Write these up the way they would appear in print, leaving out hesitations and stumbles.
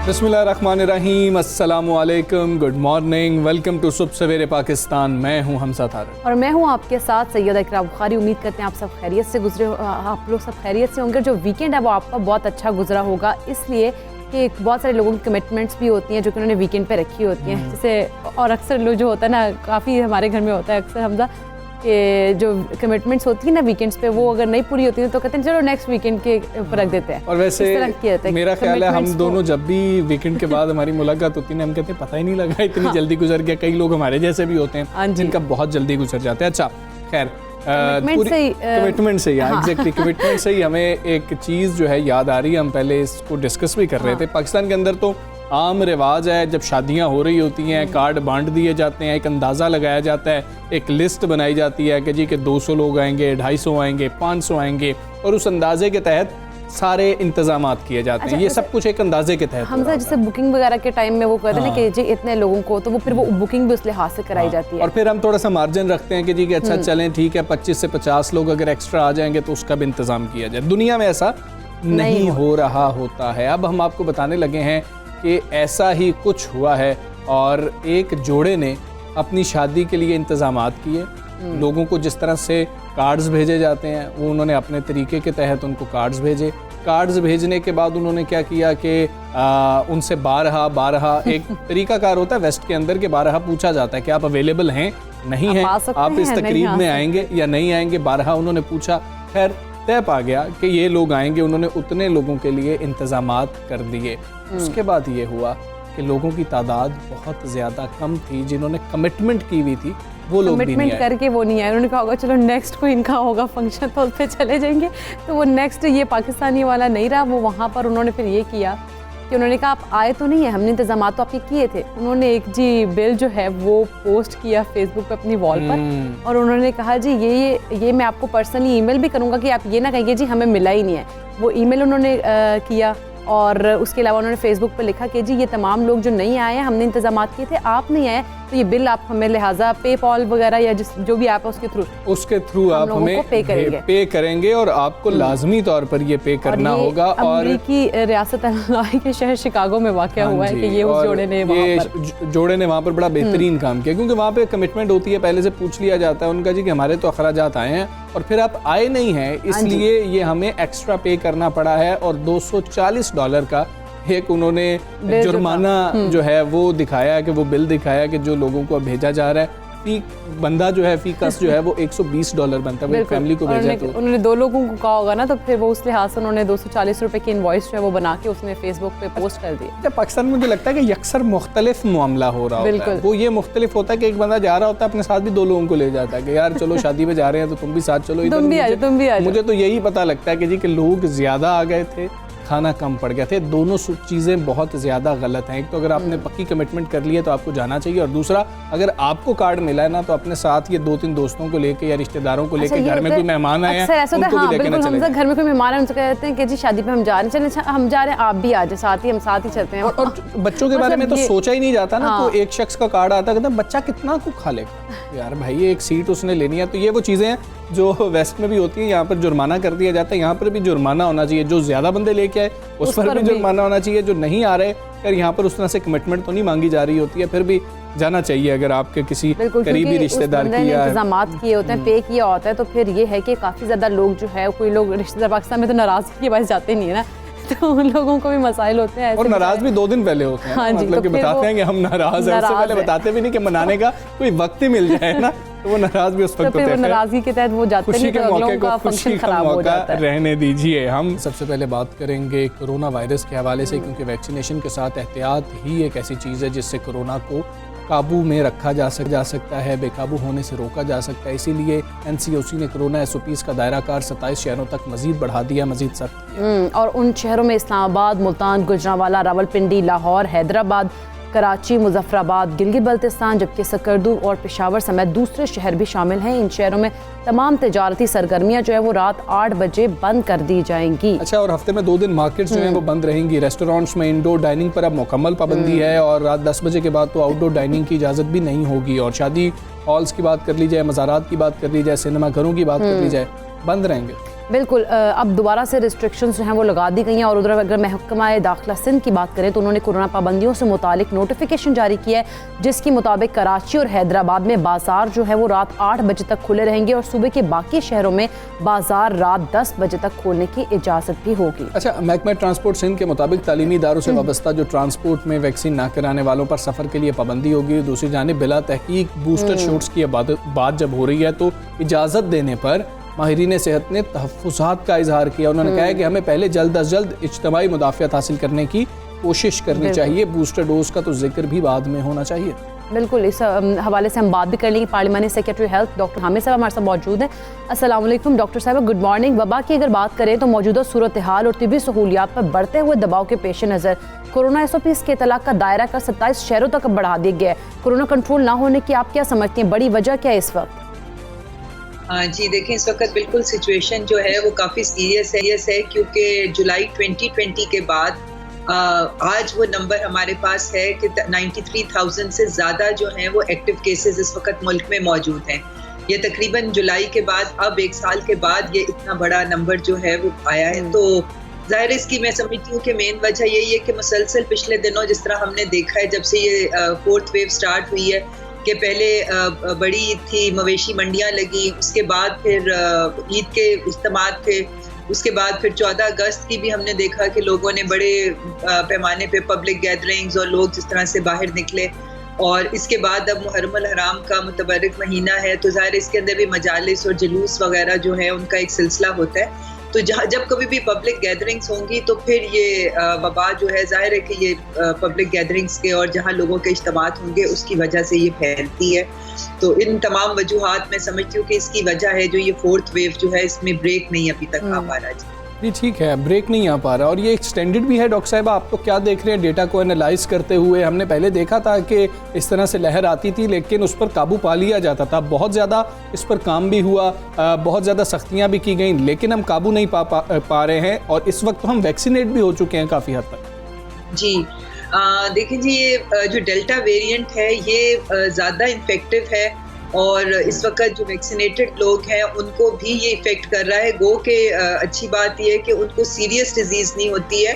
बिस्मिल्लाहिर्रहमानिर्रहीम, अस्सलामु अलैकुम, गुड मॉर्निंग, वेलकम टू सुबह सवेरे पाकिस्तान। मैं हूं हमजा तारक और मैं हूं आपके साथ सैयदा इकरा बुखारी। उम्मीद करते हैं आप सब खैरियत से गुजरे, आप लोग सब खैरियत से होंगे। जो वीकेंड है वो आपका बहुत अच्छा गुजरा होगा, इसलिए कि बहुत सारे लोगों की कमिटमेंट्स भी होती हैं जो कि उन्होंने वीकेंड पे रखी होती हैं। जैसे और अक्सर लोग जो होता है ना, काफ़ी हमारे घर में होता है अक्सर हमजा कि जो कमिटमेंट्स होती है ना वीकेंड्स पे, वो अगर नहीं पूरी होती है तो कहते हैं चलो नेक्स्ट वीकेंड के ऊपर रख देते हैं। और वैसे मेरा ख्याल है हम दोनों जब भी वीकेंड के बाद हमारी मुलाकात होती है, हम कहते हैं पता ही नहीं लगा इतनी जल्दी गुजर गया। कई लोग हमारे जैसे भी होते हैं जिनका बहुत जल्दी गुजर जाता है। अच्छा खैर, कमिटमेंट से ही एग्जैक्टली कमिटमेंट से ही हमें एक चीज़ जो है याद आ रही है। हम पहले इसको डिस्कस भी कर रहे थे। पाकिस्तान के अंदर तो आम रिवाज है, जब शादियां हो रही होती हैं कार्ड बांट दिए जाते हैं, एक अंदाज़ा लगाया जाता है, एक लिस्ट बनाई जाती है कि जी के 200 लोग आएंगे, 250 आएंगे, 500 आएंगे, और उस अंदाजे के तहत सारे इंतजामात किए जाते हैं। ये सब कुछ एक अंदाजे के तहत हमजा जैसे बुकिंग वगैरह के टाइम में वो कहते हैं ना कि जी इतने लोगों को, तो वो फिर वो बुकिंग भी उस लिहाज से कराई जाती है। और फिर हम थोड़ा सा मार्जिन रखते हैं कि जी कि अच्छा चलें ठीक है, 25 से 50 लोग अगर एक्स्ट्रा आ जाएंगे तो उसका भी इंतजाम किया जाए। दुनिया में ऐसा नहीं हो रहा होता है। अब हम आपको बताने लगे हैं कि ऐसा ही कुछ हुआ है, और एक जोड़े ने अपनी शादी के लिए इंतजामात किए। लोगों को जिस तरह से कार्ड्स भेजे जाते हैं वो उन्होंने अपने तरीके के तहत उनको कार्ड्स भेजे। कार्ड्स भेजने के बाद उन्होंने क्या किया कि उनसे बारहा एक तरीकाकार होता है वेस्ट के अंदर के, बारहा पूछा जाता है कि आप अवेलेबल हैं, नहीं हैं, आप इस तकरीब में आएंगे या नहीं आएंगे। बारहा उन्होंने पूछा। खैर तय पा गया कि ये लोग आएंगे। उन्होंने उतने लोगों के लिए इंतजामात कर दिए। उसके बाद ये हुआ कि लोगों की तादाद बहुत ज़्यादा कम थी जिन्होंने कमिटमेंट की हुई थी, वो लोग भी नहीं आए। करके वो नहीं आए। उन्होंने कहा होगा चलो नेक्स्ट कोई इनका होगा फंक्शन तो उस पर चले जाएंगे, तो वो नेक्स्ट ये पाकिस्तानी वाला नहीं रहा। वो वहाँ पर उन्होंने फिर ये किया कि उन्होंने कहा आप आए तो नहीं है, हमने इंतजाम तो आपके किए थे। उन्होंने एक जी बिल जो है वो पोस्ट किया फेसबुक पे अपनी वॉल पर, और उन्होंने कहा जी ये मैं आपको पर्सनली ईमेल भी करूँगा कि आप ये ना कहिए जी हमें मिला ही नहीं है। वो ईमेल उन्होंने किया, और उसके अलावा उन्होंने फेसबुक पर लिखा कि जी ये तमाम लोग जो नहीं आए हैं, हमने इंतजाम किए थे, आप नहीं आए तो ये बिल आप हमें लिहाजा पेपॉल वगैरह या जो भी ऐप है उसके थ्रू आप हमें पे करेंगे और आपको लाजमी तौर पर ये पे करना होगा। और अमेरिकी रियासत इलिनॉय के शहर शिकागो में वाक़या हुआ है कि ये उस जोड़े ने वहाँ पर बड़ा बेहतरीन काम किया, क्योंकि वहाँ पे कमिटमेंट होती है, पहले से पूछ लिया जाता है उनका जी कि हमारे तो अखराजात आए हैं और फिर आप आए नहीं हैं, इसलिए ये हमें एक्स्ट्रा पे करना पड़ा है। और $240 का एक उन्होंने जुर्माना जो है वो दिखाया कि वो बिल दिखाया कि जो लोगों को भेजा जा रहा है। फी बंदा जो है फी कस जो है वो $120 बनता है, फैमिली को भेजा तो उन्होंने 2 लोगों को कहा होगा ना, तो फिर वो उस लिहाज से उन्होंने $240 की इनवॉइस जो है वो बना के उसने फेसबुक पे पोस्ट कर दी। जब पाकिस्तान में मुझे लगता है कि अक्सर मुख्तलिफ मामला हो रहा होता है। वो ये मुख्तलिफ होता है कि एक बंदा जा रहा होता है अपने साथ भी 2 लोगों को ले जाता है कि यार चलो शादी में जा रहे हैं तो तुम भी साथ चलो, तुम भी आ। मुझे तो यही पता लगता है कि जी कि लोग ज्यादा आ गए थे, खाना कम पड़ गया थे। दोनों चीज़ें बहुत ज़्यादा गलत हैं। एक तो अगर आपने पक्की कमिटमेंट कर ली है तो आपको जाना चाहिए, और दूसरा अगर आपको कार्ड मिला है ना तो अपने साथ ये 2-3 दोस्तों को लेके या रिश्तेदारों को लेके, घर में कोई मेहमान आए हैं उनको भी लेके ना चले। घर में कोई मेहमान है उनसे कहते हैं कि जी शादी पे हम जा रहे हैं, चले हम जा रहे हैं आप भी आ जाए साथ ही, हम साथ ही चलते हैं। और बच्चों के बारे में तो सोचा ही नहीं जाता ना। तो एक शख्स का कार्ड आता है, बच्चा कितना को खा लेगा यार भाई, एक सीट उसने लेनी है। तो ये वो चीज़ें हैं जो वेस्ट में भी होती है, यहाँ पर जुर्माना कर दिया जाता है। यहाँ पर भी जुर्माना होना चाहिए, जो ज्यादा बंदे लेके आए उस पर भी जुर्माना होना चाहिए। जो नहीं आ रहे यार, यहाँ पर उस तरह से कमिटमेंट तो नहीं मांगी जा रही होती है, फिर भी जाना चाहिए अगर आपके किसी करीबी रिश्तेदार की इंतजामात किए होते हैं, पे किया होता है। तो फिर ये है कि काफ़ी ज़्यादा लोग जो है, कोई लोग रिश्तेदार पाकिस्तान में तो नाराज़गी की वजह जाते नहीं है ना, तो उन लोगों को भी मसाइल होते हैं। और नाराज भी 2 दिन पहले होते हैं। हाँ जी, मतलब कि बताते हैं कि हम नाराज हैं, उससे पहले बताते भी नहीं कि मनाने का कोई वक्त ही मिल जाए ना, तो वो नाराज भी उस वक्त होते हैं। नाराजगी के तहत वो जाते हैं, खुशी के मौके को खुशी का मौका रहने दीजिए। हम सबसे पहले बात करेंगे कोरोना वायरस के हवाले से, क्योंकि वैक्सीनेशन के साथ एहतियात ही एक ऐसी चीज़ है जिससे कोरोना को काबू में रखा जा सकता है, बेकाबू होने से रोका जा सकता है। इसीलिए NCOC ने कोरोना SOPs का दायरा कार 27 शहरों तक मजीद बढ़ा दिया, मजीद सख्त किया। और उन शहरों में इस्लामाबाद, मुल्तान, गुजरांवाला, रावलपिंडी, लाहौर, हैदराबाद, कराची, मुजफ्फराबाद, गिलगित बल्तिस्तान, जबकि सकरदू और पेशावर समेत दूसरे शहर भी शामिल हैं। इन शहरों में तमाम तिजारती सरगर्मियाँ जो है वो रात 8 बजे बंद कर दी जाएंगी। अच्छा, और हफ्ते में 2 दिन मार्केट्स जो हैं वो बंद रहेंगी। रेस्टोरेंट्स में इंडोर डाइनिंग पर अब मुकम्मल पाबंदी है और रात 10 बजे के बाद तो आउटडोर डाइनिंग की इजाज़त भी नहीं होगी। और शादी हॉल्स की बात कर ली जाए, मज़ारात की बात कर ली जाए, सिनेमा घरों की बात कर ली जाए, बंद रहेंगे। बिल्कुल, अब दोबारा से रिस्ट्रिक्शंस जो हैं वो लगा दी गई हैं। और उधर अगर महकमा दाखिला सिंध की बात करें तो उन्होंने कोरोना पाबंदियों से मुतालिक नोटिफिकेशन जारी किया है, जिसके मुताबिक कराची और हैदराबाद में बाजार जो है वो रात 8 बजे तक खुले रहेंगे और सुबह के बाकी शहरों में बाजार रात 10 बजे तक खोलने की इजाज़त भी होगी। अच्छा, महकमा ट्रांसपोर्ट सिंध के मुताबिक तालीमी इदारों से वाबस्ता जो ट्रांसपोर्ट में वैक्सीन ना कराने वालों पर सफ़र के लिए पाबंदी होगी। दूसरी जानिब बिला तहकीक बूस्टर शॉट्स की बात जब हो रही है तो इजाज़त देने पर माहिरीन सेहत ने तहफ़्फ़ुज़ात का इजहार किया। उन्होंने कहा है कि हमें पहले जल्द अज जल्द इज्तिमाई मुदाफ़ियत हासिल करने की कोशिश करनी चाहिए। बूस्टर डोज का तो जिक्र भी बाद में होना चाहिए। बिल्कुल, इस हवाले से हम बात भी कर लेंगे। पार्लिमानी सेक्रेटरी हेल्थ डॉक्टर हामिद साहब हमारे साथ मौजूद हैं। अस्सलाम वालेकुम डॉक्टर साहब, गुड मॉर्निंग। वबा की अगर बात करें तो मौजूदा सूरत हाल और तिब्बी सहूलियात पर बढ़ते हुए दबाव के पेश नज़र कोरोना SOPs के इतलाक़ का दायरा का 27 शहरों तक बढ़ा दिया गया है। कोरोना कंट्रोल ना होने की आप क्या समझती हैं, बड़ी वजह क्या है इस वक्त? जी देखें, इस वक्त बिल्कुल सिचुएशन जो है वो काफ़ी सीरियस है क्योंकि जुलाई 2020 के बाद आज वो नंबर हमारे पास है कि 93,000 से ज़्यादा जो हैं वो एक्टिव केसेस इस वक्त मुल्क में मौजूद हैं। ये तकरीबन जुलाई के बाद अब 1 साल के बाद ये इतना बड़ा नंबर जो है वो आया है। तो ज़ाहिर इसकी मैं समझती हूँ कि मेन वजह यही है कि मुसलसल पिछले दिनों जिस तरह हमने देखा है जब से ये 4th वेव स्टार्ट हुई है कि पहले बड़ी ईद थी, मवेशी मंडियां लगी, उसके बाद फिर ईद के इज्तिमात थे, उसके बाद फिर 14 अगस्त की भी हमने देखा कि लोगों ने बड़े पैमाने पे पब्लिक गैदरिंग्स और लोग जिस तरह से बाहर निकले। और इसके बाद अब मुहर्रम अल हराम का मुतबर्रिक महीना है तो ज़ाहिर इसके अंदर भी मजालिस और जुलूस वगैरह जो है उनका एक सिलसिला होता है। तो जब कभी भी पब्लिक गैदरिंग्स होंगी तो फिर ये वबा जो है ज़ाहिर है कि ये पब्लिक गैदरिंग्स के और जहाँ लोगों के इज्तिमात होंगे उसकी वजह से ये फैलती है। तो इन तमाम वजूहात मैं समझती हूँ कि इसकी वजह है जो ये 4th वेव जो है इसमें ब्रेक नहीं अभी तक आ पा रहा जी। ठीक है, ब्रेक नहीं आ पा रहा और ये एक्सटेंडेड भी है। डॉक्टर साहब, आप तो क्या देख रहे हैं डेटा को एनालाइज करते हुए? हमने पहले देखा था कि इस तरह से लहर आती थी लेकिन उस पर काबू पा लिया जाता था। बहुत ज़्यादा इस पर काम भी हुआ, बहुत ज़्यादा सख्तियाँ भी की गई, लेकिन हम काबू नहीं पा रहे हैं और इस वक्त तो हम वैक्सीनेट भी हो चुके हैं काफ़ी हद तक। जी देखिए जी, ये जो डेल्टा वेरिएंट है ये ज़्यादा इन्फेक्टिव है और इस वक्त जो वैक्सीनेटेड लोग हैं उनको भी ये इफ़ेक्ट कर रहा है। गो के अच्छी बात ये है कि उनको सीरियस डिजीज़ नहीं होती है,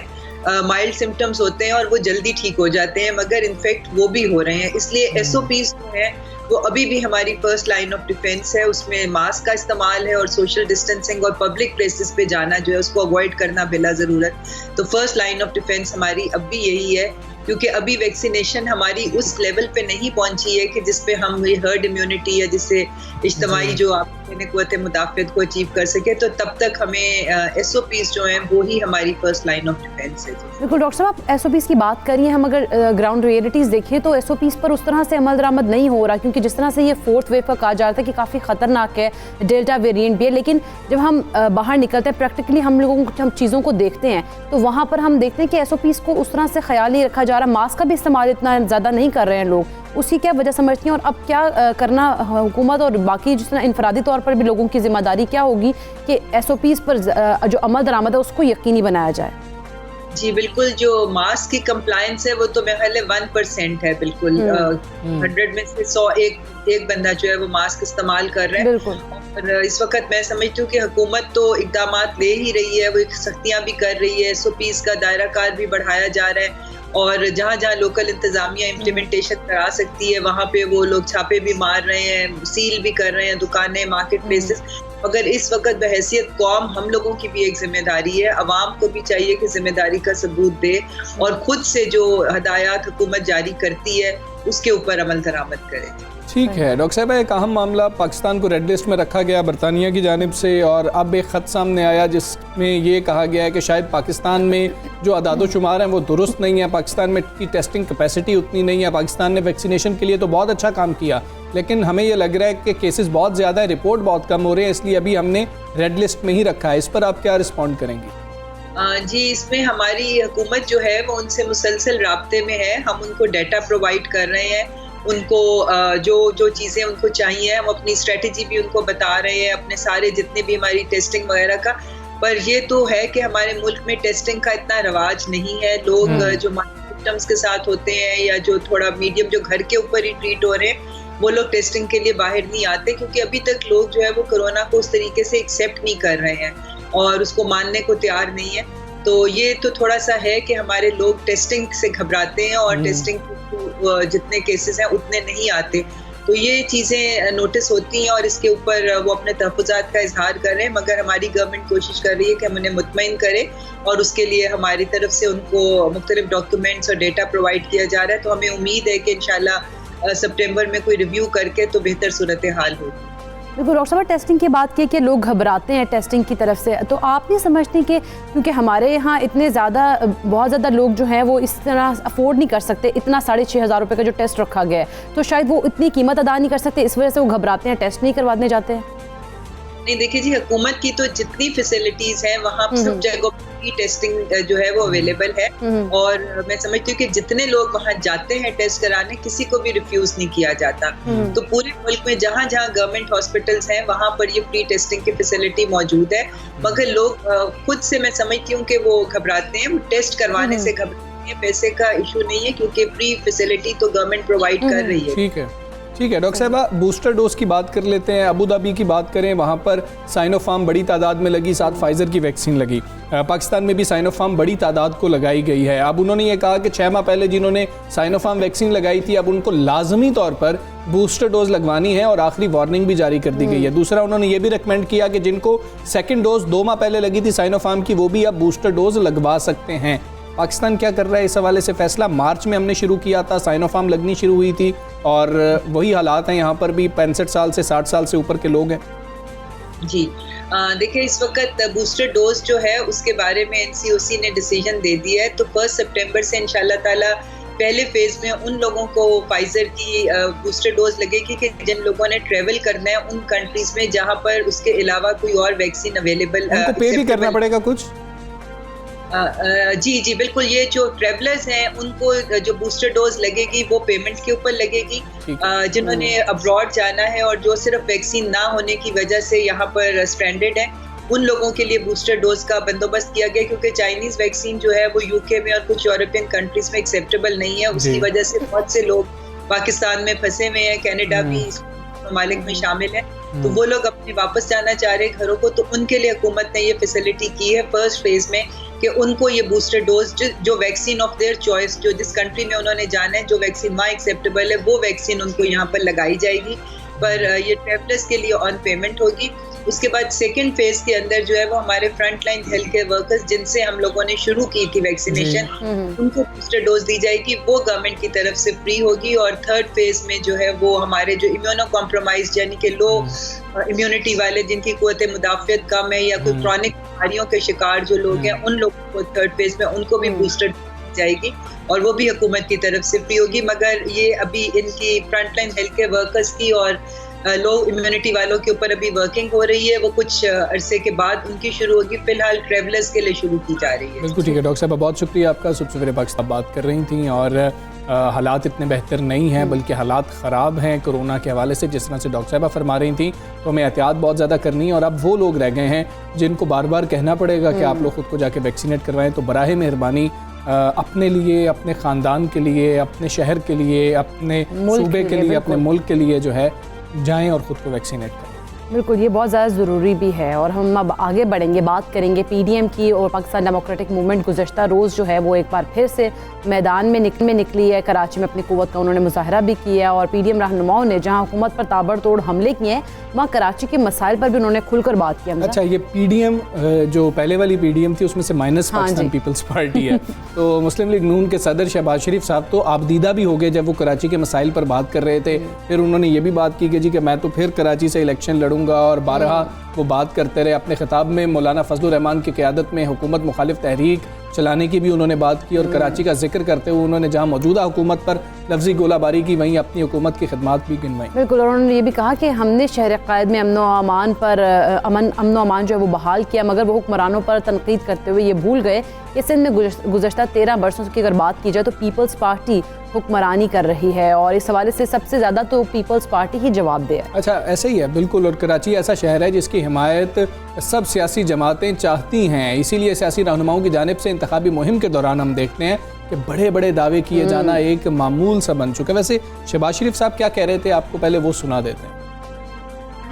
माइल्ड सिम्टम्स होते हैं और वो जल्दी ठीक हो जाते हैं, मगर इन्फेक्ट वो भी हो रहे हैं। इसलिए SOPs जो हैं वो अभी भी हमारी फर्स्ट लाइन ऑफ डिफेंस है। उसमें मास्क का इस्तेमाल है और सोशल डिस्टेंसिंग और पब्लिक प्लेसेस पे जाना जो है उसको अवॉइड करना बिला ज़रूरत। तो फर्स्ट लाइन ऑफ डिफेंस हमारी अब भी यही है क्योंकि अभी वैक्सीनेशन हमारी उस लेवल पे नहीं पहुंची है कि जिस पे हम ये हर्ड इम्यूनिटी या जिससे इज्तिमाई जो आप क़ुव्वत मुदाफ़ियत को अचीव कर सके। तो तब तक हमें SOPs जो हैं वो ही हमारी फर्स्ट लाइन ऑफ डिफेंस है। बिल्कुल डॉक्टर साहब, आप SOPs की बात करिए। हम अगर ग्राउंड रियलिटीज़ देखें तो SOPs पर उस तरह से अमल दरामद नहीं हो रहा क्योंकि जिस तरह से ये 4th वेव का कहा जा रहा था कि काफ़ी ख़तरनाक है, डेल्टा वेरिएंट भी है, लेकिन जब हम बाहर निकलते हैं प्रैक्टिकली हम लोगों को हम चीज़ों को देखते हैं तो वहाँ पर हम देखते हैं कि SOPs को उस तरह से ख्याल नहीं रखा जा रहा, मास्क का भी इस्तेमाल इतना ज़्यादा नहीं कर रहे हैं लोग। उसकी क्या वजह समझती हैं और अब क्या करना हुकूमत और बाकी जिस तरह इनफरादी तौर पर भी लोगों की जिम्मेदारी क्या होगी कि SOPs पर जो अमल दरामद है उसको यकीनी बनाया जाए? जी बिल्कुल, जो मास्क की कंप्लायंस है वो तो मेरे ख्याल 1% है। बिल्कुल 100 में से 100 एक बंदा जो है वो मास्क इस्तेमाल कर रहा है। और इस वक्त मैं समझती हूँ कि हुकूमत तो इक़दामात ले ही रही है, वो सख्तियाँ भी कर रही है, SOPs का दायरा कार भी बढ़ाया जा रहा है और जहाँ जहाँ लोकल इंतज़ामिया इम्प्लीमेंटेशन करा सकती है वहाँ पे वो लोग छापे भी मार रहे हैं, सील भी कर रहे हैं दुकानें, मार्केट प्लेसेस। मगर इस वक्त बहैसियत कौम हम लोगों की भी एक जिम्मेदारी है, अवाम को भी चाहिए कि जिम्मेदारी का सबूत दे और ख़ुद से जो हदायत हुकूमत जारी करती है उसके ऊपर अमल दरामद करे। ठीक है डॉक्टर साहब, एक अहम मामला, पाकिस्तान को रेड लिस्ट में रखा गया बरतानिया की जानिब से और अब एक ख़त सामने आया जिसमें ये कहा गया है कि शायद पाकिस्तान में जो अदाद शुमार हैं वो दुरुस्त नहीं है, पाकिस्तान में की टेस्टिंग कैपेसिटी उतनी नहीं है। पाकिस्तान ने वैक्सीनेशन के लिए तो बहुत अच्छा काम किया लेकिन हमें ये लग रहा है कि केसेस बहुत ज़्यादा है, रिपोर्ट बहुत कम हो रहे हैं, इसलिए अभी हमने रेड लिस्ट में ही रखा है। इस पर आप क्या रिस्पॉन्ड करेंगे? जी, इसमें हमारी हुकूमत जो है वो उनसे मुसलसल राब्ते में है। हम उनको डाटा प्रोवाइड कर रहे हैं, उनको जो चीज़ें उनको चाहिए हम अपनी स्ट्रेटजी भी उनको बता रहे हैं, अपने सारे जितने भी हमारी टेस्टिंग वगैरह का। पर ये तो है कि हमारे मुल्क में टेस्टिंग का इतना रवाज नहीं है। लोग जो सिम्टम्स के साथ होते हैं या जो थोड़ा मीडियम जो घर के ऊपर ही ट्रीट हो रहे हैं, वो लोग टेस्टिंग के लिए बाहर नहीं आते, क्योंकि अभी तक लोग जो है वो कोरोना को उस तरीके से एक्सेप्ट नहीं कर रहे हैं और उसको मानने को तैयार नहीं है। तो ये तो थोड़ा सा है कि हमारे लोग टेस्टिंग से घबराते हैं और टेस्टिंग जितने केसेस हैं उतने नहीं आते। तो ये चीज़ें नोटिस होती हैं और इसके ऊपर वो अपने तहफ़्फ़ुज़ात का इजहार कर रहे हैं, मगर हमारी गवर्नमेंट कोशिश कर रही है कि हम उन्हें मुतमईन करें और उसके लिए हमारी तरफ से उनको मुख्तलिफ डॉक्यूमेंट्स और डेटा प्रोवाइड किया जा रहा है। तो हमें उम्मीद है कि इंशाल्लाह सितंबर में कोई रिव्यू करके तो बेहतर सूरत हाल होगी। बिल्कुल डॉक्टर साहब, टेस्टिंग की बात की कि लोग घबराते हैं टेस्टिंग की तरफ से, तो आप नहीं समझते कि क्योंकि हमारे यहाँ इतने ज़्यादा बहुत ज़्यादा लोग जो हैं वो इस तरह अफोर्ड नहीं कर सकते, इतना 6,500 रुपये का जो टेस्ट रखा गया है, तो शायद वो इतनी कीमत अदा नहीं कर सकते, इस वजह से वो घबराते हैं, टेस्ट नहीं करवाने जाते हैं? नहीं, देखिए जी, हुकूमत की तो जितनी फैसिलिटीज हैं वहाँ सब जगहों की टेस्टिंग जो है वो अवेलेबल है और मैं समझती हूँ कि जितने लोग वहाँ जाते हैं टेस्ट कराने, किसी को भी रिफ्यूज नहीं किया जाता। तो पूरे मुल्क में जहाँ जहाँ गवर्नमेंट हॉस्पिटल्स हैं वहाँ पर ये फ्री टेस्टिंग की फैसिलिटी मौजूद है, मगर लोग खुद से मैं समझती हूँ कि वो घबराते हैं, वो टेस्ट करवाने से घबराते हैं। पैसे का इशू नहीं है क्योंकि फ्री फैसिलिटी तो गवर्नमेंट प्रोवाइड कर रही है। ठीक है डॉक्टर साहबा, बूस्टर डोज की बात कर लेते हैं। अबू धाबी की बात करें, वहाँ पर साइनोफार्म बड़ी तादाद में लगी, साथ फाइजर की वैक्सीन लगी। पाकिस्तान में भी साइनोफार्म बड़ी तादाद को लगाई गई है। अब उन्होंने ये कहा कि 6 माह पहले जिन्होंने साइनोफार्म वैक्सीन लगाई थी अब उनको लाजमी तौर पर बूस्टर डोज लगवानी है और आखिरी वार्निंग भी जारी कर दी गई है। दूसरा, उन्होंने ये भी रिकमेंड किया कि जिनको सेकेंड डोज 2 माह पहले लगी थी साइनोफार्म की, वो भी अब बूस्टर डोज लगवा सकते हैं। पाकिस्तान क्या कर रहा है इस हवाले से? फैसला मार्च में हमने शुरू किया था, साइनोफार्म लगनी शुरू हुई थी और वही हालात हैं यहाँ पर भी। 65 साल से 60 साल से ऊपर के लोग हैं। जी, देखिए, इस वक्त बूस्टर डोज जो है उसके बारे में NCOC ने डिसीजन दे दिया है। तो 1 सितंबर से इंशाल्लाह ताला पहले फेज में उन लोगों को फाइजर की बूस्टर डोज लगेगी कि जिन लोगों ने ट्रेवल करना है उन कंट्रीज में जहाँ पर उसके अलावा कोई और वैक्सीन अवेलेबल। उनको पे भी करना पड़ेगा कुछ? जी बिल्कुल, ये जो ट्रेवलर्स हैं उनको जो बूस्टर डोज लगेगी वो पेमेंट के ऊपर लगेगी। जिन्होंने अब्रॉड जाना है और जो सिर्फ वैक्सीन ना होने की वजह से यहाँ पर स्ट्रैंडेड है, उन लोगों के लिए बूस्टर डोज का बंदोबस्त किया गया, क्योंकि चाइनीज वैक्सीन जो है वो UK में और कुछ यूरोपियन कंट्रीज में एक्सेप्टेबल नहीं है। उसकी वजह से बहुत से लोग पाकिस्तान में फंसे हुए हैं, कनाडा भी ममालिक में शामिल है। तो वो लोग अपने वापस जाना चाह रहे हैं घरों को, तो उनके लिए हुकूमत ने ये फैसिलिटी की है फर्स्ट फेज में कि उनको ये बूस्टर डोज जो वैक्सीन ऑफ देयर चॉइस, जो जिस कंट्री में उन्होंने जाना है, जो वैक्सीन वहाँ एक्सेप्टेबल है, वो वैक्सीन उनको यहाँ पर लगाई जाएगी। पर ये ट्रैवलर्स के लिए ऑन पेमेंट होगी। उसके बाद सेकंड फेज के अंदर जो है वो हमारे front line health care workers जिनसे हम लोगों ने शुरू की थी वैक्सीनेशन, उनको बूस्टर डोज दी जाएगी, वो गवर्नमेंट की तरफ से फ्री होगी। और थर्ड फेज में जो है वो हमारे जो इम्यूनो कॉम्प्रोमाइज यानी कि लो इम्यूनिटी वाले, जिनकी कुव्वत मुदाफ़ियत कम है या कोई क्रॉनिक बीमारियों के शिकार जो लोग हैं, उन लोगों को थर्ड फेज में उनको भी बूस्टर दी जाएगी और वो भी हुकूमत की तरफ से फ्री होगी। मगर ये अभी इनकी front line health care workers की और लो इम्यूनिटी वालों के ऊपर अभी वर्किंग हो रही है, वो कुछ अरसे के बाद उनकी शुरू होगी। फिलहाल ट्रेवलर्स के लिए शुरू की जा रही है। बिल्कुल ठीक है डॉक्टर साहब, बहुत शुक्रिया आपका। सुबह सवेरे पाकिस्तान बात कर रही थी और हालात इतने बेहतर नहीं हैं, बल्कि हालात ख़राब हैं कोरोना के हवाले से, जिस तरह से डॉक्टर साहबा फरमा रही थी। तो हमें एहतियात बहुत ज़्यादा करनी है और अब वो लोग रह गए हैं जिनको बार बार कहना पड़ेगा कि आप लोग ख़ुद को जाके वैक्सीनेट करवाएं। तो बराहे मेहरबानी अपने लिए, अपने ख़ानदान के लिए, अपने शहर के लिए, अपने सूबे के लिए, अपने मुल्क के लिए जो है जाएं और ख़ुद को वैक्सीनेट करें। बिल्कुल, ये बहुत ज़्यादा ज़रूरी भी है। और हम अब आगे बढ़ेंगे, बात करेंगे PDM की। और पाकिस्तान डेमोक्रेटिक मूवमेंट गुज़श्ता रोज़ जो है वो एक बार फिर से मैदान में निकली है। कराची में अपनी क़ुव्वत का उन्होंने मुज़ाहरा भी किया और PDM रहनुमाओं ने जहाँ हुकूमत पर ताबड़तोड़ हमले किए हैं, वहाँ कराची के मसाइल पर भी उन्होंने खुलकर बात की। अच्छा, ये PDM जो पहले वाली PDM थी उसमें से माइनस पाकिस्तान पीपल्स पार्टी है। तो मुस्लिम लीग नून के सदर शहबाज शरीफ साहब तो आबदीदा भी हो गए जब वो कराची के मसाइल पर बात कर रहे थे। फिर उन्होंने ये भी बात की कि जी कि मैं तो फिर कराची से इलेक्शन लड़ूंगा और बारहा वो बात करते रहे। अपने खिताब में मौलाना फजलुर रहमान की क़यादत में हुकूमत मुखालिफ तहरीक चलाने की भी उन्होंने बात की, और कराची का जिक्र करते हुए उन्होंने जहाँ मौजूदा हुकूमत पर लफ्जी गोलाबारी की, वहीं अपनी हुकूमत की खिदमत भी गिनवाई। बिल्कुल, और उन्होंने ये भी कहा कि हमने शहर क़ायद में अमन व अमान जो है वो बहाल किया, मगर वो हुक्मरानों पर तनकीद करते हुए ये भूल गए कि सिंध में गुज़श्ता 13 बरसों की अगर बात की जाए तो पीपल्स पार्टी हुक्मरानी कर रही है, और इस हवाले से सबसे ज़्यादा तो पीपल्स पार्टी ही जवाबदेह है। अच्छा, ऐसे ही है बिल्कुल, और कराची ऐसा शहर है जिसकी हिमायत सब सियासी जमातें चाहती हैं, इसीलिए सियासी रहनुमाओं की जानिब से इंतखाबी मुहिम के दौरान हम देखते हैं कि बड़े बड़े दावे किए जाना एक मामूल सा बन चुका है। वैसे शहबाज शरीफ साहब क्या कह रहे थे, आपको पहले वो सुना देते हैं।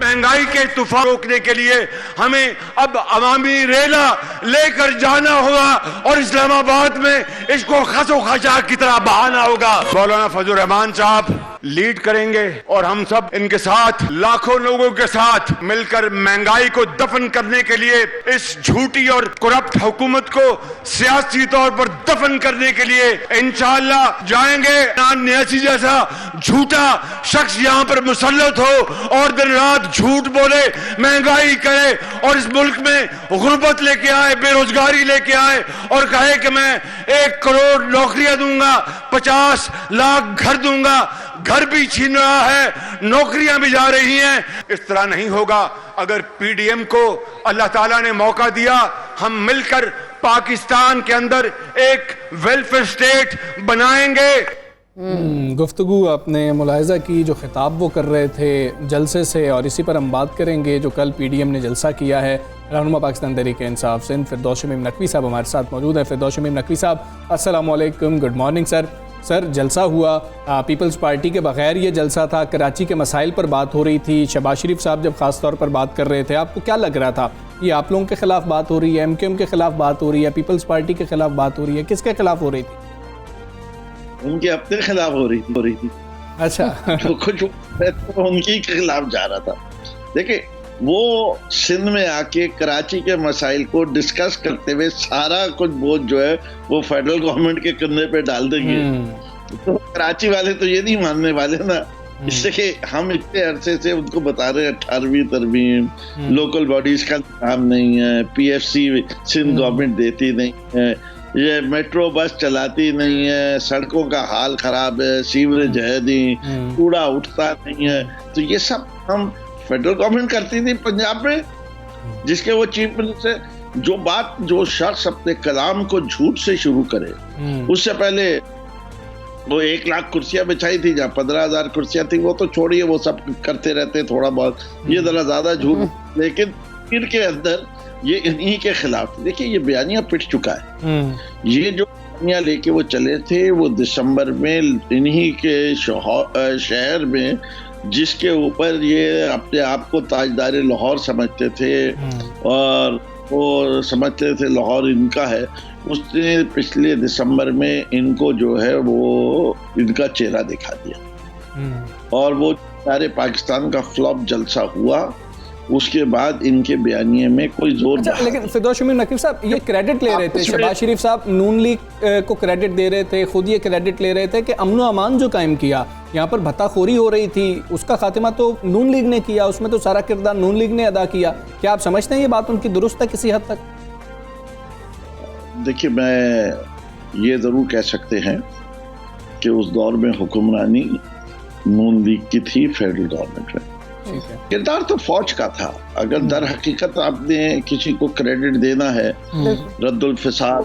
महंगाई के तूफान रोकने के लिए हमें अब अवामी रेला लेकर जाना होगा और इस्लामाबाद में इसको खसो खशा की तरह बहाना होगा। मौलाना फजल रहमान साहब लीड करेंगे और हम सब इनके साथ, लाखों लोगों के साथ मिलकर महंगाई को दफन करने के लिए, इस झूठी और करप्ट हुकूमत को सियासी तौर पर दफन करने के लिए इंशाअल्लाह जाएंगे। न्यासी जैसा झूठा शख्स यहाँ पर मुसल्लत हो और दिन रात झूठ बोले, महंगाई करे और इस मुल्क में गुर्बत लेके आए, बेरोजगारी लेके आए और कहे कि मैं 1 करोड़ नौकरियां दूंगा, 50 लाख घर दूंगा। घर भी छीन रहा है, नौकरियां भी जा रही हैं। इस तरह नहीं होगा। अगर पीडीएम को अल्लाह ताला ने मौका दिया, हम मिलकर पाकिस्तान के अंदर एक वेलफेयर स्टेट बनाएंगे। गुफ्तगू आपने मुलाहिजा की, जो खिताब वो कर रहे थे जलसे से, और इसी पर हम बात करेंगे जो कल पीडीएम ने जलसा किया है रहनुमा पाकिस्तान तहरीक इंसाफ सिंध फिरदौस शमीम नकवी साहब हमारे साथ मौजूद है। फिरदौस शमीम नकवी साहब, अस्सलाम वालेकुम, गुड मॉर्निंग सर। सर, जलसा हुआ, पीपल्स पार्टी के बगैर ये जलसा था, कराची के मसाइल पर बात हो रही थी, शहबाज शरीफ साहब जब ख़ास तौर पर बात कर रहे थे, आपको क्या लग रहा था? ये आप लोगों के खिलाफ बात हो रही है, एमक्यूएम के खिलाफ बात हो रही है, पीपल्स पार्टी के खिलाफ बात हो रही है, किसके खिलाफ हो रही थी? उनके अपने खिलाफ हो रही थी। अच्छा। तो कुछ उनकी के खिलाफ जा रहा था। देखिए, वो सिंध में आके कराची के मसाइल को डिस्कस करते हुए सारा कुछ बोझ जो है वो फेडरल गवर्नमेंट के कंधे पे डाल देंगे। तो कराची वाले तो ये नहीं मानने वाले ना, इससे कि हम इतने अरसे से उनको बता रहे हैं 18वीं तरमीम, लोकल बॉडीज का काम नहीं है, पीएफसी सिंध गवर्नमेंट देती नहीं है, ये मेट्रो बस चलाती नहीं है, सड़कों का हाल खराब है, सीवरेज है नहीं, कूड़ा उठता नहीं है। तो ये सब हम फेडरल गवर्नमेंट करती थी पंजाब में, जिसके वो चीफ मिनिस्टर जो शख्स अपने कलाम को झूठ से शुरू करे, उससे पहले वो 1 लाख कुर्सियां बिछाई थी, जहाँ 15,000 कुर्सियां थी, वो तो छोड़िए, वो सब करते रहते थोड़ा बहुत, ये जरा ज्यादा झूठ। लेकिन इनके अंदर ये इन्हीं के खिलाफ, देखिए ये बयानिया पिट चुका है। ये जो बयानिया लेके वो चले थे, वो दिसंबर में इन्हीं के शहर में, जिसके ऊपर ये अपने आप को ताजदार लाहौर समझते थे और वो समझते थे लाहौर इनका है, उसने पिछले दिसंबर में इनको जो है वो इनका चेहरा दिखा दिया और वो सारे पाकिस्तान का फ्लॉप जलसा हुआ। उसके बाद इनके बयानिए में कोई जोर। अच्छा, लेकिन फिरदौस शमीम नकीब साहब ये क्रेडिट ले रहे थे, शहबाज शरीफ साहब नून लीग को क्रेडिट दे रहे थे, खुद ये क्रेडिट ले रहे थे कि अमन अमान जो कायम किया, यहाँ पर भत्ताखोरी हो रही थी, उसका खात्मा तो नून लीग ने किया, उसमें तो सारा किरदार नून लीग ने अदा किया। क्या आप समझते हैं ये बात उनकी दुरुस्त है किसी हद तक? देखिए, मैं ये जरूर कह सकते हैं कि उस दौर में हुक्मरानी नून लीग की थी फेडरल गवर्नमेंट में। किरदार तो फौज का था। अगर दर हकीकत आपने किसी को क्रेडिट देना है रद्दुल फिसाद,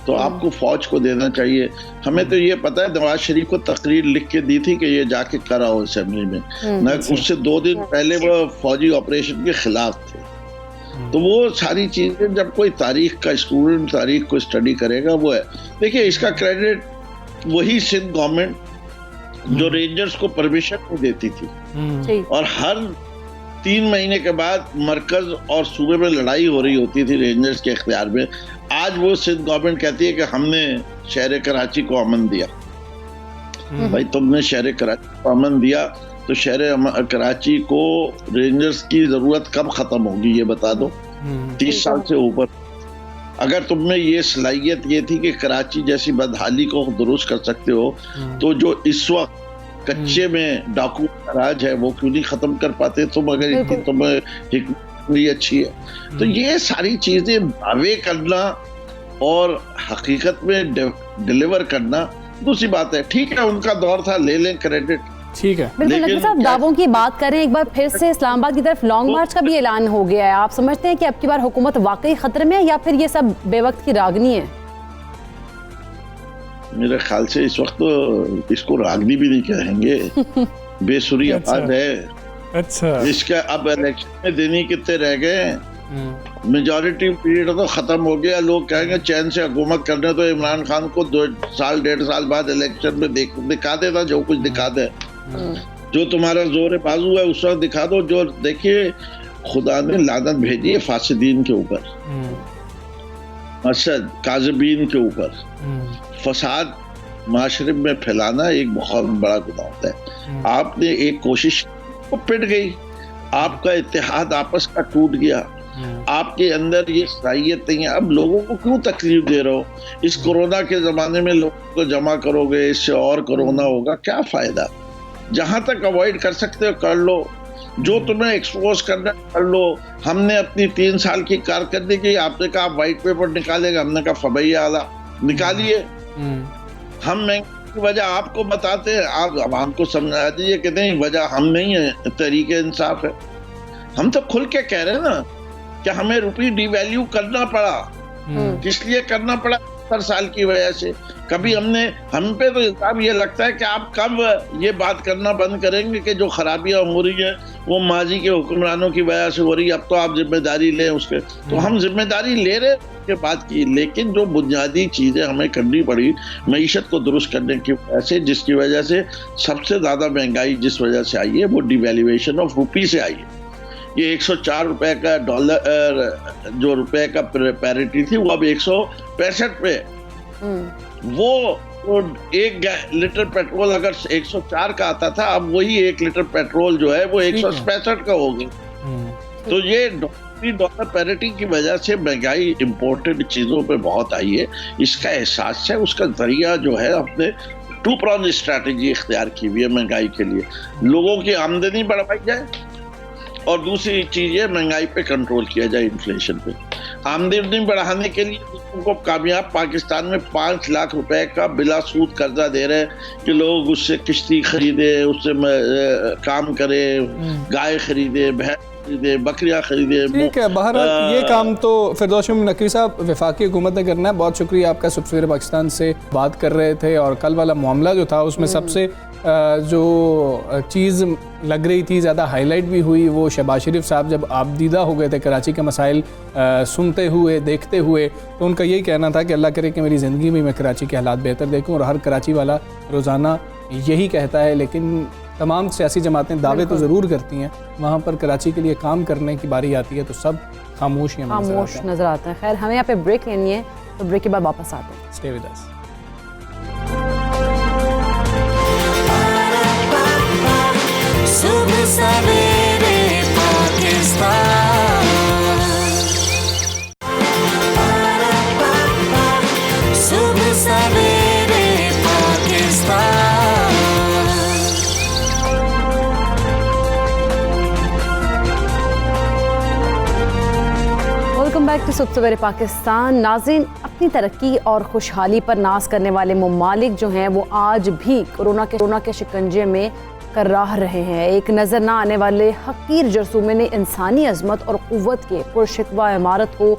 तो आपको फौज को देना चाहिए। हमें तो ये पता है, नवाज शरीफ को तकरीर लिख के दी थी कि ये जाके कराओ असेंबली में, न उससे 2 दिन पहले वो फौजी ऑपरेशन के खिलाफ थे। तो वो सारी चीजें, जब कोई तारीख का स्टूडेंट तारीख को स्टडी करेगा, वो है। देखिए, इसका क्रेडिट वही सिंध गवर्नमेंट जो रेंजर्स को परमिशन नहीं देती थी और हर 3 महीने के बाद मरकज और सूबे में लड़ाई हो रही होती थी रेंजर्स के इख्तियार में। आज वो सिंध गवर्नमेंट कहती है कि हमने शहर कराची को अमन दिया। भाई, तुमने शहर कराची को अमन दिया तो शहर कराची को रेंजर्स की जरूरत कब खत्म होगी ये बता दो। 30 साल से ऊपर। अगर तुम में ये सलाहियत ये थी कि कराची जैसी बदहाली को दुरुस्त कर सकते हो, तो जो इस वक्त कच्चे में डाकू राज है वो क्यों नहीं खत्म कर पाते तुम? अगर इतनी तुम्हें हिकमत अच्छी है तो ये सारी चीजें दावे करना और हकीकत में डिलीवर करना दूसरी बात है। ठीक है, उनका दौर था, ले लें क्रेडिट। ठीक है, बिल्कुल। नकवी साहब, दावों की बात करें, एक बार फिर से इस्लामाबाद की तरफ लॉन्ग मार्च का भी ऐलान हो गया है। आप समझते हैं कि अब की बार हुकूमत वाकई खतरे में है या फिर ये सब बेवक्त की रागनी है? मेरे ख्याल से इस वक्त तो इसको रागनी भी नहीं कहेंगे, बेसुरी आवाज है। अच्छा, इसका अब इलेक्शन में देनी कितने रह गए? मेजॉरिटी पीरियड तो खत्म हो गया। लोग कहेंगे चैन से हुकूमत करने तो इमरान खान को 2 साल 1.5 साल बाद इलेक्शन में दिखा देता जो कुछ दिखा दे। जो तुम्हारा जोर बाजू है उस वक्त दिखा दो। जो देखिए, खुदा ने लानत भेजी है फासिदीन के ऊपर, असद काज़िबीन के ऊपर। फसाद माशरे में फैलाना एक बहुत बड़ा गुनाह होता है। आपने एक कोशिश को पिट गई, आपका इत्तेहाद आपस का टूट गया, आपके अंदर ये सलाहियत नहीं है। अब लोगों को क्यों तकलीफ दे रहे हो? इस कोरोना के जमाने में लोगों को जमा करोगे, इससे और कोरोना होगा, क्या फायदा? जहां तक अवॉइड कर सकते हो कर लो, जो तुम्हें एक्सपोज करना कर लो। हमने अपनी 3 साल की कारकर्दगी की, आपने कहा व्हाइट पेपर निकालेगा, हमने कहा फबैया आला निकालिए। हम महंगाई की वजह आपको बताते हैं, आप आवाम को समझा दीजिए कि नहीं वजह हम नहीं है, तरीके इंसाफ है। हम तो खुल के कह रहे हैं ना कि हमें रुपये डिवैल्यू करना पड़ा। किस लिए करना पड़ा? 70 साल की वजह से। कभी हम पे तो हिसाब ये लगता है कि आप कब ये बात करना बंद करेंगे कि जो खराबियां हो रही हैं वो माजी के हुक्मरानों की वजह से हो रही है, अब तो आप जिम्मेदारी लें उसके। तो हम जिम्मेदारी ले रहे के बात की, लेकिन जो बुनियादी चीजें हमें करनी पड़ी मईशत को दुरुस्त करने की वजह से, जिसकी वजह से सबसे ज्यादा महंगाई जिस वजह से आई है वो डिवैल्यूएशन ऑफ रुपी से आई है। ये 104 रुपए का डॉलर जो रुपए का पैरिटी थी वो अब 165 पे। वो 1 लीटर पेट्रोल अगर 104 का आता था, अब वही 1 लीटर पेट्रोल जो है वो 165 का हो गया। तो ये डॉलर पैरिटी की वजह से महंगाई इंपोर्टेड चीजों पे बहुत आई है। इसका एहसास है, उसका जरिया जो है अपने 2 प्रॉन्ज स्ट्रैटेजी इख्तियार की हुई है महंगाई के लिए। लोगों की आमदनी बढ़ाई जाए और दूसरी चीज है महंगाई पे कंट्रोल किया जाए, इन्फ्लेशन पे। आमदनी बढ़ाने के लिए लोगों को कामयाब पाकिस्तान में 5 लाख रुपए का बिला सूद कर्जा दे रहे हैं कि लोग उससे किश्ती खरीदे, उससे काम करे, गाय खरीदे, भैंस खरीदे, बकरियां खरीदे। ठीक है, बहरहाल ये काम तो फिरदौस नकवी साहब वफाकी हुकूमत ने करना है। बहुत शुक्रिया आपका, सवेरे पाकिस्तान से बात कर रहे थे और कल वाला मामला जो था उसमें सबसे जो चीज़ लग रही थी ज़्यादा हाईलाइट भी हुई वो शहबाज शरीफ साहब जब आबदीदा हो गए थे कराची के मसाइल सुनते हुए देखते हुए, तो उनका यही कहना था कि अल्लाह करे कि मेरी ज़िंदगी में मैं कराची के हालात बेहतर देखूं। और हर कराची वाला रोज़ाना यही कहता है, लेकिन तमाम सियासी जमातें दावे तो ज़रूर करती हैं, वहाँ पर कराची के लिए काम करने की बारी आती है तो सब खामोश नज़र आते हैं। खैर, हमें यहाँ पे ब्रेक लेनी है, तो ब्रेक के बाद वापस आते हैं। Stay with us. सुबह सवेरे पाकिस्तान, सुबह सवेरे पाकिस्तान। वेलकम बैक टू सुबह सवेरे पाकिस्तान। नाज़रीन, अपनी तरक्की और खुशहाली पर नाज करने वाले ममालिक जो हैं वो आज भी कोरोना के शिकंजे में कर्राह रहे हैं। एक नज़र ना आने वाले हकीर जरसूमे ने इंसानी अजमत और क़ुव्वत के पुरशिकवा इमारत को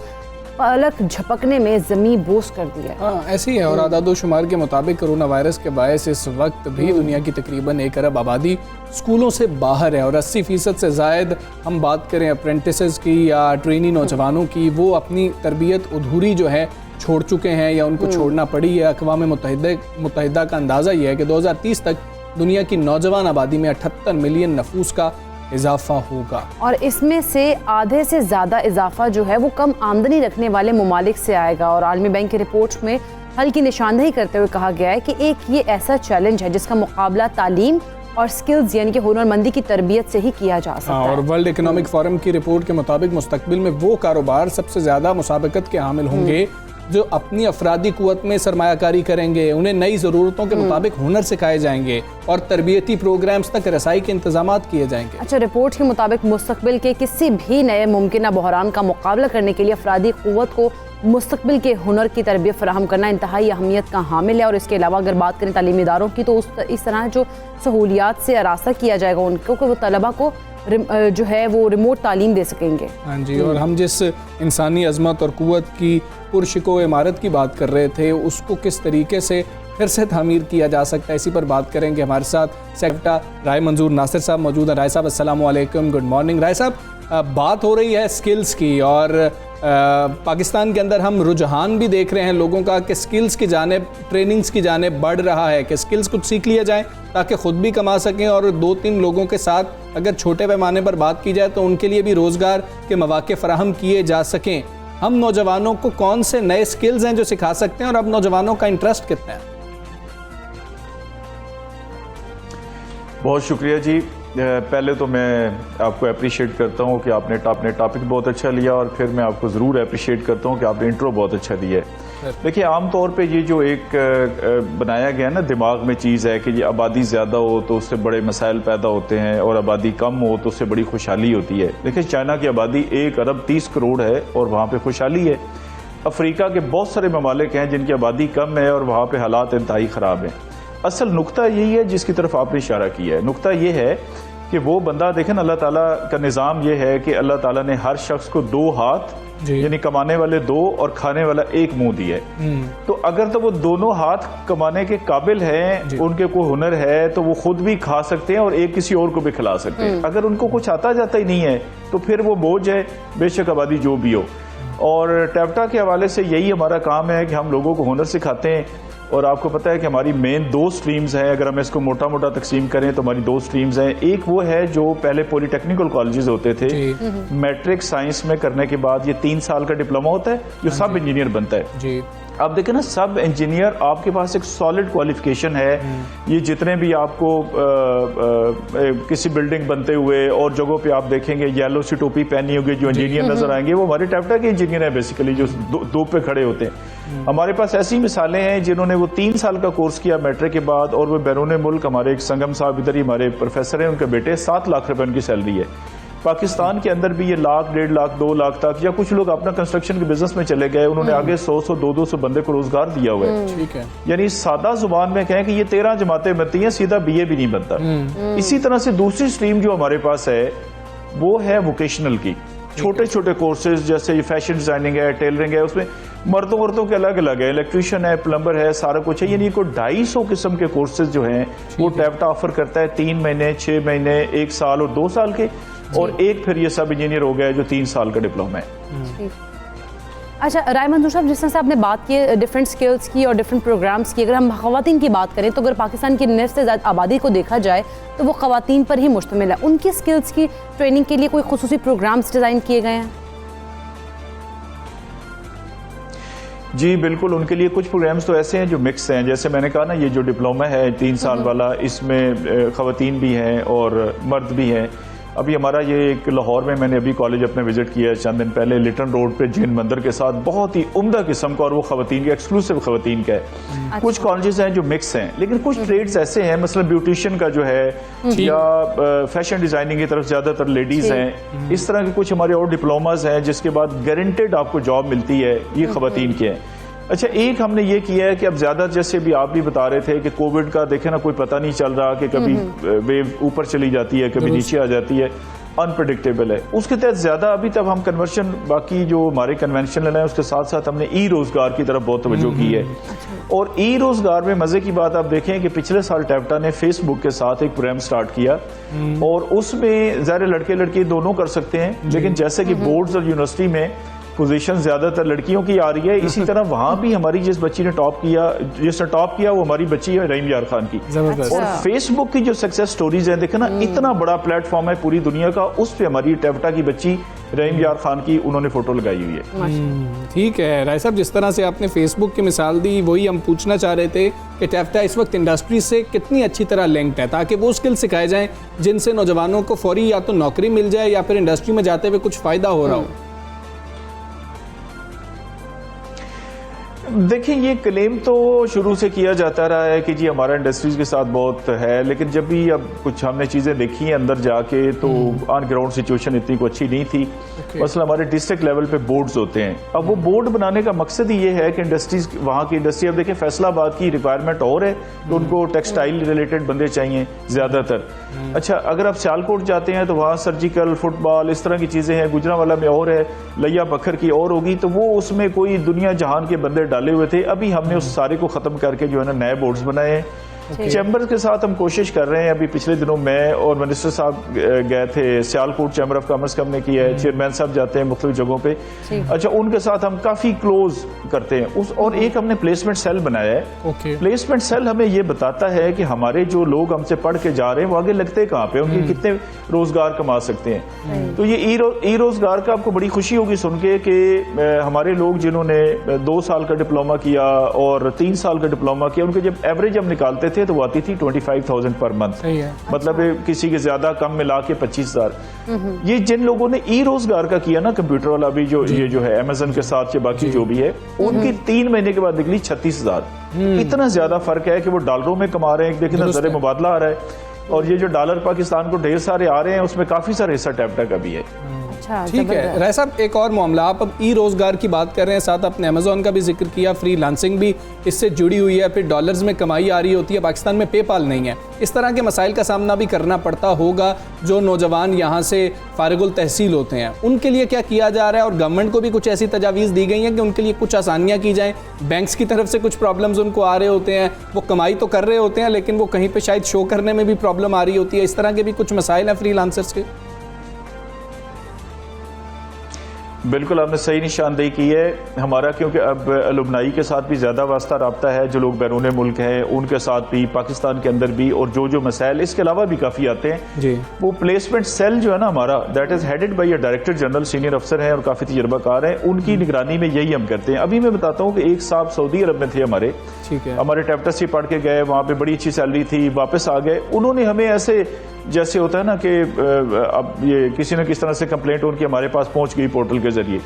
पलक झपकने में ज़मीं बोस कर दिया। हाँ, ऐसी है। और आदादो शुमार के मुताबिक कोरोना वायरस के बायस इस वक्त भी दुनिया की तकरीबन 1 अरब आबादी स्कूलों से बाहर है और 80% से ज़ायद हम बात करें अप्रेंटिसेस की या ट्रेनी नौजवानों की, वो अपनी तरबियत अधूरी जो है छोड़ चुके हैं या उनको छोड़ना पड़ी है। अक़वाम मुत्तहिदा का अंदाज़ा ये है कि 2030 तक दुनिया की नौजवान आबादी में 78 मिलियन नफूस का इजाफा होगा और इसमें से आधे से ज़्यादा इजाफा जो है वो कम आमदनी रखने वाले ममालिक से आएगा। और आलमी बैंक की रिपोर्ट में हल की निशानदेही करते हुए कहा गया है कि एक ये ऐसा चैलेंज है जिसका मुकाबला तालीम और स्किल्स यानी कि हुनरमंदी की तरबियत से ही किया जा सकता है। और वर्ल्ड इकोनॉमिक फोरम की रिपोर्ट के मुताबिक मुस्तकबिल में वो कारोबार सबसे ज़्यादा मुसाबकत के हामिल होंगे जो अपनी अफरादी कुव्वत में सरमायाकारी करेंगे, उन्हें नई ज़रूरतों के मुताबिक हुनर सिखाए जाएंगे और तरबियती प्रोग्राम्स तक रसाई के इंतजाम किए जाएंगे। अच्छा, रिपोर्ट के मुताबिक मुस्तकबिल के किसी भी नए मुमकिन बहरान का मुकाबला करने के लिए अफरादी कुव्वत को मुस्तकबिल के हुनर की तरबियत फराहम करना इंतहाई अहमियत का हामिल है। और इसके अलावा अगर बात करें तालीमी इदारों की, तो इस तरह जो सहूलियात से आरास्ता किया जाएगा उनको कि वो तलबा को जो है वो रिमोट तालीम दे सकेंगे। हाँ जी, और हम जिस इंसानी अजमत और क़ुव्वत की पुरशिको इमारत की बात कर रहे थे, उसको किस तरीके से फिर से तामीर किया जा सकता है, इसी पर बात करेंगे। हमारे साथ सेक्रेटरी राय मंजूर नासिर साहब मौजूद हैं। राय साहब अस्सलाम वालेकुम, गुड मॉर्निंग। राय साहब, बात हो रही है स्किल्स की और पाकिस्तान के अंदर हम रुझान भी देख रहे हैं लोगों का कि स्किल्स की जानिब, ट्रेनिंग्स की जानिब बढ़ रहा है कि स्किल्स कुछ सीख लिया जाए ताकि ख़ुद भी कमा सकें और 2-3 लोगों के साथ अगर छोटे पैमाने पर बात की जाए तो उनके लिए भी रोज़गार के मौके फराहम किए जा सकें। हम नौजवानों को कौन से नए स्किल्स हैं जो सिखा सकते हैं और अब नौजवानों का इंटरेस्ट कितना है? बहुत शुक्रिया जी। पहले तो मैं आपको अप्रिशिएट करता हूँ कि आपने टॉपिक बहुत अच्छा लिया और फिर मैं आपको ज़रूर अप्रिशिएट करता हूँ कि आपने इंट्रो बहुत अच्छा दिया है। देखिए, आम तौर पे ये जो एक बनाया गया ना दिमाग में चीज़ है कि ये आबादी ज़्यादा हो तो उससे बड़े मसाइल पैदा होते हैं और आबादी कम हो तो उससे बड़ी खुशहाली होती है। देखिए, चाइना की आबादी 1 अरब 30 करोड़ है और वहाँ पर खुशहाली है। अफ्रीका के बहुत सारे ममालिक हैं जिनकी आबादी कम है और वहाँ पर हालात इंतहाई ख़राब हैं। असल नुक्ता यही है जिसकी तरफ आपने इशारा किया है। नुक्ता ये है कि वो बंदा देखें ना, अल्लाह ताला का निज़ाम ये है कि अल्लाह ताला ने हर शख्स को 2 हाथ यानी कमाने वाले 2 और खाने वाला 1 मुंह दिया है। तो अगर तो वो दोनों हाथ कमाने के काबिल हैं, उनके कोई हुनर है तो वो खुद भी खा सकते हैं और एक किसी और को भी खिला सकते हैं। अगर उनको कुछ आता जाता ही नहीं है तो फिर वो बोझ है, बेशक आबादी जो भी हो। और टैप्टा के हवाले से यही हमारा काम है कि हम लोगों को हुनर सिखाते हैं। और आपको पता है कि हमारी मेन 2 स्ट्रीम्स हैं। अगर हम इसको मोटा मोटा तकसीम करें तो हमारी 2 स्ट्रीम्स हैं। एक वो है जो पहले पॉलीटेक्निकल कॉलेजेस होते थे, मैट्रिक साइंस में करने के बाद ये 3 साल का डिप्लोमा होता है जो सब इंजीनियर बनता है जी। आप देखें ना, सब इंजीनियर आपके पास एक सॉलिड क्वालिफिकेशन है। ये जितने भी आपको किसी बिल्डिंग बनते हुए और जगहों पे आप देखेंगे येलो सी टोपी पहनी होगी जो इंजीनियर नजर आएंगे, वो हमारे टैप्टा के इंजीनियर हैं बेसिकली, जो दो पे खड़े होते हैं। हमारे पास ऐसी मिसालें हैं जिन्होंने वो 3 साल का कोर्स किया मैट्रिक के बाद और वो बैरून मुल्क, हमारे एक संगम साहब इधर ही हमारे प्रोफेसर हैं, उनके बेटे 7 लाख रुपए उनकी सैलरी है। पाकिस्तान के अंदर भी ये 1 लाख, 1.5 लाख, 2 लाख तक, या कुछ लोग अपना कंस्ट्रक्शन के बिजनेस में चले गए, उन्होंने आगे 100, 200 बंदे को रोजगार दिया हुआ है। ठीक है, यानी सादा जुबान में कहें कि ये 13 जमातें बनती हैं, सीधा BA भी नहीं बनता। इसी तरह से दूसरी स्ट्रीम जो हमारे पास है वो है वोकेशनल की, छोटे छोटे कोर्सेज, जैसे ये फैशन डिजाइनिंग है, टेलरिंग है, उसमें मर्दों औरतों के अलग अलग है, इलेक्ट्रीशियन है, प्लम्बर है, सारा कुछ है। यानी को 250 किस्म के कोर्सेज जो हैं वो टैप्टा ऑफर करता है। 3 महीने, 6 महीने, 1 साल और 2 साल के, और एक फिर ये सब इंजीनियर हो गया जो 3 साल का डिप्लोमा है। अच्छा राय मंजूर साहब, जिस तरह से आपने बात की डिफरेंट स्किल्स की और डिफरेंट प्रोग्राम्स की, अगर हम ख़वातीन की बात करें तो अगर पाकिस्तान की निस्फ से ज़्यादा आबादी को देखा जाए तो वो ख़वातीन पर ही मुश्तमिल है। उनकी स्किल्स की ट्रेनिंग के लिए कोई खुसूसी प्रोग्राम्स डिज़ाइन किए गए हैं? जी बिल्कुल, उनके लिए कुछ प्रोग्राम्स तो ऐसे हैं जो मिक्स हैं। जैसे मैंने कहा ना, ये जो डिप्लोमा है 3 साल वाला, इसमें ख़वातीन भी हैं और मर्द भी हैं। अभी हमारा ये एक लाहौर में, मैंने अभी कॉलेज अपने विजिट किया चंद दिन पहले, लिटन रोड पे जैन मंदिर के साथ, बहुत ही उम्दा किस्म का, और वो ख़वातीन के एक्सक्लूसिव ख़वातीन का है। कुछ कॉलेजेस हैं जो मिक्स हैं, लेकिन कुछ ट्रेड्स ऐसे हैं, मतलब ब्यूटिशियन का जो है या फैशन डिजाइनिंग की तरफ ज़्यादातर लेडीज़ हैं। इस तरह के कुछ हमारे और डिप्लोमाज हैं जिसके बाद गारंटेड आपको जॉब मिलती है, ये ख़वातीन के हैं। अच्छा, एक हमने ये किया है कि अब ज़्यादा, जैसे भी आप भी बता रहे थे कि कोविड का देखे ना, कोई पता नहीं चल रहा कि कभी वेव ऊपर चली जाती है, कभी नीचे आ जाती है, अनप्रडिक्टेबल है। उसके तहत ज़्यादा अभी तक हम कन्वर्शन, बाकी जो हमारे कन्वेंशनल है उसके साथ साथ हमने ई-रोज़गार की तरफ बहुत तवज्जो की है। और ई-रोज़गार में मज़े की बात आप देखें कि पिछले साल टैप्टा ने फेसबुक के साथ एक प्रोग्राम स्टार्ट किया और उसमें ज़ाहिर लड़के लड़की दोनों कर सकते हैं, लेकिन जैसे कि बोर्ड्स और यूनिवर्सिटी में पोजीशन ज्यादातर लड़कियों की आ रही है, इसी तरह वहां भी हमारी जिस बच्ची ने टॉप किया, जिसने टॉप किया वो हमारी बच्ची है रहीम यार खान की। और फेसबुक की जो सक्सेस स्टोरीज हैं, देखे ना, इतना बड़ा प्लेटफॉर्म है पूरी दुनिया का, उस पे हमारी टैप्टा की बच्ची रहीम यार खान की उन्होंने फोटो लगाई हुई है। ठीक है राय साहब, जिस तरह से आपने फेसबुक की मिसाल दी, वही हम पूछना चाह रहे थे कि टैप्टा इस वक्त इंडस्ट्री से कितनी अच्छी तरह लिंक्ड है, ताकि वो स्किल सिखाए जाएं जिनसे नौजवानों को फौरी या तो नौकरी मिल जाए या फिर इंडस्ट्री में जाते हुए कुछ फायदा हो रहा हो। देखिए, ये क्लेम तो शुरू से किया जाता रहा है कि जी हमारा इंडस्ट्रीज के साथ बहुत है, लेकिन जब भी अब कुछ हमने चीज़ें देखी हैं अंदर जाके तो ऑन ग्राउंड सिचुएशन इतनी को अच्छी नहीं थी। मसला हमारे डिस्ट्रिक्ट लेवल पे बोर्ड्स होते हैं। अब वो बोर्ड बनाने का मकसद ही ये है कि इंडस्ट्रीज, वहाँ की इंडस्ट्री, अब देखिए फैसलाबाद की रिक्वायरमेंट और है तो उनको टेक्सटाइल रिलेटेड बंदे चाहिए ज़्यादातर। अच्छा, अगर आप सियालकोट जाते हैं तो वहाँ सर्जिकल, फुटबॉल, इस तरह की चीज़ें हैं। गुजरांवाला में और है, लिया बखर की और होगी, तो वो उसमें कोई दुनिया जहान के बंदे डाले हुए थे। अभी हमने उस सारे को ख़त्म करके जो है ना नए बोर्ड्स बनाए हैं। चैम्बर के साथ हम कोशिश कर रहे हैं। अभी पिछले दिनों मैं और मिनिस्टर साहब गए थे सियालकोट, चैम्बर ऑफ कॉमर्स का हमने किया है, चेयरमैन साहब जाते हैं मुख्तलिफ जगहों पे। अच्छा, उनके साथ हम काफ़ी क्लोज करते हैं उस, और एक हमने प्लेसमेंट सेल बनाया है। प्लेसमेंट सेल हमें ये बताता है कि हमारे जो लोग हमसे पढ़ के जा रहे हैं वो आगे लगते कहाँ पे, उनके कितने रोजगार कमा सकते हैं। तो ये ई रोजगार का आपको बड़ी खुशी होगी सुन के कि हमारे लोग जिन्होंने 2 साल का डिप्लोमा किया और 3 साल का डिप्लोमा किया, उनके जब एवरेज हम निकालते थे तो वो आती थी 25,000 पर मंथ। मतलब किसी के ज्यादा कम मिला के 25,000। ये जिन लोगों ने ई रोजगार का किया ना, कंप्यूटर वाला भी जो ये जो है अमेजन के साथ या बाकी जो भी है, उनकी 3 महीने के बाद निकली 36,000। इतना ज्यादा फर्क है कि वो डॉलरों में कमा रहे हैं। देखिए ना, ज़र मुबादला आ रहा है, और ये जो डॉलर पाकिस्तान को ढेर सारे आ रहे हैं उसमें काफी सारा हिस्सा टैप्टा का भी है। ठीक है राय साहब, एक और मामला, आप अब ई रोजगार की बात कर रहे हैं, साथ आपने अमेजोन का भी जिक्र किया, फ्रीलांसिंग भी इससे जुड़ी हुई है, फिर डॉलर्स में कमाई आ रही होती है। पाकिस्तान में पेपाल नहीं है। इस तरह के मसाइल का सामना भी करना पड़ता होगा जो नौजवान यहाँ से फारिगुल तहसील होते हैं, उनके लिए क्या किया जा रहा है? और गवर्नमेंट को भी कुछ ऐसी तजावीज़ दी गई हैं कि उनके लिए कुछ आसानियाँ की जाएँ? बैंक्स की तरफ से कुछ प्रॉब्लम्स उनको आ रहे होते हैं, वो कमाई तो कर रहे होते हैं लेकिन वो कहीं पर शायद शो करने में भी प्रॉब्लम आ रही होती है। इस तरह के भी कुछ मसाइल हैं फ्रीलांसर्स के? बिल्कुल, आपने सही निशानदेही की है। हमारा क्योंकि अब अलुमनाई के साथ भी ज़्यादा वास्ता रब्ता है, जो लोग बैरून मुल्क हैं उनके साथ भी, पाकिस्तान के अंदर भी, और जो मसाइल इसके अलावा भी काफ़ी आते हैं जी। वो प्लेसमेंट सेल जो है ना हमारा, that is headed by a director general, senior अफसर हैं और काफ़ी तजुर्बाकार हैं। उनकी निगरानी में यही हम करते हैं। अभी मैं बताता हूँ कि एक साहब सऊदी अरब में थे हमारे, ठीक है, हमारे टैप्टा से पढ़ के गए, वहाँ पे बड़ी अच्छी सैलरी थी, वापस आ गए। उन्होंने हमें ऐसे, जैसे होता है ना कि अब ये किसी न किस तरह से कंप्लेंट उनकी हमारे पास पहुंच गई पोर्टल के जरिए।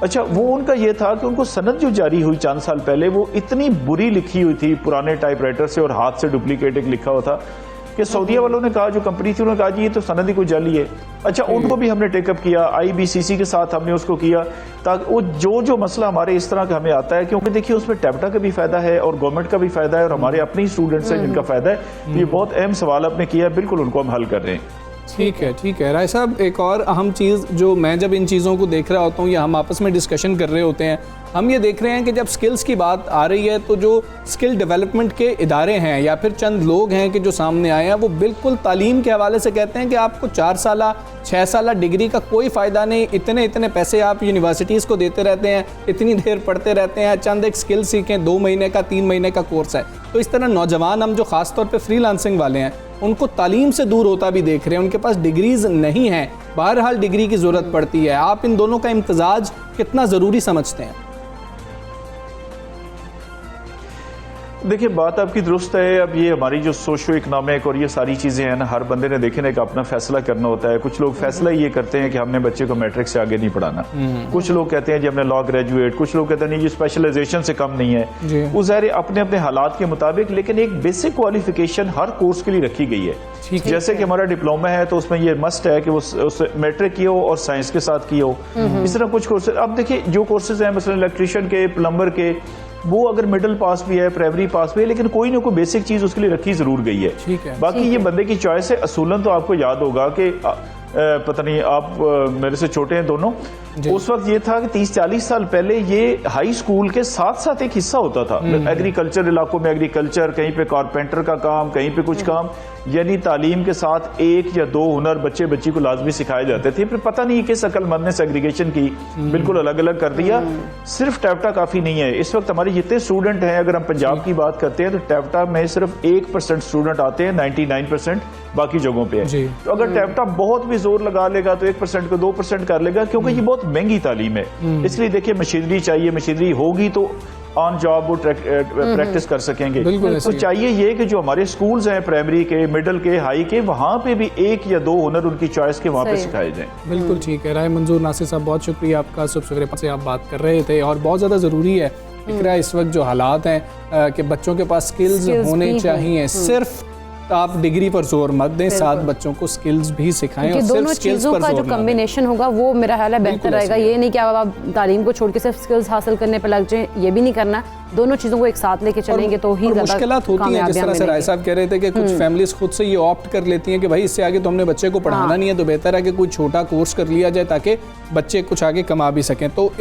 अच्छा, वो उनका ये था कि उनको सनद जो जारी हुई चंद साल पहले, वो इतनी बुरी लिखी हुई थी पुराने टाइपराइटर से, और हाथ से डुप्लीकेट एक लिखा हुआ था कि सऊदीया वालों ने कहा, जो कंपनी थी उन्होंने कहा जी ये तो सनद ही कोई जाली है। अच्छा, उनको भी हमने टेकअप किया, IBCC के साथ हमने उसको किया, ताकि वो जो मसला हमारे इस तरह का हमें आता है, क्योंकि देखिए उसमें टैप्टा का भी फायदा है और गवर्नमेंट का भी फायदा है और हमारे अपने ही स्टूडेंट्स हैं जिनका फायदा है। तो ये बहुत अहम सवाल आपने किया, बिल्कुल उनको हम हल कर रहे हैं। ठीक है राय साहब, एक और अहम चीज़ जो मैं जब इन चीज़ों को देख रहा होता हूँ या हम आपस में डिस्कशन कर रहे होते हैं, हम ये देख रहे हैं कि जब स्किल्स की बात आ रही है तो जो स्किल डेवलपमेंट के इदारे हैं या फिर चंद लोग हैं कि जो सामने आए हैं, वो बिल्कुल तालीम के हवाले से कहते हैं कि आपको 4 साल 6 साल डिग्री का कोई फ़ायदा नहीं, इतने पैसे आप यूनिवर्सिटीज़ को देते रहते हैं, इतनी देर पढ़ते रहते हैं, चंद एक स्किल सीखें, 2 महीने का 3 महीने का कोर्स है। तो इस तरह नौजवान हम जो ख़ास तौर पे फ्रीलांसिंग वाले हैं उनको तालीम से दूर होता भी देख रहे हैं, उनके पास डिग्रीज नहीं है, बहरहाल डिग्री की ज़रूरत पड़ती है। आप इन दोनों का इम्तिजाज कितना ज़रूरी समझते हैं? देखिए, बात आपकी दुरुस्त है। अब ये हमारी जो सोशो इकोनॉमिक और ये सारी चीज़ें हैं ना, हर बंदे ने देखे ना एक अपना फैसला करना होता है। कुछ लोग फैसला ये करते हैं कि हमने बच्चे को मैट्रिक से आगे नहीं पढ़ाना, कुछ लोग कहते हैं जी हमने लॉ ग्रेजुएट, कुछ लोग कहते हैं नहीं जी स्पेशलाइजेशन से कम नहीं है। वो ज़ाहिर अपने अपने हालात के मुताबिक, लेकिन एक बेसिक क्वालिफिकेशन हर कोर्स के लिए रखी गई है। जैसे कि हमारा डिप्लोमा है तो उसमें ये मस्ट है कि वो मैट्रिक की हो और साइंस के साथ की हो। इस तरह कुछ कोर्सेज, अब देखिए जो कोर्सेज हैं मसलन इलेक्ट्रीशियन के, प्लम्बर के, वो अगर मिडिल पास भी है, प्राइमरी पास भी है, लेकिन कोई ना कोई बेसिक चीज उसके लिए रखी जरूर गई है। ठीक है, बाकी ये बंदे की चॉइस है। असूलन तो आपको याद होगा कि पता नहीं आप मेरे से छोटे हैं दोनों, उस वक्त ये था कि 30-40 साल पहले ये हाई स्कूल के साथ साथ एक हिस्सा होता था। एग्रीकल्चर इलाकों में एग्रीकल्चर, कहीं पे कारपेंटर का काम, कहीं पे कुछ काम, यानी तालीम के साथ 1 या 2 हुनर बच्ची को लाजमी सिखाए जाते थे। फिर पता नहीं किस अक्लमंद ने सेग्रीगेशन की, बिल्कुल अलग अलग कर दिया। सिर्फ टैप्टा काफी नहीं है। इस वक्त हमारे जितने स्टूडेंट हैं, अगर हम पंजाब की बात करते हैं तो टैप्टा में सिर्फ 1% स्टूडेंट आते हैं, 99% बाकी जगहों पे है। तो अगर टैप्टा बहुत भी जोर लगा लेगा तो 1% को 2% कर लेगा, क्योंकि ये बहुत महंगी तालीम है। इसलिए देखिए मशीनरी चाहिए, मशीनरी होगी तो ऑन जॉब वो प्रैक्टिस कर सकेंगे। तो चाहिए ये कि जो हमारे स्कूल्स हैं प्राइमरी के, मिडिल के, हाई के, वहाँ पे भी 1 या 2 हुनर उनकी चॉइस के वहाँ पे सिखाए जाएं। बिल्कुल ठीक है। राय मंजूर नासिर साहब, बहुत शुक्रिया आपका। सुबह से आप बात कर रहे थे और बहुत ज़्यादा ज़रूरी है इकरा इस वक्त जो हालात हैं कि बच्चों के पास स्किल्स होने चाहिए, सिर्फ आप डिग्री पर जोर मत दें, साथ बच्चों को स्किल्स भी सिखाएं और दोनों चीज़ों का जो कम्बिनेशन होगा वो मेरा ख्याल है बेहतर रहेगा। ये नहीं कि आप तालीम को छोड़ के सिर्फ स्किल्स हासिल करने पर लग जाएं, ये भी नहीं करना। दोनों चीज़ों को एक साथ लेके चलेंगे तो ही मुश्किलात होती हैं। जिस तरह से राय साहब कह रहे थे कि कुछ फैमिलीज खुद से ये ऑप्ट कर लेती हैं कि भाई इससे आगे तो हमने बच्चे को पढ़ाना नहीं है, तो बेहतर है कि कोई छोटा कोर्स कर लिया जाए ताकि बच्चे कुछ आगे कमा भी सकें। तो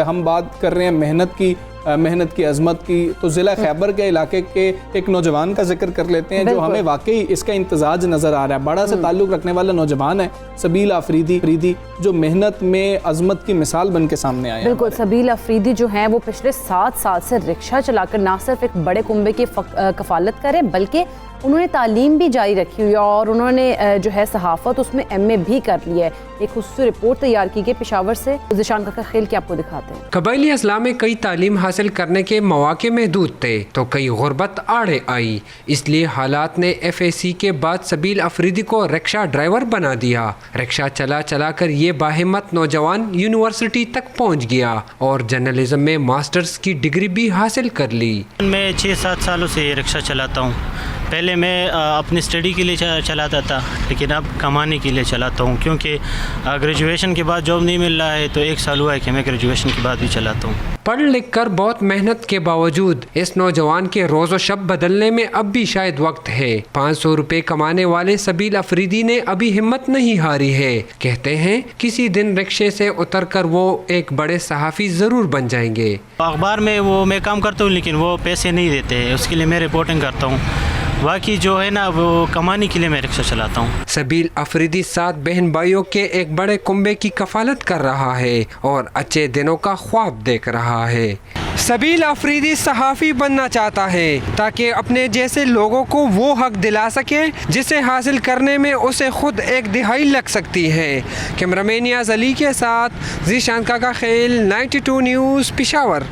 हम बात कर रहे हैं मेहनत की अजमत की, तो ज़िला खैबर के इलाके के एक नौजवान का जिक्र कर लेते हैं जो हमें वाकई इसका इंतजाज नज़र आ रहा है। बड़ा से ताल्लुक़ रखने वाला नौजवान है सबील अफरीदी, जो मेहनत में अजमत की मिसाल बन के सामने आया। बिल्कुल, सबील अफरीदी जो हैं वो पिछले 7 साल से रिक्शा चलाकर ना सिर्फ एक बड़े कुंबे की कफालत करें बल्कि उन्होंने तालीम भी जारी रखी हुई है और उन्होंने जो है सहाफ़त उसमें MA भी कर लिया है। एक खुसूसी रिपोर्ट तैयार की गई पेशावर से, ज़ीशान काका खेल के आपको दिखाते हैं। कबायली अज़ला में कई तालीम हासिल करने के मौके महदूद थे तो कई गुर्बत आड़े आई, इसलिए हालात ने FAC के बाद सबील अफरीदी को रिक्शा ड्राइवर बना दिया। रिक्शा चला कर ये बाहिम्मत नौजवान यूनिवर्सिटी तक पहुँच गया और जर्नलिज्म में मास्टर्स की डिग्री भी हासिल कर ली। मैं 6-7 सालों से ये रिक्शा चलाता हूँ। पहले मैं अपनी स्टडी के लिए चलाता था, लेकिन अब कमाने के लिए चलाता हूँ क्योंकि ग्रेजुएशन के बाद जॉब नहीं मिल रहा है, तो 1 साल हुआ है कि मैं ग्रेजुएशन के बाद भी चलाता हूँ। पढ़ लिख कर बहुत मेहनत के बावजूद इस नौजवान के रोज़ो शब बदलने में अब भी शायद वक्त है। 500 रुपए कमाने वाले सबील अफरीदी ने अभी हिम्मत नहीं हारी है। कहते हैं किसी दिन रिक्शे से उतर कर वो एक बड़े सहाफ़ी ज़रूर बन जाएंगे। अखबार में वो मैं काम करता हूँ लेकिन वो पैसे नहीं देते, उसके लिए मैं रिपोर्टिंग करता हूँ। बाकी जो है ना वो कमाने के लिए मैं रिक्शा चलाता हूँ। सबील अफरीदी 7 बहन भाइयों के एक बड़े कुंबे की कफालत कर रहा है और अच्छे दिनों का ख्वाब देख रहा है। सबील अफरीदी सहाफ़ी बनना चाहता है ताकि अपने जैसे लोगों को वो हक दिला सके जिसे हासिल करने में उसे खुद एक दिहाई लग सकती है। कैमरामैन नियाज़ अली के साथ ज़ीशान काका खेल, 92 न्यूज़, पेशावर।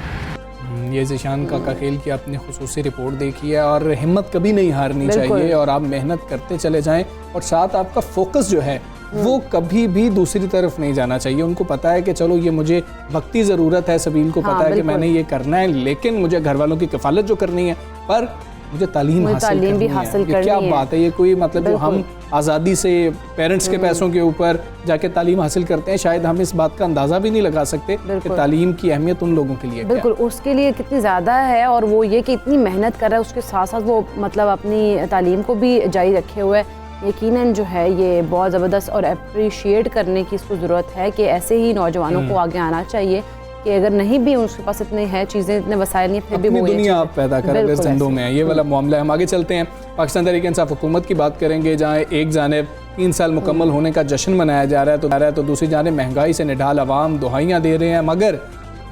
ये ज़ीशान काका खेल की आपने खुसूसी रिपोर्ट देखी है और हिम्मत कभी नहीं हारनी चाहिए और आप मेहनत करते चले जाएं और साथ आपका फोकस जो है वो कभी भी दूसरी तरफ नहीं जाना चाहिए। उनको पता है कि चलो ये मुझे वक्ती ज़रूरत है, सबील को पता है कि मैंने ये करना है, लेकिन मुझे घर वालों की कफालत जो करनी है, पर मुझे तालीम भी हासिल करनी है। क्या बात है, ये कोई मतलब जो हम आज़ादी से पेरेंट्स के पैसों के ऊपर जाके तालीम हासिल करते हैं, शायद हम इस बात का अंदाज़ा भी नहीं लगा सकते कि तालीम की अहमियत उन लोगों के लिए बिल्कुल उसके लिए कितनी ज़्यादा है। और वो ये कि इतनी मेहनत कर रहा है, उसके साथ साथ वो मतलब अपनी तालीम को भी जारी रखे हुए है। यकीनन जो है ये बहुत ज़बरदस्त और अप्रिशिएट करने की इसको ज़रूरत है कि ऐसे ही नौजवानों को आगे आना चाहिए कि अगर नहीं भी उसके पास इतने हैं चीज़ें, इतने वसाइल नहीं, फिर भी वो दुनिया आप पैदा कर अगर जिंदों में है, ये वाला मामला है। हम आगे चलते हैं, पाकिस्तान तहरीक इंसाफ हुकूमत की बात करेंगे जहाँ एक जानिब 3 साल मुकम्मल होने का जश्न मनाया जा रहा है तो दूसरी जानिब महंगाई से निढाल अवाम दुहाइयाँ दे रहे हैं, मगर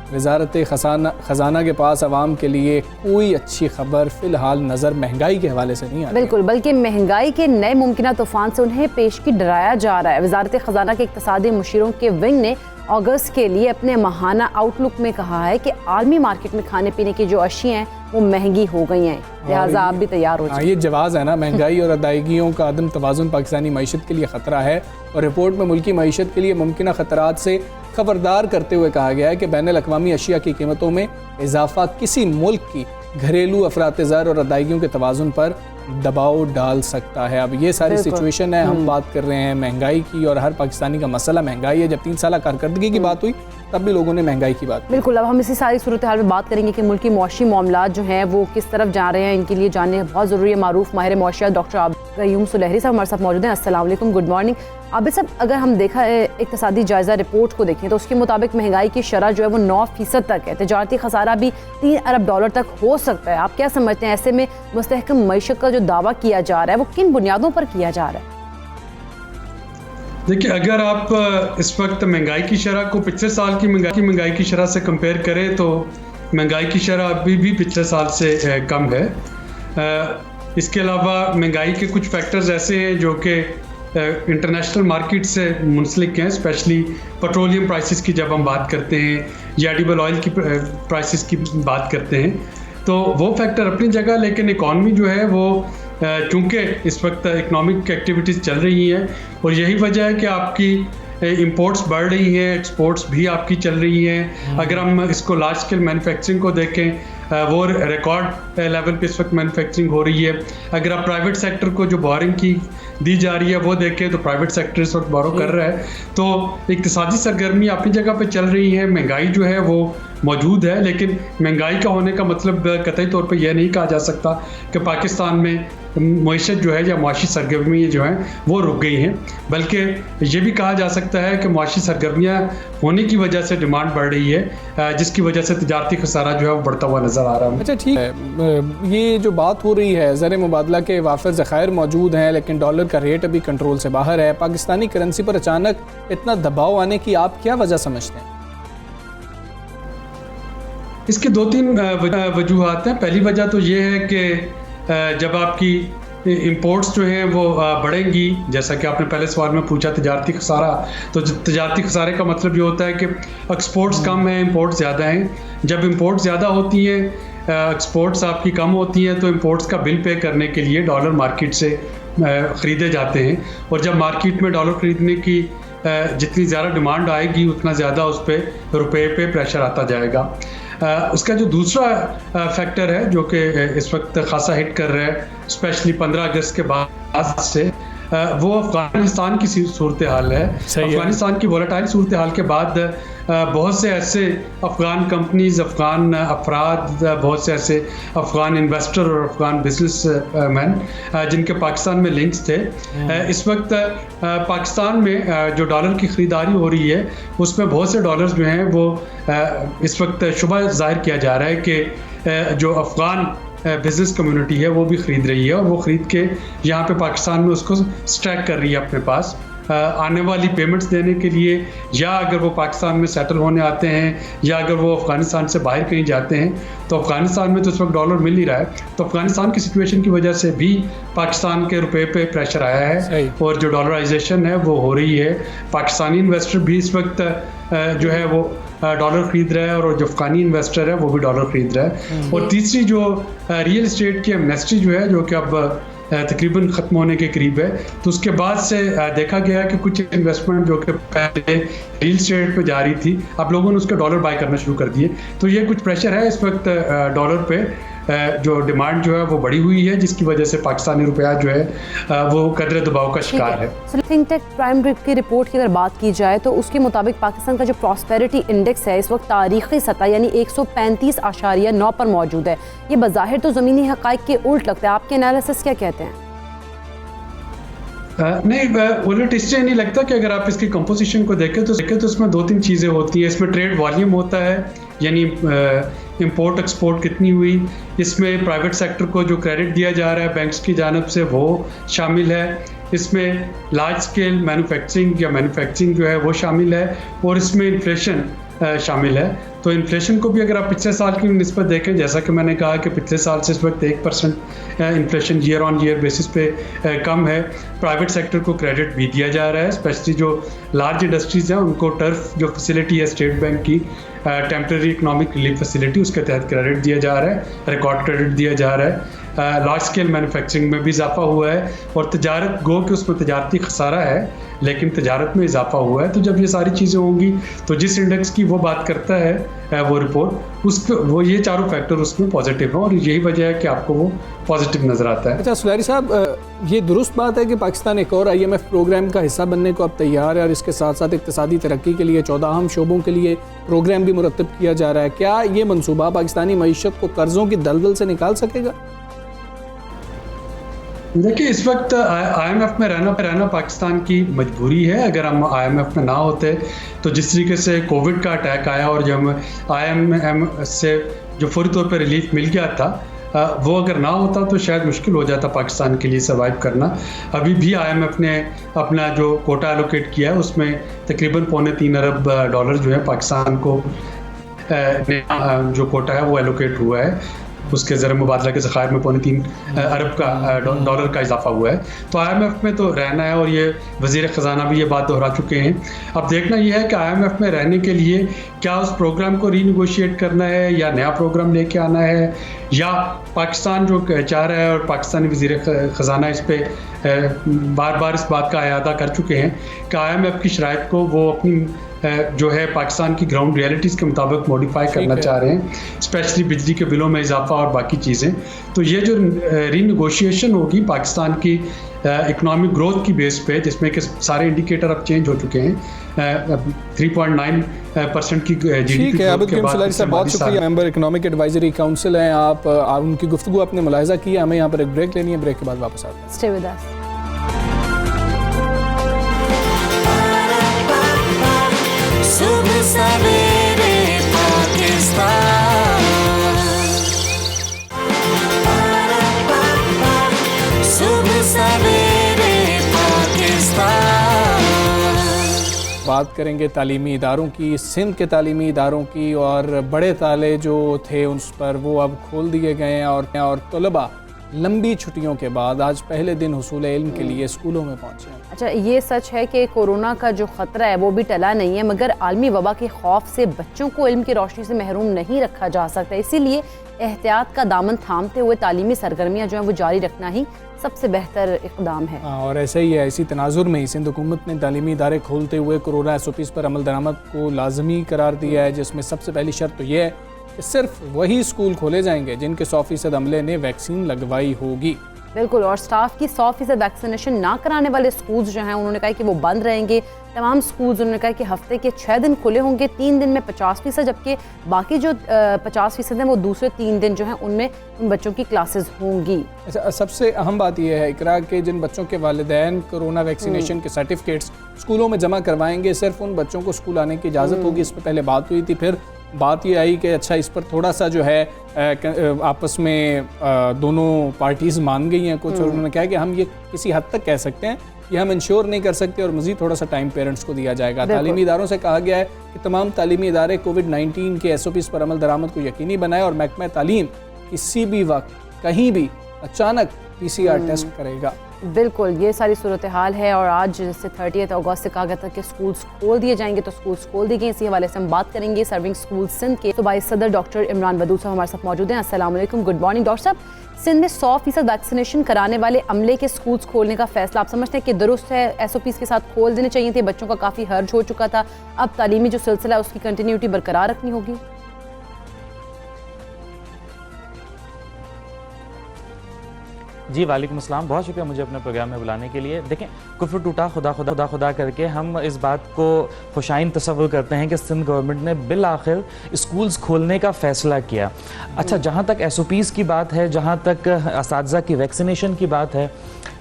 वजारत ख़जाना के पास अवाम के लिए कोई अच्छी खबर फ़िलहाल नज़र महंगाई के हवाले से नहीं आ रही। बिल्कुल, बल्कि महंगाई के नए मुमकिन तूफ़ान से उन्हें पेशगी डराया जा रहा है। वजारत ख़जाना के इक़्तिसादी मुशीरों के विंग ने अगस्त के लिए अपने माहाना आउटलुक में कहा है कि आलमी मार्केट में खाने पीने की जो अशियाँ हैं वो महंगी हो गई हैं, लिहाजा आप भी तैयार हो जाए। ये जवाज़ है ना, महंगाई और अदायगियों का अदम तवाज़ुन पाकिस्तानी मईशत के लिए ख़तरा है और रिपोर्ट में मुल्की मईशत के लिए मुमकिन ख़तरात से खबरदार करते हुए कहा गया है कि बैनुल-अक़वामी अशिया की कीमतों में इजाफा किसी मुल्क की घरेलू अफरात-ए-ज़र और अदायगियों के तवाज़ुन पर दबाव डाल सकता है। अब ये सारी सिचुएशन है, हम बात कर रहे हैं महंगाई की और हर पाकिस्तानी का मसला महंगाई है। जब 3 साल कारकर्दगी की बात हुई तब भी लोगों ने महंगाई की बात। बिल्कुल, अब हम इसी सारी सूरत हाल में बात करेंगे कि मुल्की मौशी मामलात जो हैं वो किस तरफ जा रहे हैं, इनके लिए जानने बहुत ज़रूरी है। मारूफ माहिर मौशियात डॉक्टर आबिद सुलहरी साहब हमारे साथ मौजूद हैं। अस्सलाम वालेकुम, गुड मॉर्निंग। आबिद साहब, अगर हम देखा इक़्तिसादी जायज़ा रिपोर्ट को देखें तो उसके मुताबिक महंगाई की शरह जो है वो 9% तक है, तिजारती खसारा भी $3 अरब तक हो सकता है। आप क्या समझते हैं, ऐसे में मुस्तहकम मईशत का जो दावा किया जा रहा है वो किन बुनियादों पर किया जा रहा है? देखिए, अगर आप इस वक्त महंगाई की शरह को पिछले साल की महंगाई की शरह से कंपेयर करें तो महंगाई की शरह अभी भी पिछले साल से कम है। इसके अलावा महंगाई के कुछ फैक्टर्स ऐसे हैं जो कि इंटरनेशनल मार्केट से मुंसलिक हैं, स्पेशली पेट्रोलियम प्राइसेस की जब हम बात करते हैं या एडिबल ऑयल की प्राइसेस की बात करते हैं तो वो फैक्टर अपनी जगह, लेकिन इकॉनमी जो है वो चूँकि इस वक्त इकनॉमिक एक्टिविटीज़ चल रही हैं और यही वजह है कि आपकी इंपोर्ट्स बढ़ रही हैं, एक्सपोर्ट्स भी आपकी चल रही हैं। अगर हम इसको लार्ज स्केल मैन्युफैक्चरिंग को देखें, वो रिकॉर्ड लेवल पे इस वक्त मैन्युफैक्चरिंग हो रही है। अगर आप प्राइवेट सेक्टर को जो बोरिंग की दी जा रही है वो देखें तो प्राइवेट सेक्टर इस वक्त बोरो कर रहा है। तो इक्तिसादी सरगर्मी अपनी जगह पे चल रही है, महंगाई जो है वो मौजूद है, लेकिन महंगाई का होने का मतलब कतई तौर पे यह नहीं कहा जा सकता कि पाकिस्तान में मईशत जो है या मुआशी सरगर्मियाँ जो हैं वो रुक गई हैं, बल्कि ये भी कहा जा सकता है कि मुआशी सरगर्मियाँ होने की वजह से डिमांड बढ़ रही है, जिसकी वजह से तजारती खसारा जो है वो बढ़ता हुआ नज़र आ रहा है। अच्छा ठीक है, ये जो बात हो रही है ज़र मुबादला के वाफिर ज़खायर मौजूद हैं लेकिन डॉलर का रेट अभी कंट्रोल से बाहर है, पाकिस्तानी करेंसी पर अचानक इतना दबाव आने की आप क्या वजह समझते हैं? इसके 2-3 वजूहात हैं। पहली वजह तो ये है कि जब आपकी इंपोर्ट्स जो हैं वो बढ़ेंगी, जैसा कि आपने पहले सवाल में पूछा तजारती खसारा, तो तजारती खसारे का मतलब ये होता है कि एक्सपोर्ट्स कम हैं, इंपोर्ट ज़्यादा हैं। जब इंपोर्ट ज़्यादा होती हैं, एक्सपोर्ट्स आपकी कम होती हैं, तो इंपोर्ट्स का बिल पे करने के लिए डॉलर मार्केट से ख़रीदे जाते हैं, और जब मार्केट में डॉलर ख़रीदने की जितनी ज़्यादा डिमांड आएगी उतना ज़्यादा उस पर रुपये पे प्रेशर आता जाएगा। उसका जो दूसरा फैक्टर है जो कि इस वक्त खासा हिट कर रहा है, स्पेशली 15 अगस्त के बाद से, वो अफ़गानिस्तान की सूरत हाल है। अफ़गानिस्तान की वोलेटाइल सूरत हाल के बाद बहुत से ऐसे अफ़गान कंपनीज़, अफ़गान अफराद, बहुत से ऐसे अफ़गान इन्वेस्टर और अफ़गान बिजनेस मैन जिनके पाकिस्तान में लिंक्स थे, इस वक्त पाकिस्तान में जो डॉलर की ख़रीदारी हो रही है उसमें बहुत से डॉलर्स जो हैं वो इस वक्त शुबा ज़ाहिर किया जा रहा है कि जो अफ़गान बिज़नेस कम्युनिटी है वो भी ख़रीद रही है, और वो ख़रीद के यहाँ पे पाकिस्तान में उसको स्टैक कर रही है अपने पास आने वाली पेमेंट्स देने के लिए, या अगर वो पाकिस्तान में सेटल होने आते हैं, या अगर वो अफ़गानिस्तान से बाहर कहीं जाते हैं। तो अफ़गानिस्तान में तो इस वक्त डॉलर मिल ही रहा है, तो अफ़गानिस्तान की सिचुएशन की वजह से भी पाकिस्तान के रुपये पे प्रेशर आया है, और जो डॉलराइजेशन है वो हो रही है। पाकिस्तानी इन्वेस्टर भी इस वक्त जो है वो डॉलर ख़रीद रहा है, और जो अफ़गानी इन्वेस्टर है वो भी डॉलर ख़रीद रहा है। और तीसरी जो रियल इस्टेट की एमनेस्टी जो है, जो कि अब तकरीबन ख़त्म होने के करीब है, तो उसके बाद से देखा गया कि कुछ इन्वेस्टमेंट जो कि पहले रियल इस्टेट पे जा रही थी, अब लोगों ने उसके डॉलर बाय करना शुरू कर दिए। तो ये कुछ प्रेशर है इस वक्त डॉलर पे, जो डिमांड जो है वो बढ़ी हुई है, जिसकी वजह से पाकिस्तानी रुपया जो है वो कदर दबाव का शिकार है। थिंक टेक प्राइम ग्रिड की रिपोर्ट की अगर बात की जाए तो उसके मुताबिक पाकिस्तान का जो प्रॉस्पेरिटी इंडेक्स है इस वक्त तारीखी सतह यानी 135.9 पर मौजूद है। ये बज़ाहिर तो ज़मीनी हक़ाइक़ के उल्ट लगता है, आपके एनालिसिस क्या कहते हैं? नहीं, उलट इससे नहीं लगता कि अगर आप इसकी कंपोजिशन को देखें तो इसमें 2-3 चीज़ें होती हैं। इसमें ट्रेड वॉल्यूम होता है, यानी इंपोर्ट एक्सपोर्ट कितनी हुई, इसमें प्राइवेट सेक्टर को जो क्रेडिट दिया जा रहा है बैंक्स की जानिब से वो शामिल है, इसमें लार्ज स्केल मैन्युफैक्चरिंग जो है वो शामिल है, और इसमें इन्फ्लेशन शामिल है। तो इन्फ्लेशन को भी अगर आप पिछले साल की निस्बत देखें, जैसा कि मैंने कहा कि पिछले साल से इस वक्त 1% inflation year on year basis पे कम है। प्राइवेट सेक्टर को क्रेडिट भी दिया जा रहा है, स्पेशली जो लार्ज इंडस्ट्रीज़ हैं उनको टर्फ जो फैसिलिटी है स्टेट बैंक की टेम्प्रेरी इकोनॉमिक रिलीफ फैसिलिटी, उसके तहत क्रेडिट दिया जा रहा है, रिकॉर्ड क्रेडिट दिया जा रहा है। लार्ज स्केल मैन्युफैक्चरिंग में भी इजाफा हुआ है, और तजारत गो कि उसमें तजारती खसारा है लेकिन तजारत में इजाफा हुआ है। तो जब ये सारी चीज़ें होंगी तो जिस इंडेक्स की वो बात करता है वो रिपोर्ट, उसको वो ये चारों फैक्टर उसमें पॉजिटिव है, और यही वजह है कि आपको वो पॉजिटिव नज़र आता है। अच्छा सुलैरी साहब, ये दुरुस्त बात है कि पाकिस्तान एक और IMF प्रोग्राम का हिस्सा बनने को अब तैयार है, और इसके साथ साथ इक्तिसादी तरक्की के लिए 14 अहम शोबों के लिए प्रोग्राम भी मुरतब किया जा रहा है। क्या ये मनसूबा पाकिस्तानी मईशत को कर्ज़ों की दलदल से निकाल सकेगा? देखिए, इस वक्त IMF में रहना पाकिस्तान की मजबूरी है। अगर हम IMF में ना होते तो जिस तरीके से कोविड का अटैक आया और जब IMF से जो फौरी तौर पर रिलीफ मिल गया था, वो अगर ना होता तो शायद मुश्किल हो जाता पाकिस्तान के लिए सर्वाइव करना। अभी भी IMF ने अपना जो कोटा एलोकेट किया है उसमें तकरीबन $3.25 अरब जो है पाकिस्तान को जो कोटा है वो एलोकेट हुआ है। उसके ज़र मुबादला के ज़खायर में 3.25 अरब का डॉलर का इजाफा हुआ है। तो IMF में तो रहना है, और ये वज़ीर ख़जाना भी ये बात दोहरा चुके हैं। अब देखना ये है कि IMF में रहने के लिए क्या उस प्रोग्राम को रीनिगोशिएट करना है या नया प्रोग्राम लेके आना है, या पाकिस्तान जो चाह रहा है, और पाकिस्तानी वज़ीर ख़जाना इस पर बार बार इस बात का अयादा कर चुके हैं कि IMF की शराइत को वो अपनी जो है पाकिस्तान की ग्राउंड रियलिटीज़ के मुताबिक मॉडिफाई करना चाह रहे हैं, स्पेशली बिजली के बिलों में इजाफा और बाकी चीज़ें। तो ये जो रीनिगोशिएशन होगी पाकिस्तान की इकनॉमिक ग्रोथ की बेस पे, जिसमें कि सारे इंडिकेटर अब चेंज हो चुके हैं, 3.9% की GDP ग्रोथ के बाद। बहुत शुक्रिया, मेंबर इकोनॉमिक एडवाइजरी काउंसिल हैं आप उनकी गुफ्तगू आपने मुलाहिजा किया। हमें यहाँ पर एक ब्रेक लेनी है, ब्रेक के बाद वापस आते हैं। Stay with us. सुबह सवेरे पाकिस्तान, सुबह सवेरे पाकिस्तान। बात करेंगे तालीमी इदारों की, सिंध के तालीमी इदारों की, और बड़े ताले जो थे उस पर वो अब खोल दिए गए हैं, और तलबा लंबी छुट्टियों के बाद आज पहले दिन हुसूल इल्म के लिए स्कूलों में पहुंचे हैं। अच्छा, ये सच है कि कोरोना का जो ख़तरा है वो भी टला नहीं है, मगर आलमी वबा के खौफ से बच्चों को इल्म की रोशनी से महरूम नहीं रखा जा सकता। इसीलिए एहतियात का दामन थामते हुए तालीमी सरगर्मियाँ जो हैं वो जारी रखना ही सबसे बेहतर इक़दाम है। और ऐसा ही है, इसी तनाजुर में ही सिंध हुकूमत ने तालीमी इदारे खोलते हुए कोरोना SOPs पर अमल दरामद को लाजमी करार दिया है, जिसमें सबसे पहली शर्त तो ये है कि सिर्फ वही स्कूल खोले जाएंगे जिनके 100% अमले ने वैक्सीन लगवाई होगी। बिल्कुल, और स्टाफ की 100% वैक्सीनेशन ना कराने वाले स्कूल्स जो हैं उन्होंने कहा कि वो बंद रहेंगे। तमाम स्कूल्स उन्होंने कहा कि हफ्ते के 6 दिन खुले होंगे, 3 दिन में 50%, जबकि बाकी जो 50% हैं वो दूसरे 3 दिन जो हैं उनमें उन बच्चों की क्लासेस होंगी। अच्छा, सबसे अहम बात यह है इकरा के जिन बच्चों के वालिदैन कोरोना वैक्सीनेशन के सर्टिफिकेट्स स्कूलों में जमा करवाएंगे, सिर्फ उन बच्चों को स्कूल आने की इजाज़त होगी। इस पर पहले बात हुई थी, फिर बात ये आई कि अच्छा इस पर थोड़ा सा जो है आपस में दोनों पार्टीज़ मान गई हैं कुछ, और उन्होंने कहा कि हम ये किसी हद तक कह सकते हैं, ये हम इंश्योर नहीं कर सकते, और मज़ीद थोड़ा सा टाइम पेरेंट्स को दिया जाएगा। तालीमी इदारों से कहा गया है कि तमाम तालीमी इदारे कोविड-19 के SOPs पर अमल दरामद को यकीनी बनाए, और महकमा तालीम किसी भी वक्त कहीं भी अचानक PCR टेस्ट करेगा। बिल्कुल, ये सारी सूरत हाल है, और आज जैसे 30 अगस्त से कहा गया था कि स्कूल्स खोल दिए जाएंगे, तो स्कूल्स खोल दिए गए। इसी हवाले से हम बात करेंगे सर्विंग स्कूल सिंध के सूबाई सदर डॉक्टर इमरान वदूद साहब हमारे साथ मौजूद हैं। अस्सलाम वालेकुम, गुड मॉर्निंग डॉक्टर साहब। सिंध में 100% वैक्सीनेशन कराने वाले अमले के स्कूल्स खोलने का फैसला आप समझते हैं कि दुरुस्त है? SOPs के साथ खोल देने चाहिए थे, बच्चों का काफ़ी हर्ज हो चुका था, अब तालीमी जो सिलसिला है उसकी कंटिन्यूटी बरकरार रखनी होगी। जी वालेकुम अस्सलाम, बहुत शुक्रिया मुझे अपने प्रोग्राम में बुलाने के लिए। देखें, कुफ्र टूटा खुदा खुदा खुदा खुदा करके हम इस बात को खुशाइन तसव्वुर करते हैं कि सिंध गवर्नमेंट ने बिल आखिर स्कूल्स खोलने का फ़ैसला किया। अच्छा, जहाँ तक SOPs की बात है, जहाँ तक असातिज़ा की वैक्सीनेशन की बात है,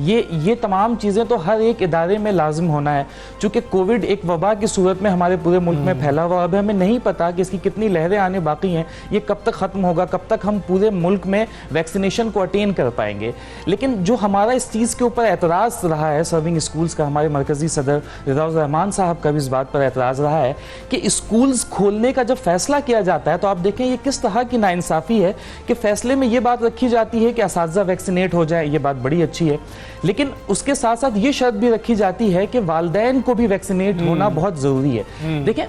ये तमाम चीज़ें तो हर एक इदारे में लाजिम होना है, चूँकि कोविड एक वबा की सूरत में हमारे पूरे मुल्क में फैला हुआ। अब हमें नहीं पता कि इसकी कितनी लहरें आने बाकी हैं, ये कब तक ख़त्म होगा, कब तक हम पूरे मुल्क में वैक्सीनेशन को अटेन कर पाएंगे। लेकिन जो हमारा इस चीज़ के ऊपर एतराज़ रहा है सर्विंग स्कूल्स का, हमारे मरकज़ी सदर रिज़वानुर रहमान साहब का भी इस बात पर एतराज़ रहा है कि स्कूल्स खोलने का जब फैसला किया जाता है तो आप देखें ये किस तरह की नाइंसाफ़ी है कि फ़ैसले में ये बात रखी जाती है कि असातिज़ा वैक्सीनेट हो जाए, ये बात बड़ी अच्छी है, लेकिन उसके साथ साथ ये शर्त भी रखी जाती है कि वालिदैन को भी वैक्सीनेट होना बहुत ज़रूरी है। देखें,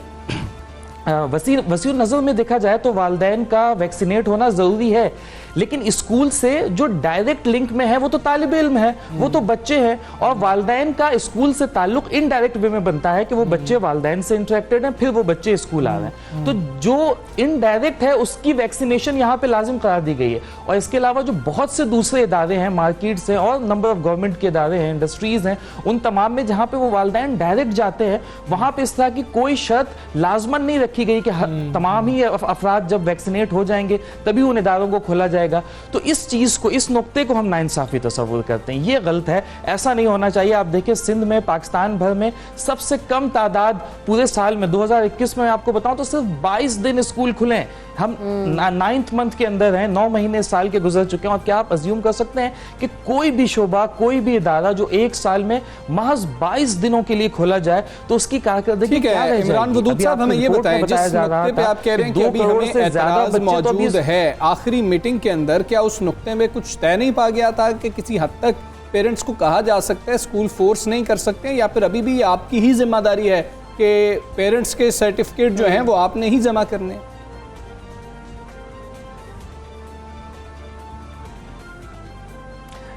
वसीउ नज़र में देखा जाए तो वालिदैन का वैक्सीनेट होना ज़रूरी है, लेकिन स्कूल से जो डायरेक्ट लिंक में है वो तो तालिब इल्म है, वो तो बच्चे हैं, और वालिदैन का स्कूल से ताल्लुक इनडायरेक्ट वे में बनता है कि वो बच्चे वालिदैन से इंटरेक्टेड हैं, फिर वो बच्चे स्कूल आ रहे हैं। तो जो इनडायरेक्ट है उसकी वैक्सीनेशन यहाँ पे लाजिम करार दी गई है। और इसके अलावा जो बहुत से दूसरे इदारे हैं, मार्केट्स हैं और नंबर ऑफ गवर्नमेंट के इदारे हैं, इंडस्ट्रीज़ हैं, उन तमाम में जहाँ पे वो वालिदैन डायरेक्ट जाते हैं वहाँ पे इस तरह की कोई शर्त लाजमन नहीं रखी गई कि तमाम ही अफराद जब वैक्सीनेट हो जाएंगे तभी उन इदारों को खोला जाएगा। तो इस चीज़ को, इस नुक्ते को हम नाइंसाफ़ी तस्वुर करते हैं, ये गलत है, ऐसा नहीं होना चाहिए। आप देखिए सिंध में, पाकिस्तान भर में सबसे कम तादाद पूरे साल में 2021 में आपको बताऊं तो सिर्फ 22 दिन स्कूल खुले हैं। हम 9th मंथ के अंदर हैं, 9 महीने साल के गुजर चुके हैं, और क्या आप अज्यूम कर सकते हैं कि कोई भी शोबा, कोई भी इदारा जो एक साल में महज 22 दिनों के लिए खोला जाए तो उसकी कारकर्दगी क्या रह जाएगी? इमरान वदूद साहब, हमें ये बताएं, जिस नुक्ते पे आप कह रहे हैं कि अभी हमें एतराज़ मौजूद है, आखिरी मीटिंग के अंदर क्या उस नुक्ते में कुछ तय नहीं पा गया था कि किसी हद तक पेरेंट्स को कहा जा सकता है, स्कूल फोर्स नहीं कर सकते, या फिर अभी भी आपकी ही जिम्मेदारी है कि पेरेंट्स के सर्टिफिकेट जो हैं वो आपने ही जमा करने हैं?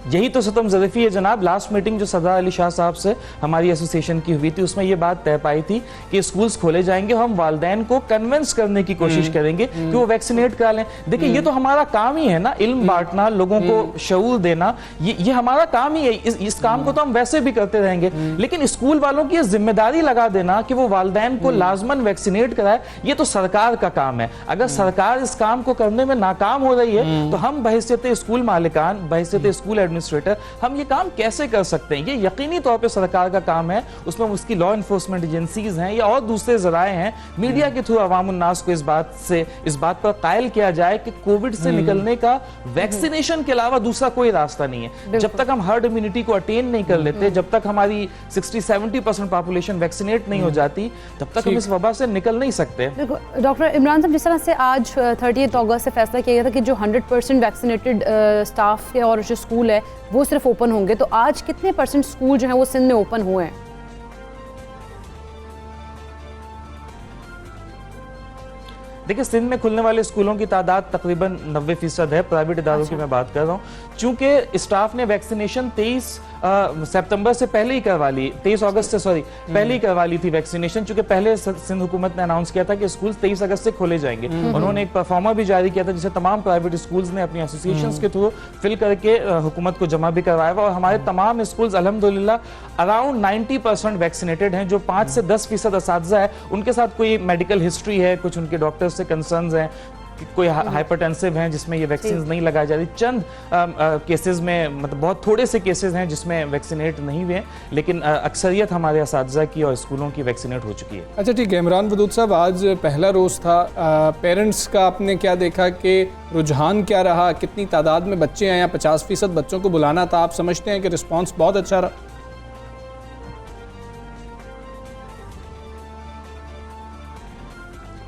यही तो सितम ज़रीफ़ी है जनाब। लास्ट मीटिंग जो सरदार अली शाह साहब से हमारी एसोसिएशन की हुई थी उसमें ये बात तय पाई थी कि स्कूल्स खोले जाएंगे, हम वालिदैन को कन्विंस करने की कोशिश करेंगे कि वो वैक्सीनेट करा लें। देखिए ये तो हमारा काम ही है ना, इल्म बांटना, लोगों को शऊर देना, ये हमारा काम ही है। इस काम को तो हम वैसे भी करते रहेंगे, लेकिन स्कूल वालों की जिम्मेदारी लगा देना कि वो वालिदैन को लाजमन वैक्सीनेट कराए, ये तो सरकार का काम है। अगर सरकार इस काम को करने में नाकाम हो रही है तो हम बहैसियत स्कूल मालिकान, बहैसियत स्कूल एडमिनिस्ट्रेटर, हम ये काम कैसे कर सकते हैं? ये यकीनी तौर पे सरकार का काम है, उसमें उसकी लॉ इन्फोर्समेंट एजेंसीज हैं या और दूसरे जराए हैं, मीडिया के थ्रू अवाम उन्नास को इस बात पर कायल किया जाए कि कोविड से निकलने का वैक्सीनेशन के अलावा दूसरा कोई रास्ता नहीं है। जब तक हम हर्ड इम्यूनिटी को अटेन नहीं कर लेते, जब तक हमारी 60-70% पॉपुलेशन वैक्सीनेट नहीं हो जाती, तब तक हम इस वबा से निकल नहीं सकते। डॉक्टर इमरान साहब, जिस तरह से आज 30 अगस्त से फैसला किया गया था कि जो 100% वैक्सीनेटेड स्टाफ है और जो स्कूल है वो सिर्फ ओपन होंगे, तो आज कितने % स्कूल जो है वो सिंध में ओपन हुए हैं? देखिए सिंध में खुलने वाले स्कूलों की तादाद तकरीबन 90% है। प्राइवेट इदारों की मैं बात कर रहा हूँ। चूंकि स्टाफ ने वैक्सीनेशन 23 सितंबर से पहले ही करवा ली, 23 अगस्त से पहले ही करवा ली थी वैक्सीनेशन, चूंकि पहले सिंध हुकूमत ने अनाउंस किया था कि स्कूल 23 अगस्त से खोले जाएंगे। उन्होंने एक परफॉर्मा भी जारी किया था जिसे तमाम प्राइवेट स्कूल्स ने अपनी एसोसिएशंस के थ्रू फिल करके हुकूमत को जमा भी करवाया हुआ, और हमारे तमाम स्कूल्स अल्हम्दुलिल्लाह अराउंड 90% वैक्सीनेटेड हैं। जो 5 से 10% असातिज़ा है उनके साथ कोई मेडिकल हिस्ट्री है, कुछ उनके डॉक्टर्स से कंसर्न्स हैं, कोई हाइपरटेंसिव हैं जिसमें ये वैक्सीन नहीं लगाई जा रही, चंद केसेस में, मतलब बहुत थोड़े से केसेस हैं जिसमें वैक्सीनेट नहीं हुए, लेकिन अक्सरियत हमारे असातिज़ा की और स्कूलों की वैक्सीनेट हो चुकी है। अच्छा ठीक है इमरान वदूद साहब, आज पहला रोज़ था, पेरेंट्स का आपने क्या देखा कि रुझान क्या रहा, कितनी तादाद में बच्चे आए? 50% बच्चों को बुलाना था, आप समझते हैं कि रिस्पॉन्स बहुत अच्छा रहा?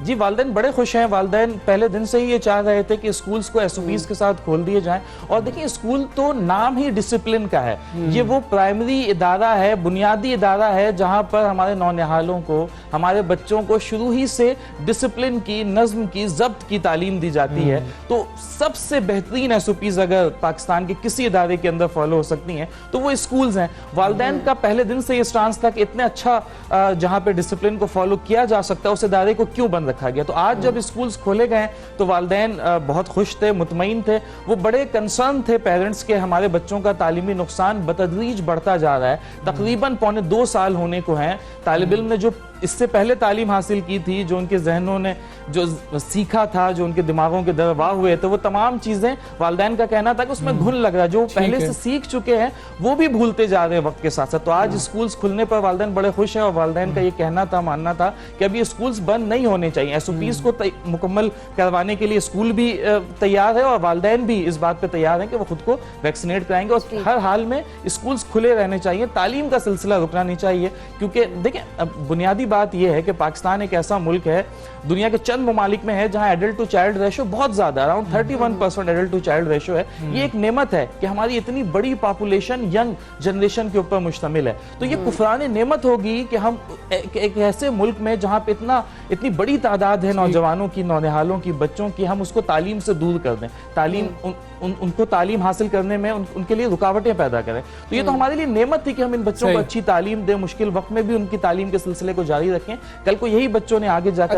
जी वालिदैन बड़े खुश हैं। वालिदैन पहले दिन से ही ये चाह रहे थे कि स्कूल्स को एसओपीज के साथ खोल दिए जाएं। और देखिए स्कूल तो नाम ही डिसिप्लिन का है, ये वो प्राइमरी इदारा है, बुनियादी इदारा है जहां पर हमारे नौनिहालों को, हमारे बच्चों को शुरू ही से डिसिप्लिन की, नज्म की, ज़ब्त की तालीम दी जाती है। तो सबसे बेहतरीन एसओपीज अगर पाकिस्तान के किसी इदारे के अंदर फॉलो हो सकती हैं तो वो स्कूल्स हैं। वालिदैन का पहले दिन से ये स्टांस था कि इतने अच्छा जहां पे डिसिप्लिन को फॉलो किया जा सकता है उस इदारे को क्यों बंद रखा गया। तो आज जब स्कूल्स खोले गए तो वालिदैन बहुत खुश थे, मुतमईन थे, वो बड़े कंसर्न थे पेरेंट्स के, हमारे बच्चों का तालीमी नुकसान बतदरीज बढ़ता जा रहा है। तकरीबन 2.25 साल होने को हैं, तालिब इल्म ने जो इससे पहले तालीम हासिल की थी, जो उनके जहनों ने जो सीखा था, जो उनके दिमागों के दरवाह हुए थे, वो तमाम चीज़ें वालिदैन का कहना था कि उसमें घुन लग रहा है, जो पहले से सीख चुके हैं वो भी भूलते जा रहे हैं वक्त के साथ साथ। तो आज स्कूल्स खुलने पर वालिदैन बड़े खुश हैं और वालिदैन का ये कहना था, मानना था कि अभी स्कूल्स बंद नहीं होने चाहिए। एसओपीज को मुकम्मल करवाने के लिए स्कूल भी तैयार है और वालिदैन भी इस बात पर तैयार है कि वो खुद को वैक्सीनेट कराएंगे। और हर हाल में स्कूल्स खुले रहने चाहिए, तालीम का सिलसिला रुकना नहीं चाहिए, क्योंकि देखिए बुनियादी बात यह है कि पाकिस्तान एक ऐसा मुल्क है, दुनिया के चंद ममालिक में है जहां एडल्ट टू चाइल्ड रेशो बहुत ज्यादा, around 31% adult to child ratio है। ये एक नेमत है कि हमारी इतनी बड़ी पॉपुलेशन यंग जनरेशन के ऊपर मुश्तमिल है। तो ये कुफरान नेमत होगी कि हम एक ऐसे मुल्क में जहां पे इतनी बड़ी तादाद है नौजवानों की, नौनिहालों की, बच्चों की, हम उसको तालीम से दूर कर दें, तालीम उनको तालीम हासिल करने में उनके लिए रुकावटें पैदा करें। तो ये तो हमारे लिए नेमत थी कि हम इन बच्चों को अच्छी तालीम दें, मुश्किल वक्त में भी उनकी तालीम के सिलसिले को जारी रखें। कल को यही बच्चों ने आगे जाकर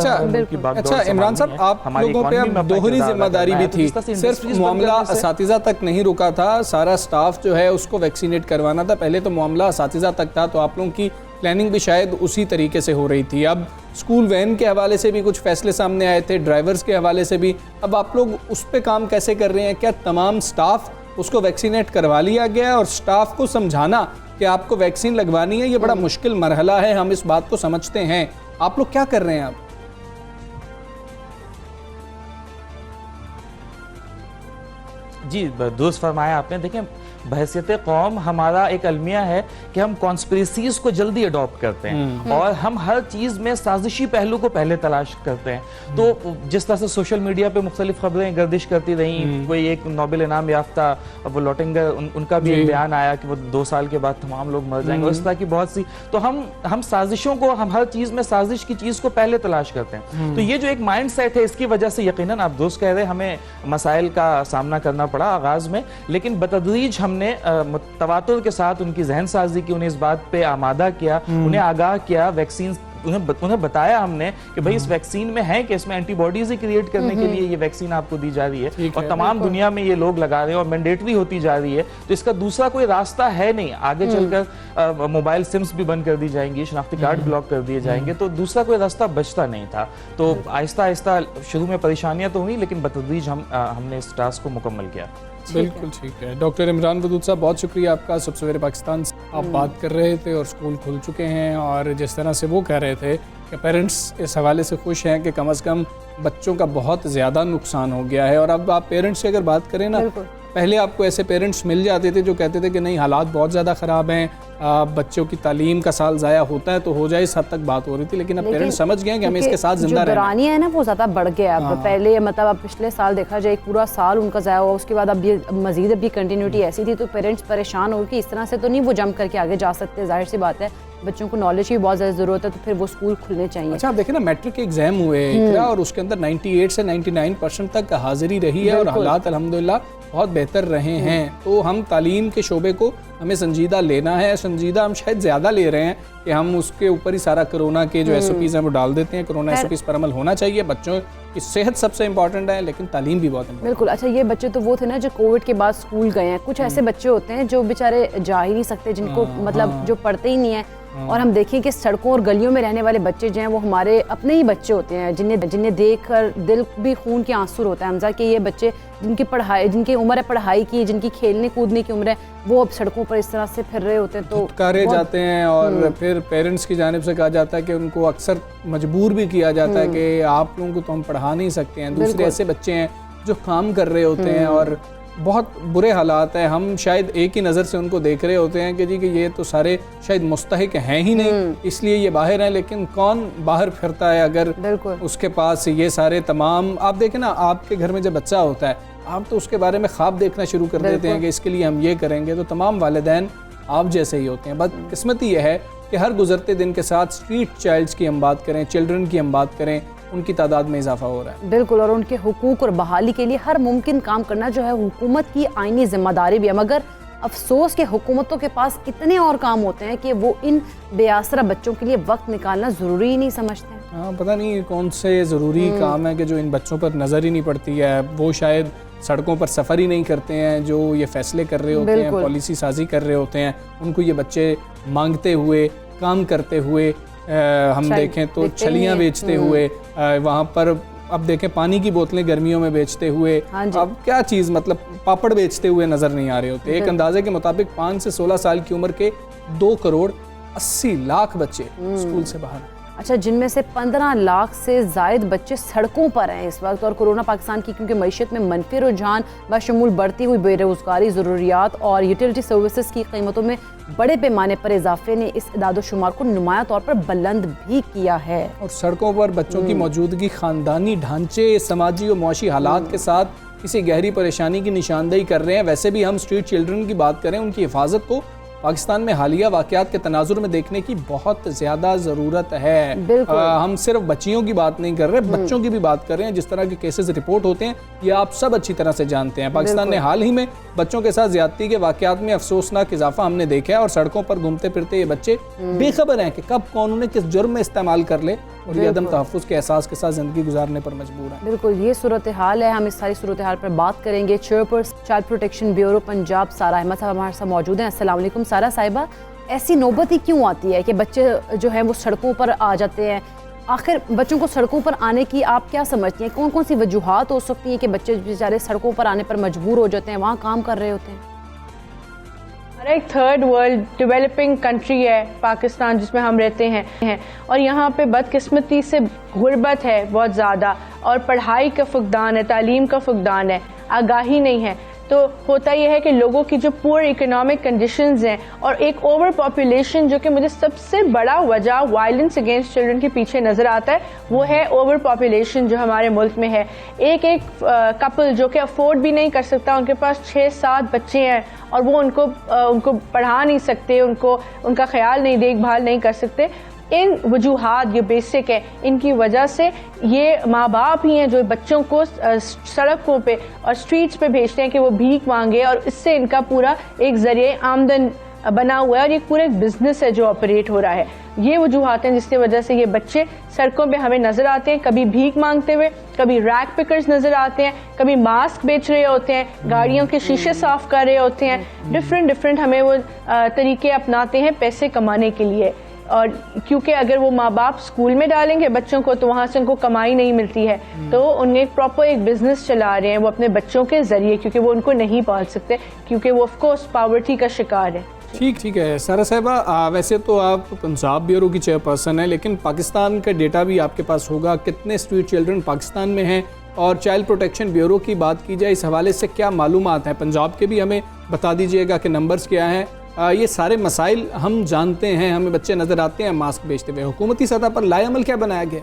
अच्छा इमरान साहब, आप लोगों पे अब दोहरी जिम्मेदारी भी थी, सिर्फ मामला असातिज़ा तक नहीं रुका था, सारा स्टाफ जो है उसको वैक्सीनेट करवाना था। पहले तो मामला असातिज़ा तक था, तो आप लोगों की प्लानिंग भी शायद उसी तरीके से हो रही थी। अब स्कूल वैन के हवाले से भी कुछ फैसले सामने आए थे, ड्राइवर्स के हवाले से भी, अब आप लोग उस पर काम कैसे कर रहे हैं? क्या तमाम स्टाफ उसको वैक्सीनेट करवा लिया गया है? और स्टाफ को समझाना कि आपको वैक्सीन लगवानी है ये बड़ा मुश्किल मरहला है, हम इस बात को समझते हैं, आप लोग क्या कर रहे हैं? आप जी दुरुस्त फरमाया आपने। देखें बहैसियत कौम हमारा एक अलमिया है कि हम कॉन्स्पिरेसीज को जल्दी अडॉप्ट करते हैं और हम हर चीज़ में साजिशी पहलू को पहले तलाश करते हैं। तो जिस तरह से सोशल मीडिया पे मुख्तलिफ खबरें गर्दिश करती रहीं, कोई एक नोबेल इनाम याफ्ता वो लौटेंगे, उनका भी एक बयान आया कि वो 2 साल के बाद तमाम लोग मर जाएंगे, इस तरह की बहुत सी। तो हम साजिशों को, हम हर चीज़ में साजिश की चीज़ को पहले तलाश करते हैं। तो ये जो एक माइंड सेट है, इसकी वजह से यकीनन आप दोस्त कह रहे हैं हमें मसाइल का सामना करना पड़ा आगाज़ में, लेकिन बतदरीज हमने तवातुर के साथ उनकी जहन साजी की, उन्हें इस बात पे आमादा किया, उन्हें आगाह किया, वैक्सीन उन्हें बताया हमने कि भाई इस वैक्सीन में है कि इसमें एंटीबॉडीज ही क्रिएट करने के लिए ये वैक्सीन आपको दी जा रही है और तमाम दुनिया में ये लोग लगा रहे हैं और मैंडेटरी होती जा रही है। तो इसका दूसरा कोई रास्ता है नहीं। आगे चलकर मोबाइल सिम्स भी बंद कर दी जाएंगी, शनाख्ती कार्ड ब्लॉक कर दिए जाएंगे, तो दूसरा कोई रास्ता बचता नहीं था। तो आहिस्ता आहिस्ता शुरू में परेशानियां तो हुई, लेकिन बतदरीज हमने इस टास्क को मुकम्मल किया। बिल्कुल ठीक है। डॉक्टर इमरान वदूद साहब, बहुत शुक्रिया आपका। सब सवेरे पाकिस्तान से आप बात कर रहे थे और स्कूल खुल चुके हैं, और जिस तरह से वो कह रहे थे कि पेरेंट्स इस हवाले से खुश हैं कि कम से कम बच्चों का बहुत ज़्यादा नुकसान हो गया है। और अब आप पेरेंट्स से अगर बात करें ना, पहले आपको ऐसे पेरेंट्स मिल जाते थे जो कहते थे कि नहीं हालात बहुत ज़्यादा ख़राब हैं, बच्चों की तालीम का साल ज़ाया होता है तो हो जाए, इस हद तक बात हो रही थी। लेकिन अब पेरेंट्स समझ गए कि हमें इसके साथ जिंदा रहना है। दौरानिया है ना वो ज़्यादा बढ़ गया। अब पहले मतलब अब पिछले साल देखा जाए एक पूरा साल उनका ज़ाया हुआ, उसके बाद अब ये मज़ीद अभी कंटिन्यूटी ऐसी थी, तो पेरेंट्स परेशान हो कि इस तरह से तो नहीं वो जंप करके आगे जा सकते। जाहिर सी बात है बच्चों को नॉलेज की बहुत ज़्यादा ज़रूरत है, तो फिर वो स्कूल खुलने चाहिए। अच्छा आप देखें ना, मैट्रिक के एग्जाम हुए और उसके अंदर 98 से 99% तक हाजिरी रही है और हालात अल्हम्दुलिल्लाह बहुत बेहतर रहे हैं। तो हम तालीम के शोबे को हमें संजीदा लेना है। संजीदा हम शायद ज़्यादा ले रहे हैं कि हम उसके ऊपर ही सारा कोरोना के जो SOPs हैं वो डाल देते हैं। कोरोना SOPs पर अमल होना चाहिए। बच्चों की सेहत सबसे इंपॉर्टेंट है, लेकिन तालीम भी बहुत इंपॉर्टेंट। बिल्कुल। अच्छा ये बच्चे तो वो थे ना जो कोविड के बाद स्कूल गए हैं, कुछ ऐसे बच्चे होते हैं जो बेचारे जा ही नहीं सकते, जिनको मतलब जो पढ़ते ही नहीं है। और हम देखें कि सड़कों और गलियों में रहने वाले बच्चे जो हैं वो हमारे अपने ही बच्चे होते हैं, जिन्हें देख कर दिल भी खून के आंसू होता है हमजा कि ये बच्चे जिनकी उम्र है पढ़ाई की, जिनकी खेलने कूदने की उम्र है, वो अब सड़कों पर इस तरह से फिर रहे होते हैं। तो धुतकारे जाते हैं और फिर पेरेंट्स की जानिब से कहा जाता है कि उनको अक्सर मजबूर भी किया जाता है कि आप लोगों को तो हम पढ़ा नहीं सकते हैं। दूसरे ऐसे बच्चे हैं जो काम कर रहे होते हैं और बहुत बुरे हालात हैं। हम शायद एक ही नज़र से उनको देख रहे होते हैं कि जी कि ये तो सारे शायद मुस्तहिक हैं ही नहीं, इसलिए ये बाहर हैं। लेकिन कौन बाहर फिरता है अगर उसके पास ये सारे तमाम, आप देखें ना आपके घर में जब बच्चा होता है आप तो उसके बारे में ख्वाब देखना शुरू कर देते हैं कि इसके लिए हम ये करेंगे। तो तमाम वालिदैन आप जैसे ही होते हैं। बदकिस्मती यह है कि हर गुजरते दिन के साथ स्ट्रीट चाइल्ड्स की हम बात करें, चिल्ड्रन की हम बात करें, उनकी तादाद में इजाफा हो रहा है। बिल्कुल। और उनके हुकूक और बहाली के लिए हर मुमकिन काम करना जो है हुकूमत की आईनी जिम्मेदारी भी है। मगर अफसोस के हुकूमतों के पास इतने और काम होते हैं कि वो इन बेआसरा बच्चों के लिए वक्त निकालना ज़रूरी ही नहीं समझते। हाँ, पता नहीं कौन से ज़रूरी काम है कि जो इन बच्चों पर नज़र ही नहीं पड़ती है। वो शायद सड़कों पर सफ़र ही नहीं करते हैं, जो ये फैसले कर रहे होते हैं, पॉलिसी साजी कर रहे होते हैं, उनको ये बच्चे मांगते हुए, काम करते हुए हम देखें तो छलियाँ बेचते हुए, वहाँ पर अब देखें पानी की बोतलें गर्मियों में बेचते हुए, अब क्या चीज़ मतलब पापड़ बेचते हुए नज़र नहीं आ रहे होते। एक अंदाजे के मुताबिक 5 से 16 साल की उम्र के 2 करोड़ 80 लाख बच्चे स्कूल से बाहर। अच्छा, जिनमें से 15 लाख से ज़ायद बच्चे सड़कों पर हैं इस वक्त। और कोरोना पाकिस्तान की क्योंकि मईशत में मनफी रुझान बशमूल बढ़ती हुई बेरोज़गारी, ज़रूरियात और यूटिलिटी सर्विसेज की कीमतों में बड़े पैमाने पर इजाफे ने इस इदाद-ओ-शुमार को नुमायां तौर पर बुलंद भी किया है। और सड़कों पर बच्चों की मौजूदगी ख़ानदानी ढांचे, समाजी और मुआशी हालात के साथ किसी गहरी परेशानी की निशानदेही कर रहे हैं। वैसे भी हम स्ट्रीट चिल्ड्रन की बात करें, उनकी हिफाजत को पाकिस्तान में हालिया वाक़यात के तनाजुर में देखने की बहुत ज़्यादा ज़रूरत है। हम सिर्फ बच्चियों की बात नहीं कर रहे, बच्चों की भी बात कर रहे हैं। जिस तरह के केसेस रिपोर्ट होते हैं ये आप सब अच्छी तरह से जानते हैं। पाकिस्तान ने हाल ही में बच्चों के साथ ज्यादती के वाक़यात में अफसोसनाक इजाफा हमने देखा है और सड़कों पर घूमते फिरते ये बच्चे बेखबर हैं कि कब कौन उन्हें किस जुर्म में इस्तेमाल कर ले और ये अदम तहफ़्फ़ुज़ के एहसास के साथ ज़िंदगी गुजारने पर मजबूर है। बिल्कुल, ये सूरत हाल है। हम इस सारी सूरत हाल पर बात करेंगे। Chairperson child protection bureau Punjab सारा अहमद साहब हमारे साथ मौजूद हैं। अस्सलाम वालेकुम सारा साहिबा, ऐसी नौबत ही क्यों आती है कि बच्चे जो हैं वो सड़कों पर आ जाते हैं? आखिर बच्चों को सड़कों पर आने की आप क्या समझती हैं? कौन कौन सी वजूहात हो सकती हैं कि बच्चे बेचारे सड़कों पर आने पर मजबूर हो जाते हैं, वहाँ काम कर रहे होते हैं? हमारा एक थर्ड वर्ल्ड डेवलपिंग कंट्री है पाकिस्तान, जिसमें हम रहते हैं और यहाँ पे बदकिस्मती से गुर्बत है बहुत ज़्यादा और पढ़ाई का फुकदान है, तालीम का फुकदान है, आगाही नहीं है। तो होता यह है कि लोगों की जो पुअर इकोनॉमिक कंडीशंस हैं और एक ओवर पॉपुलेशन, जो कि मुझे सबसे बड़ा वजह वायलेंस अगेंस्ट चिल्ड्रन के पीछे नज़र आता है, वो है ओवर पॉपुलेशन जो हमारे मुल्क में है। एक कपल जो कि अफोर्ड भी नहीं कर सकता, उनके पास 6-7 बच्चे हैं और वो उनको पढ़ा नहीं सकते, उनका ख्याल नहीं, देखभाल नहीं कर सकते। इन वजूहात जो बेसिक है, इनकी वजह से ये माँ बाप ही हैं जो बच्चों को सड़कों पे और स्ट्रीट्स पे भेजते हैं कि वो भीख मांगे, और इससे इनका पूरा एक ज़रिए आमदन बना हुआ है और ये पूरा एक बिजनेस है जो ऑपरेट हो रहा है। ये वजूहात हैं जिसकी वजह से ये बच्चे सड़कों पे हमें नज़र आते हैं, कभी भीख मांगते हुए, कभी रैक पिकर्स नज़र आते हैं, कभी मास्क बेच रहे होते हैं, गाड़ियों के शीशे साफ कर रहे होते हैं। डिफरेंट हमें वो तरीके अपनाते हैं पैसे कमाने के लिए। और क्योंकि अगर वो माँ बाप स्कूल में डालेंगे बच्चों को तो वहाँ से उनको कमाई नहीं मिलती है, तो उन्हें प्रॉपर एक बिजनेस चला रहे हैं वो अपने बच्चों के ज़रिए, क्योंकि वो उनको नहीं पाल सकते, क्योंकि वो ऑफ कोर्स पॉवर्टी का शिकार है। ठीक है सारा साहिबा, वैसे तो आप पंजाब ब्यूरो की चेयरपर्सन है, लेकिन पाकिस्तान का डेटा भी आपके पास होगा, कितने स्ट्रीट चिल्ड्रन पाकिस्तान में हैं, और चाइल्ड प्रोटेक्शन ब्यूरो की बात की जाए इस हवाले से क्या मालूमात हैं, पंजाब के भी हमें बता दीजिएगा कि नंबर्स क्या हैं। ये सारे मसाइल हम जानते हैं, हमें बच्चे नज़र आते हैं मास्क बेचते हुए, हुकूमती सतह पर लाएअमल क्या बनाया गया?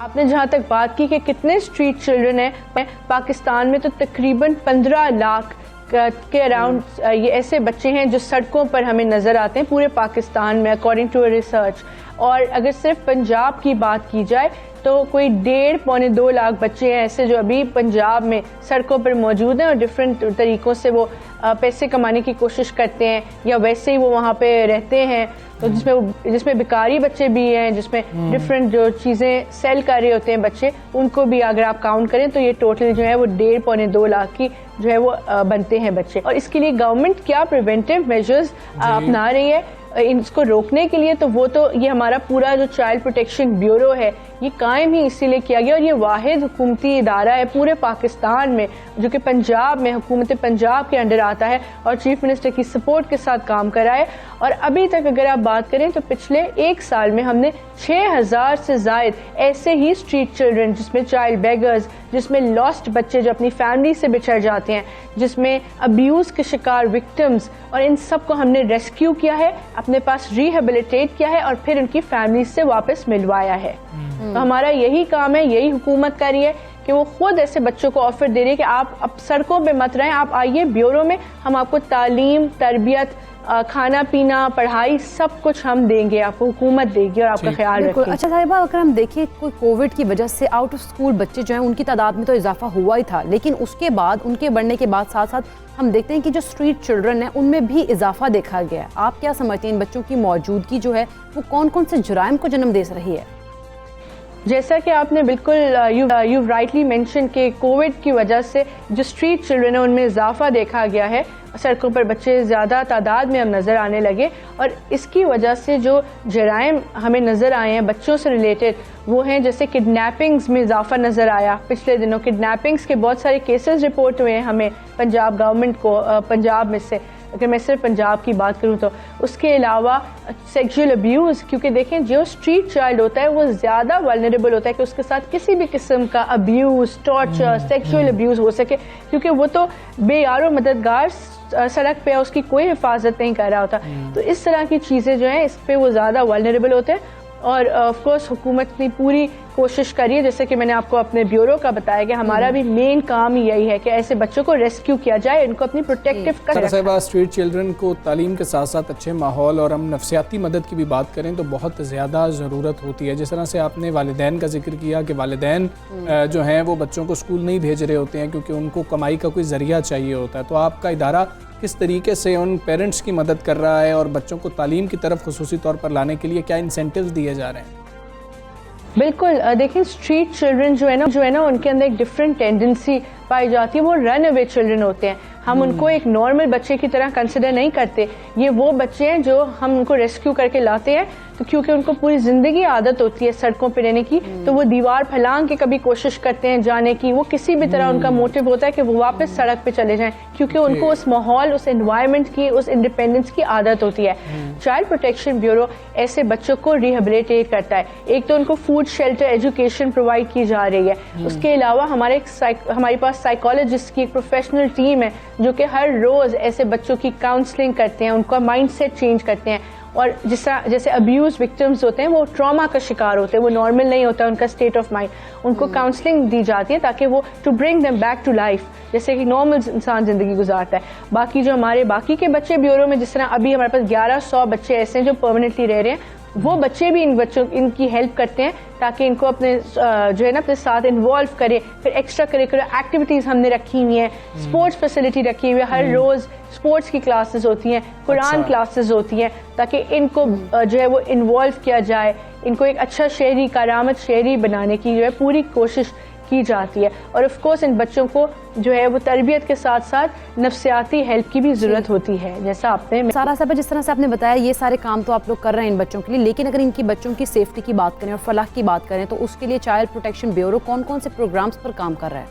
आपने जहाँ तक बात की कि कितने स्ट्रीट चिल्ड्रन हैं पाकिस्तान में, तो तकरीबन 15 लाख के अराउंड ये ऐसे बच्चे हैं जो सड़कों पर हमें नज़र आते हैं पूरे पाकिस्तान में, अकॉर्डिंग टू रिसर्च। और अगर सिर्फ पंजाब की बात की जाए तो कोई 1.5-2 लाख बच्चे हैं ऐसे जो अभी पंजाब में सड़कों पर मौजूद हैं और डिफरेंट तरीक़ों से वो पैसे कमाने की कोशिश करते हैं, या वैसे ही वो वहाँ पे रहते हैं। तो जिसमें भिखारी बच्चे भी हैं, जिसमें डिफरेंट जो चीज़ें सेल कर रहे होते हैं बच्चे, उनको भी अगर आप काउंट करें तो ये टोटल जो है वो 1.5-2 लाख की जो है वो बनते हैं बच्चे। और इसके लिए गवर्नमेंट क्या प्रिवेंटिव मेजर्स अपना रही है इसको रोकने के लिए, तो वो तो ये हमारा पूरा जो चाइल्ड प्रोटेक्शन ब्यूरो है ये कायम ही इसीलिए किया गया, और ये वाहिद हुकूमती इदारा है पूरे पाकिस्तान में जो कि पंजाब में हुकूमत पंजाब के अंडर आता है और चीफ मिनिस्टर की सपोर्ट के साथ काम कर रहा है। और अभी तक अगर आप बात करें तो पिछले 1 साल में हमने 6000 से ज़ायद ऐसे ही स्ट्रीट चिल्ड्रन, जिसमें चाइल्ड बेगर्स, जिसमें लॉस्ट बच्चे जो अपनी फैमिली से बिछड़ जाते हैं, जिसमें अब्यूज़ के शिकार विक्टिम्स, और इन सब को हमने रेस्क्यू किया है, अपने पास रिहेबिलिटेट किया है और फिर उनकी फैमिली से वापस मिलवाया है। तो हमारा यही काम है, यही हुकूमत कर रही है कि वो खुद ऐसे बच्चों को ऑफर दे रही है कि आप अब सड़कों पे मत रहें, आप आइए ब्यूरो में, हम आपको तालीम, तरबियत, खाना पीना, पढ़ाई सब कुछ हम देंगे, आपको हुकूमत देगी और आपका ख्याल रखेगी। अच्छा साहिबा, अगर हम देखें कोई कोविड की वजह से आउट ऑफ स्कूल बच्चे जो हैं उनकी तादाद में तो इजाफा हुआ ही था, लेकिन उसके बाद उनके बढ़ने के बाद साथ साथ हम देखते हैं कि जो स्ट्रीट चिल्ड्रन हैं उनमें भी इजाफा देखा गया। आप क्या समझते हैं इन बच्चों की मौजूदगी जो है वो कौन कौन से जुराइम को जन्म दे रही है? जैसा कि आपने बिल्कुल यू राइटली मेंशन कि कोविड की वजह से जो स्ट्रीट चिल्ड्रन है उनमें इजाफा देखा गया है, सड़कों पर बच्चे ज़्यादा तादाद में अब नज़र आने लगे, और इसकी वजह से जो जराइम हमें नज़र आए हैं बच्चों से रिलेटेड वो हैं, जैसे किडनैपिंग्स में इजाफा नज़र आया। पिछले दिनों किडनैपिंग्स के बहुत सारे केसेस रिपोर्ट हुए हैं हमें पंजाब गवर्नमेंट को, पंजाब में से अगर मैं सिर्फ पंजाब की बात करूं तो। उसके अलावा सेक्सुअल अब्यूज़, क्योंकि देखें जो स्ट्रीट चाइल्ड होता है वो ज़्यादा वल्नरेबल होता है कि उसके साथ किसी भी किस्म का अब्यूज़, टॉर्चर, सेक्सुअल अब्यूज़ हो सके, क्योंकि वो तो बेयारो मददगार सड़क पे उसकी कोई हिफाजत नहीं कर रहा होता। तो इस तरह की चीज़ें जो हैं इस पे वो ज़्यादा वल्नरेबल होते हैं। और ऑफ कोर्स हुकूमत ने पूरी कोशिश करी है, जैसे कि मैंने आपको अपने ब्यूरो का बताया कि हमारा भी मेन काम ही यही है कि ऐसे बच्चों को रेस्क्यू किया जाए, इनको अपनी प्रोटेक्टिव कर साहिबा, स्ट्रीट चिल्ड्रन को तालीम के साथ साथ अच्छे माहौल और हम नफ्सियाती मदद की भी बात करें तो बहुत ज़्यादा ज़रूरत होती है। जिस तरह से आपने वालिदैन का जिक्र किया कि वालिदैन जो हैं वो बच्चों को स्कूल नहीं भेज रहे होते हैं क्योंकि उनको कमाई का कोई ज़रिया चाहिए होता है, तो आपका इदारा किस तरीके से उन पेरेंट्स की मदद कर रहा है और बच्चों को तालीम की तरफ खुसूसी तौर पर लाने के लिए क्या इंसेंटिव्स दिए जा रहे हैं? बिल्कुल, देखिए स्ट्रीट चिल्ड्रन जो है ना उनके अंदर एक डिफरेंट टेंडेंसी पाई जाती है, वो रन अवे चिल्ड्रन होते हैं। हम उनको एक नॉर्मल बच्चे की तरह कंसिडर नहीं करते, ये वो बच्चे हैं जो हम उनको रेस्क्यू करके लाते हैं, तो क्योंकि उनको पूरी ज़िंदगी आदत होती है सड़कों पे रहने की, तो वो दीवार फैलांग के कभी कोशिश करते हैं जाने की, वो किसी भी तरह उनका मोटिव होता है कि वो वापस सड़क पे चले जाएं, क्योंकि उनको उस माहौल, उस एनवायरनमेंट की, उस इंडिपेंडेंस की आदत होती है। चाइल्ड प्रोटेक्शन ब्यूरो ऐसे बच्चों को रिहेबिलिटेट करता है। एक तो उनको फूड, शेल्टर, एजुकेशन प्रोवाइड की जा रही है, उसके अलावा हमारे पास पास साइकोलॉजिस्ट की एक प्रोफेशनल टीम है जो कि हर रोज़ ऐसे बच्चों की काउंसलिंग करते हैं, उनका माइंडसेट चेंज करते हैं। और जैसे अब्यूज़ विक्टिम्स होते हैं वो ट्रॉमा का शिकार होते हैं, वो नॉर्मल नहीं होता उनका स्टेट ऑफ माइंड, उनको काउंसलिंग दी जाती है ताकि वो to bring them back to life, जैसे कि नॉर्मल इंसान ज़िंदगी गुजारता है। बाकी जो हमारे बाकी के बच्चे ब्यूरो में, जिस तरह अभी हमारे पास 1100 बच्चे ऐसे हैं जो परमानेंटली रह रहे हैं, वो बच्चे भी इनकी हेल्प करते हैं ताकि इनको अपने जो है ना अपने साथ इन्वॉल्व करें। फिर एक्स्ट्रा करिकुलर एक्टिविटीज़ हमने रखी हुई हैं, स्पोर्ट्स फैसिलिटी रखी हुई है, हर रोज़ स्पोर्ट्स की क्लासेस होती हैं, कुरान क्लासेस होती हैं, ताकि इनको जो है वो इन्वॉल्व किया जाए, इनको एक अच्छा शहरी करामत शहरी बनाने की जो है पूरी कोशिश की जाती है। और ऑफ कोर्स इन बच्चों को जो है वो तरबियत के साथ साथ नफ्सियाती हेल्प की भी ज़रूरत होती है। जैसा आपने सारा साहब जिस तरह से आपने बताया ये सारे काम तो आप लोग कर रहे हैं इन बच्चों के लिए, लेकिन अगर इनकी बच्चों की सेफ्टी की बात करें और फलाह की बात करें तो उसके लिए चाइल्ड प्रोटेक्शन ब्यूरो कौन कौन से प्रोग्राम्स पर काम कर रहा है?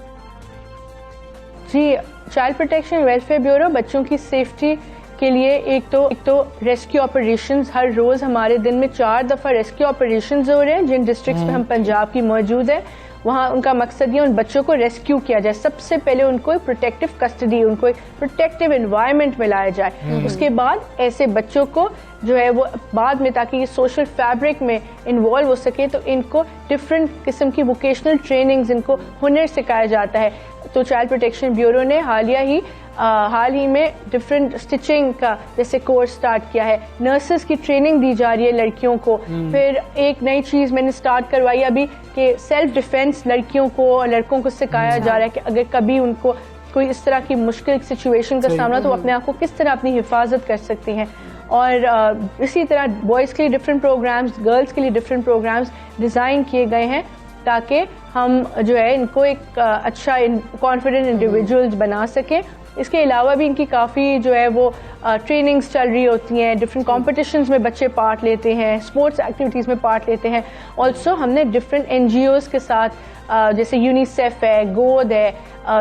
जी, चाइल्ड प्रोटेक्शन वेलफेयर ब्यूरो बच्चों की सेफ्टी के लिए एक तो रेस्क्यू ऑपरेशंस, हर रोज़ हमारे दिन में 4 दफ़ा रेस्क्यू ऑपरेशंस हो रहे हैं जिन डिस्ट्रिक्ट्स में हम पंजाब की मौजूद है। वहाँ उनका मकसद ये उन बच्चों को रेस्क्यू किया जाए। सबसे पहले उनको एक प्रोटेक्टिव कस्टडी, उनको एक प्रोटेक्टिव एनवायरनमेंट में लाया जाए। उसके बाद ऐसे बच्चों को जो है वो बाद में, ताकि ये सोशल फैब्रिक में इन्वॉल्व हो सके, तो इनको डिफरेंट किस्म की वोकेशनल ट्रेनिंग्स, इनको हुनर सिखाया जाता है। तो चाइल्ड प्रोटेक्शन ब्यूरो ने हाल ही में डिफरेंट स्टिचिंग का जैसे कोर्स स्टार्ट किया है, नर्सेस की ट्रेनिंग दी जा रही है लड़कियों को। फिर एक नई चीज़ मैंने स्टार्ट करवाई अभी कि सेल्फ डिफेंस लड़कियों को और लड़कों को सिखाया जा रहा है कि अगर कभी उनको कोई इस तरह की मुश्किल सिचुएशन का सामना, तो अपने आप को किस तरह अपनी हिफाजत कर सकती हैं। और इसी तरह बॉयज़ के लिए डिफरेंट प्रोग्राम्स, गर्ल्स के लिए डिफरेंट प्रोग्राम्स डिज़ाइन किए गए हैं ताकि हम जो है इनको एक अच्छा कॉन्फिडेंट इंडिविजुअल्स बना सकें। इसके अलावा भी इनकी काफ़ी जो है वो ट्रेनिंग्स चल रही होती हैं, डिफरेंट कॉम्पिटिशन्स में बच्चे पार्ट लेते हैं, स्पोर्ट्स एक्टिविटीज़ में पार्ट लेते हैं। ऑल्सो हमने डिफरेंट NGOs के साथ जैसे यूनिसेफ है, गोद है,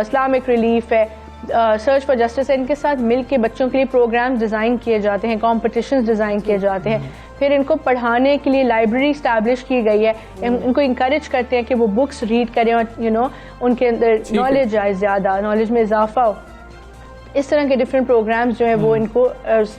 इस्लामिक रिलीफ है, सर्च फॉर जस्टिस है, इनके साथ मिल के बच्चों के लिए प्रोग्राम्स डिज़ाइन किए जाते हैं, कॉम्पिटिशन्स डिज़ाइन किए जाते हैं। फिर इनको पढ़ाने के लिए लाइब्रेरी इस्टेब्लिश की गई है, इनको इंकरेज करते हैं कि वो बुक्स रीड करें और उनके अंदर नॉलेज आए, ज़्यादा नॉलेज में इजाफा हो। इस तरह के डिफरेंट प्रोग्राम्स जो है वो इनको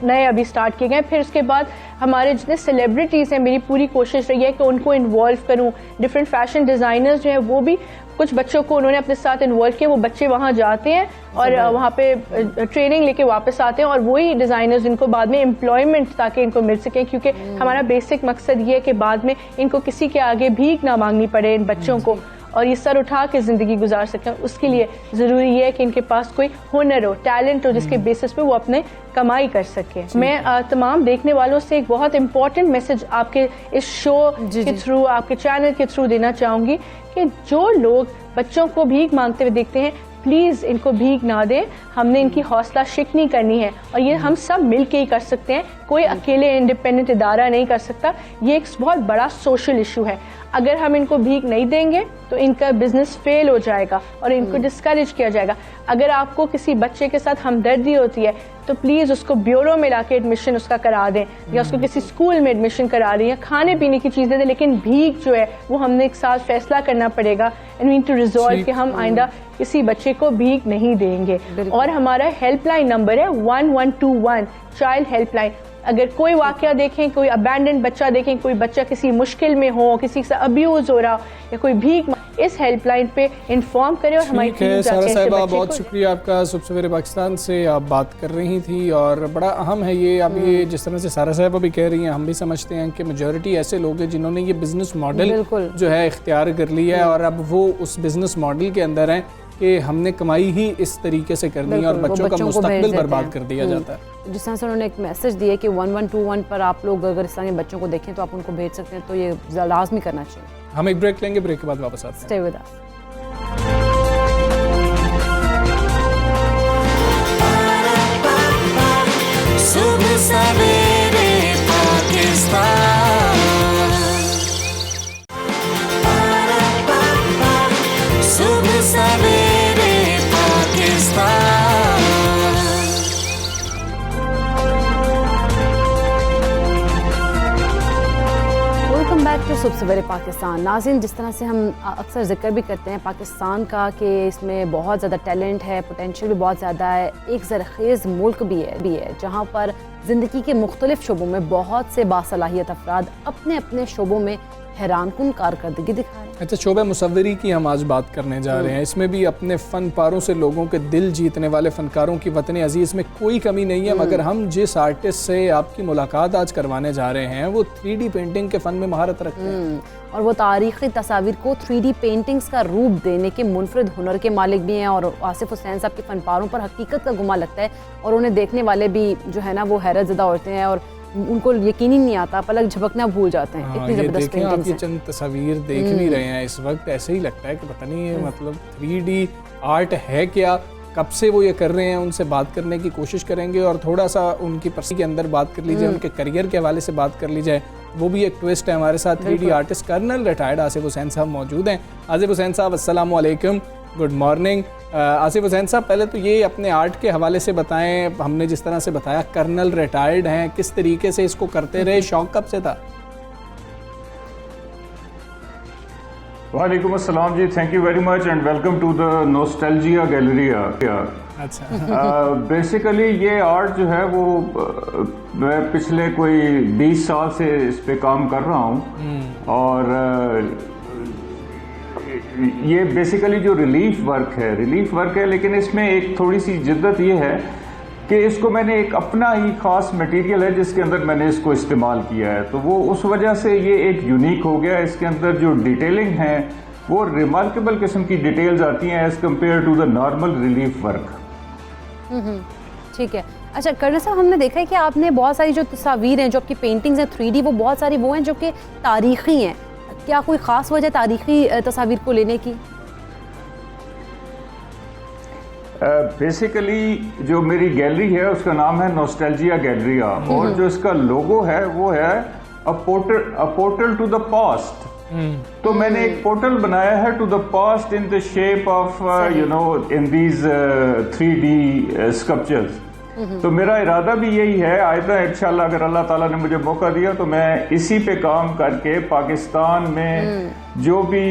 नए अभी स्टार्ट किए गए। फिर उसके बाद हमारे जितने सेलिब्रिटीज़ हैं, मेरी पूरी कोशिश रही है कि उनको इन्वॉल्व करूं। डिफरेंट फैशन डिज़ाइनर्स जो है वो भी कुछ बच्चों को उन्होंने अपने साथ इन्वॉल्व किया। वो बच्चे वहाँ जाते हैं और वहाँ पे ट्रेनिंग लेके वापस आते हैं, और वही डिज़ाइनर्स इनको बाद में एम्प्लॉयमेंट ताकि इनको मिल सके, क्योंकि हमारा बेसिक मकसद ये है कि बाद में इनको किसी के आगे भीख ना मांगनी पड़े इन बच्चों को, और ये सर उठा के ज़िंदगी गुजार सकें। उसके लिए ज़रूरी ये है कि इनके पास कोई हुनर हो, टैलेंट हो, जिसके बेसिस पे वो अपने कमाई कर सके। मैं तमाम देखने वालों से एक बहुत इम्पॉर्टेंट मैसेज आपके इस शो के थ्रू, आपके चैनल के थ्रू देना चाहूँगी कि जो लोग बच्चों को भीख मांगते हुए देखते हैं, प्लीज़ इनको भीख ना दें। हमने इनकी हौसला शिकनी करनी है, और ये हम सब मिल के ही कर सकते हैं, कोई अकेले इंडिपेंडेंट इदारा नहीं कर सकता। ये एक बहुत बड़ा सोशल इशू है। अगर हम इनको भीख नहीं देंगे तो इनका बिजनेस फेल हो जाएगा और इनको डिस्करेज किया जाएगा। अगर आपको किसी बच्चे के साथ हमदर्दी होती है तो प्लीज़ उसको ब्यूरो में लाके एडमिशन उसका करा दें, या उसको किसी स्कूल में एडमिशन करा दें, या खाने पीने की चीज़ें दें। लेकिन भीख जो है वो हमने एक साथ फैसला करना पड़ेगा, and we need to resolve कि हम आइंदा किसी बच्चे को भीख नहीं देंगे। और हमारा हेल्पलाइन नंबर है 1121 चाइल्ड हेल्पलाइन। अगर कोई वाकया देखें, कोई अबैंडन बच्चा देखें, कोई बच्चा किसी मुश्किल में हो, किसी से अब्यूज़ हो रहा हो, या कोई भीख, इस हेल्पलाइन पे इन्फॉर्म करें। और हमारी टीम सारा साहिबा, बहुत शुक्रिया आपका। सुबह सवेरे पाकिस्तान से आप बात कर रही थी, और बड़ा अहम है ये। अब ये जिस तरह से सारा साहिबा भी कह रही हैं, हम भी समझते हैं कि मेजॉरिटी ऐसे लोग हैं जिन्होंने ये बिज़नेस मॉडल जो है इख्तियार कर लिया है, और अब वो उस बिज़नेस मॉडल के अंदर हैं कि हमने कमाई ही इस तरीके से करनी है और बच्चों का मुस्तकबिल बर्बाद कर दिया जाता है। जिस तरह से उन्होंने एक मैसेज दिया कि 1121 पर आप लोग अगर इस तरह के बच्चों को देखें तो आप उनको भेज सकते हैं, तो ये लाजमी करना चाहिए। हम एक ब्रेक लेंगे, ब्रेक के बाद वापस आते हैं। Stay with us. सुबह सवेरे पाकिस्तान, सुबह सवेरे पाकिस्तान। वेलकम बैक तो सुबह सवेरे पाकिस्तान नाज़रीन, जिस तरह से हम अक्सर जिक्र भी करते हैं पाकिस्तान का कि इसमें बहुत ज़्यादा टैलेंट है, पोटेंशियल भी बहुत ज़्यादा है, एक ज़रख़ेज़ मुल्क भी है जहाँ पर ज़िंदगी के मुख्तलिफ शोबों में बहुत से बासलाहियत अफराद अपने अपने शोबों में हैरानकुन कारकर्दगी दिखा रहे हैं। अच्छा, शोबे मुसव्वरी की हम आज बात करने जा रहे हैं। इसमें भी अपने फ़न पारों से लोगों के दिल जीतने वाले फ़नकारों की वतन अजीज़ में कोई कमी नहीं है, मगर हम जिस आर्टिस्ट से आपकी मुलाकात आज करवाने जा रहे हैं वो 3D पेंटिंग के फ़न में महारत रखते हैं और वो तारीख़ी तस्वीर को 3D पेंटिंग्स का रूप देने के मुनफरिद हुनर के मालिक भी हैं। और आसिफ हुसैन साहब के फ़न पारों पर हकीकत का गुमा लगता है और उन्हें देखने वाले भी जो है ना वो हैरत ज़दा होते हैं और उनको यकीन ही नहीं आता, पलक झपकना भूल जाते हैं। इतनी ज़बरदस्त पेंटिंग्स आप ये चंद तस्वीर देख भी रहे हैं इस वक्त, ऐसे ही लगता है कि पता नहीं है मतलब 3D आर्ट है क्या, कब से वो ये कर रहे हैं। उनसे बात करने की कोशिश करेंगे और थोड़ा सा उनकी पर्सी के अंदर बात कर ली जाए, उनके करियर के हवाले से बात कर ली जाए। वो भी एक ट्विस्ट है। हमारे साथ 3D artist colonel retired Asif Hussain साहब मौजूद हैं। आसिफ हुसैन साहब अस्सलाम वालेकुम, गुड मॉर्निंग। आसिफ हुसैन साहब, पहले तो ये अपने आर्ट के हवाले से बताएं। हमने जिस तरह से बताया कर्नल रिटायर्ड हैं, किस तरीके से इसको करते रहे, शौक कब से था? वालेकुम अस्सलाम जी, thank you very much and welcome to the nostalgia gallery. अच्छा, बेसिकली ये आर्ट जो है वो मैं पिछले कोई 20 साल से इस पे काम कर रहा हूँ और ये बेसिकली जो रिलीफ वर्क है, लेकिन इसमें एक थोड़ी सी जिद्दत ये है कि इसको मैंने एक अपना ही खास मटेरियल है जिसके अंदर मैंने इसको इस्तेमाल किया है, तो वो उस वजह से ये एक यूनिक हो गया। इसके अंदर जो डिटेलिंग है वो रिमार्केबल किस्म की डिटेल्स आती हैं as compared to the normal relief work. ठीक है। अच्छा कर्नल साहब, हमने देखा है कि आपने बहुत सारी जो तस्वीर हैं, जो आपकी पेंटिंग्स हैं 3D, वो बहुत सारी वो हैं जो कि तारीख़ी हैं। क्या कोई ख़ास वजह तारीख़ी तस्वीर को लेने की? बेसिकली जो मेरी गैलरी है उसका नाम है नॉस्टैल्जिया गैलरी और जो इसका लोगो है वो है a portal to the past. तो मैंने एक पोर्टल बनाया है to the past in the shape of in these 3D sculptures. तो मेरा इरादा भी यही है, आइंदा इंशाल्लाह अगर अल्लाह ताला ने मुझे मौका दिया तो मैं इसी पे काम करके पाकिस्तान में जो भी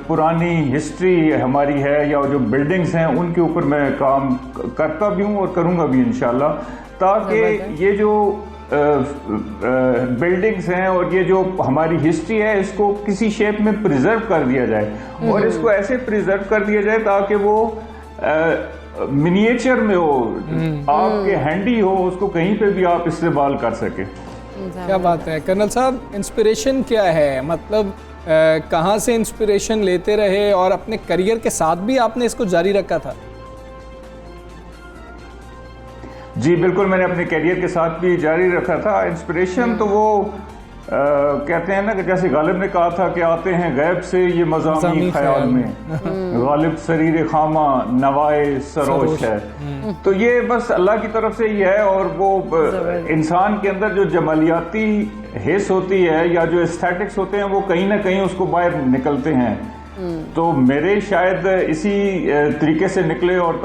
पुरानी हिस्ट्री हमारी है या जो बिल्डिंग्स हैं उनके ऊपर मैं काम करता भी हूँ और करूँगा भी इंशाल्लाह, ताकि ये जो बिल्डिंग्स हैं और ये जो हमारी हिस्ट्री है इसको किसी शेप में प्रिजर्व कर दिया जाए और इसको ऐसे प्रिजर्व कर दिया जाए ताकि वो मिनिएचर में हो, आपके हैंडी हो, उसको कहीं पे भी आप इस्तेमाल कर सके। क्या बात है कर्नल साहब, इंस्पिरेशन क्या है? मतलब कहाँ से इंस्पिरेशन लेते रहे और अपने करियर के साथ भी आपने इसको जारी रखा था? जी बिल्कुल, मैंने अपने करियर के साथ भी जारी रखा था। इंस्पिरेशन तो वो कहते हैं ना कि जैसे गालिब ने कहा था कि आते हैं गैब से ये मज़ामी ख्याल में, गालिब सरीर खामा नवाए सरोश है। तो ये बस अल्लाह की तरफ से ही है और वो इंसान के अंदर जो जमालियाती हिस्स होती है या जो एस्थेटिक्स होते हैं वो कहीं ना कहीं उसको बाहर निकलते हैं। तो मेरे शायद इसी तरीके से निकले और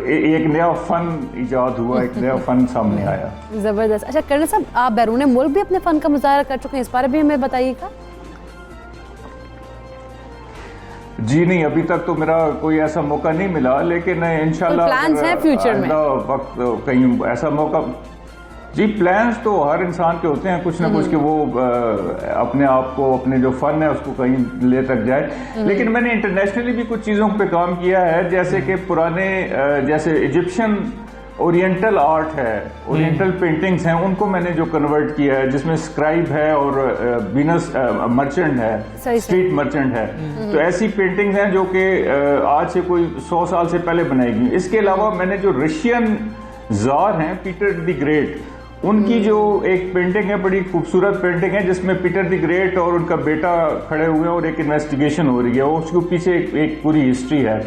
एक नया फन इजाद हुआ, एक नया फन सामने आया। ज़बरदस्त। अच्छा कर्नल साहब, आप बैरून मुल्क भी अपने फ़न का मुज़ाहरा कर चुके हैं, इस बारे में हमें बताइएगा। जी नहीं, अभी तक तो मेरा कोई ऐसा मौका नहीं मिला, लेकिन इंशाल्लाह प्लान्स हैं फ्यूचर में वक्त कहीं ऐसा मौका। जी प्लान्स तो हर इंसान के होते हैं कुछ ना कुछ कि वो अपने आप को, अपने जो फन है उसको कहीं ले तक जाए। लेकिन मैंने इंटरनेशनली भी कुछ चीज़ों पे काम किया है, जैसे कि पुराने जैसे इजिप्शियन ओरिएंटल आर्ट है, ओरिएंटल पेंटिंग्स हैं, उनको मैंने जो कन्वर्ट किया है जिसमें स्क्राइब है और वीनस मर्चेंट है, स्ट्रीट मर्चेंट है। तो ऐसी पेंटिंग्स हैं जो कि आज से कोई 100 साल से पहले बनाई गई। इसके अलावा मैंने जो रशियन जार हैं पीटर द ग्रेट, उनकी जो एक पेंटिंग है, बड़ी खूबसूरत पेंटिंग है जिसमें पीटर द ग्रेट और उनका बेटा खड़े हुए हैं और एक इन्वेस्टिगेशन हो रही है, वो उसके पीछे एक पूरी हिस्ट्री है।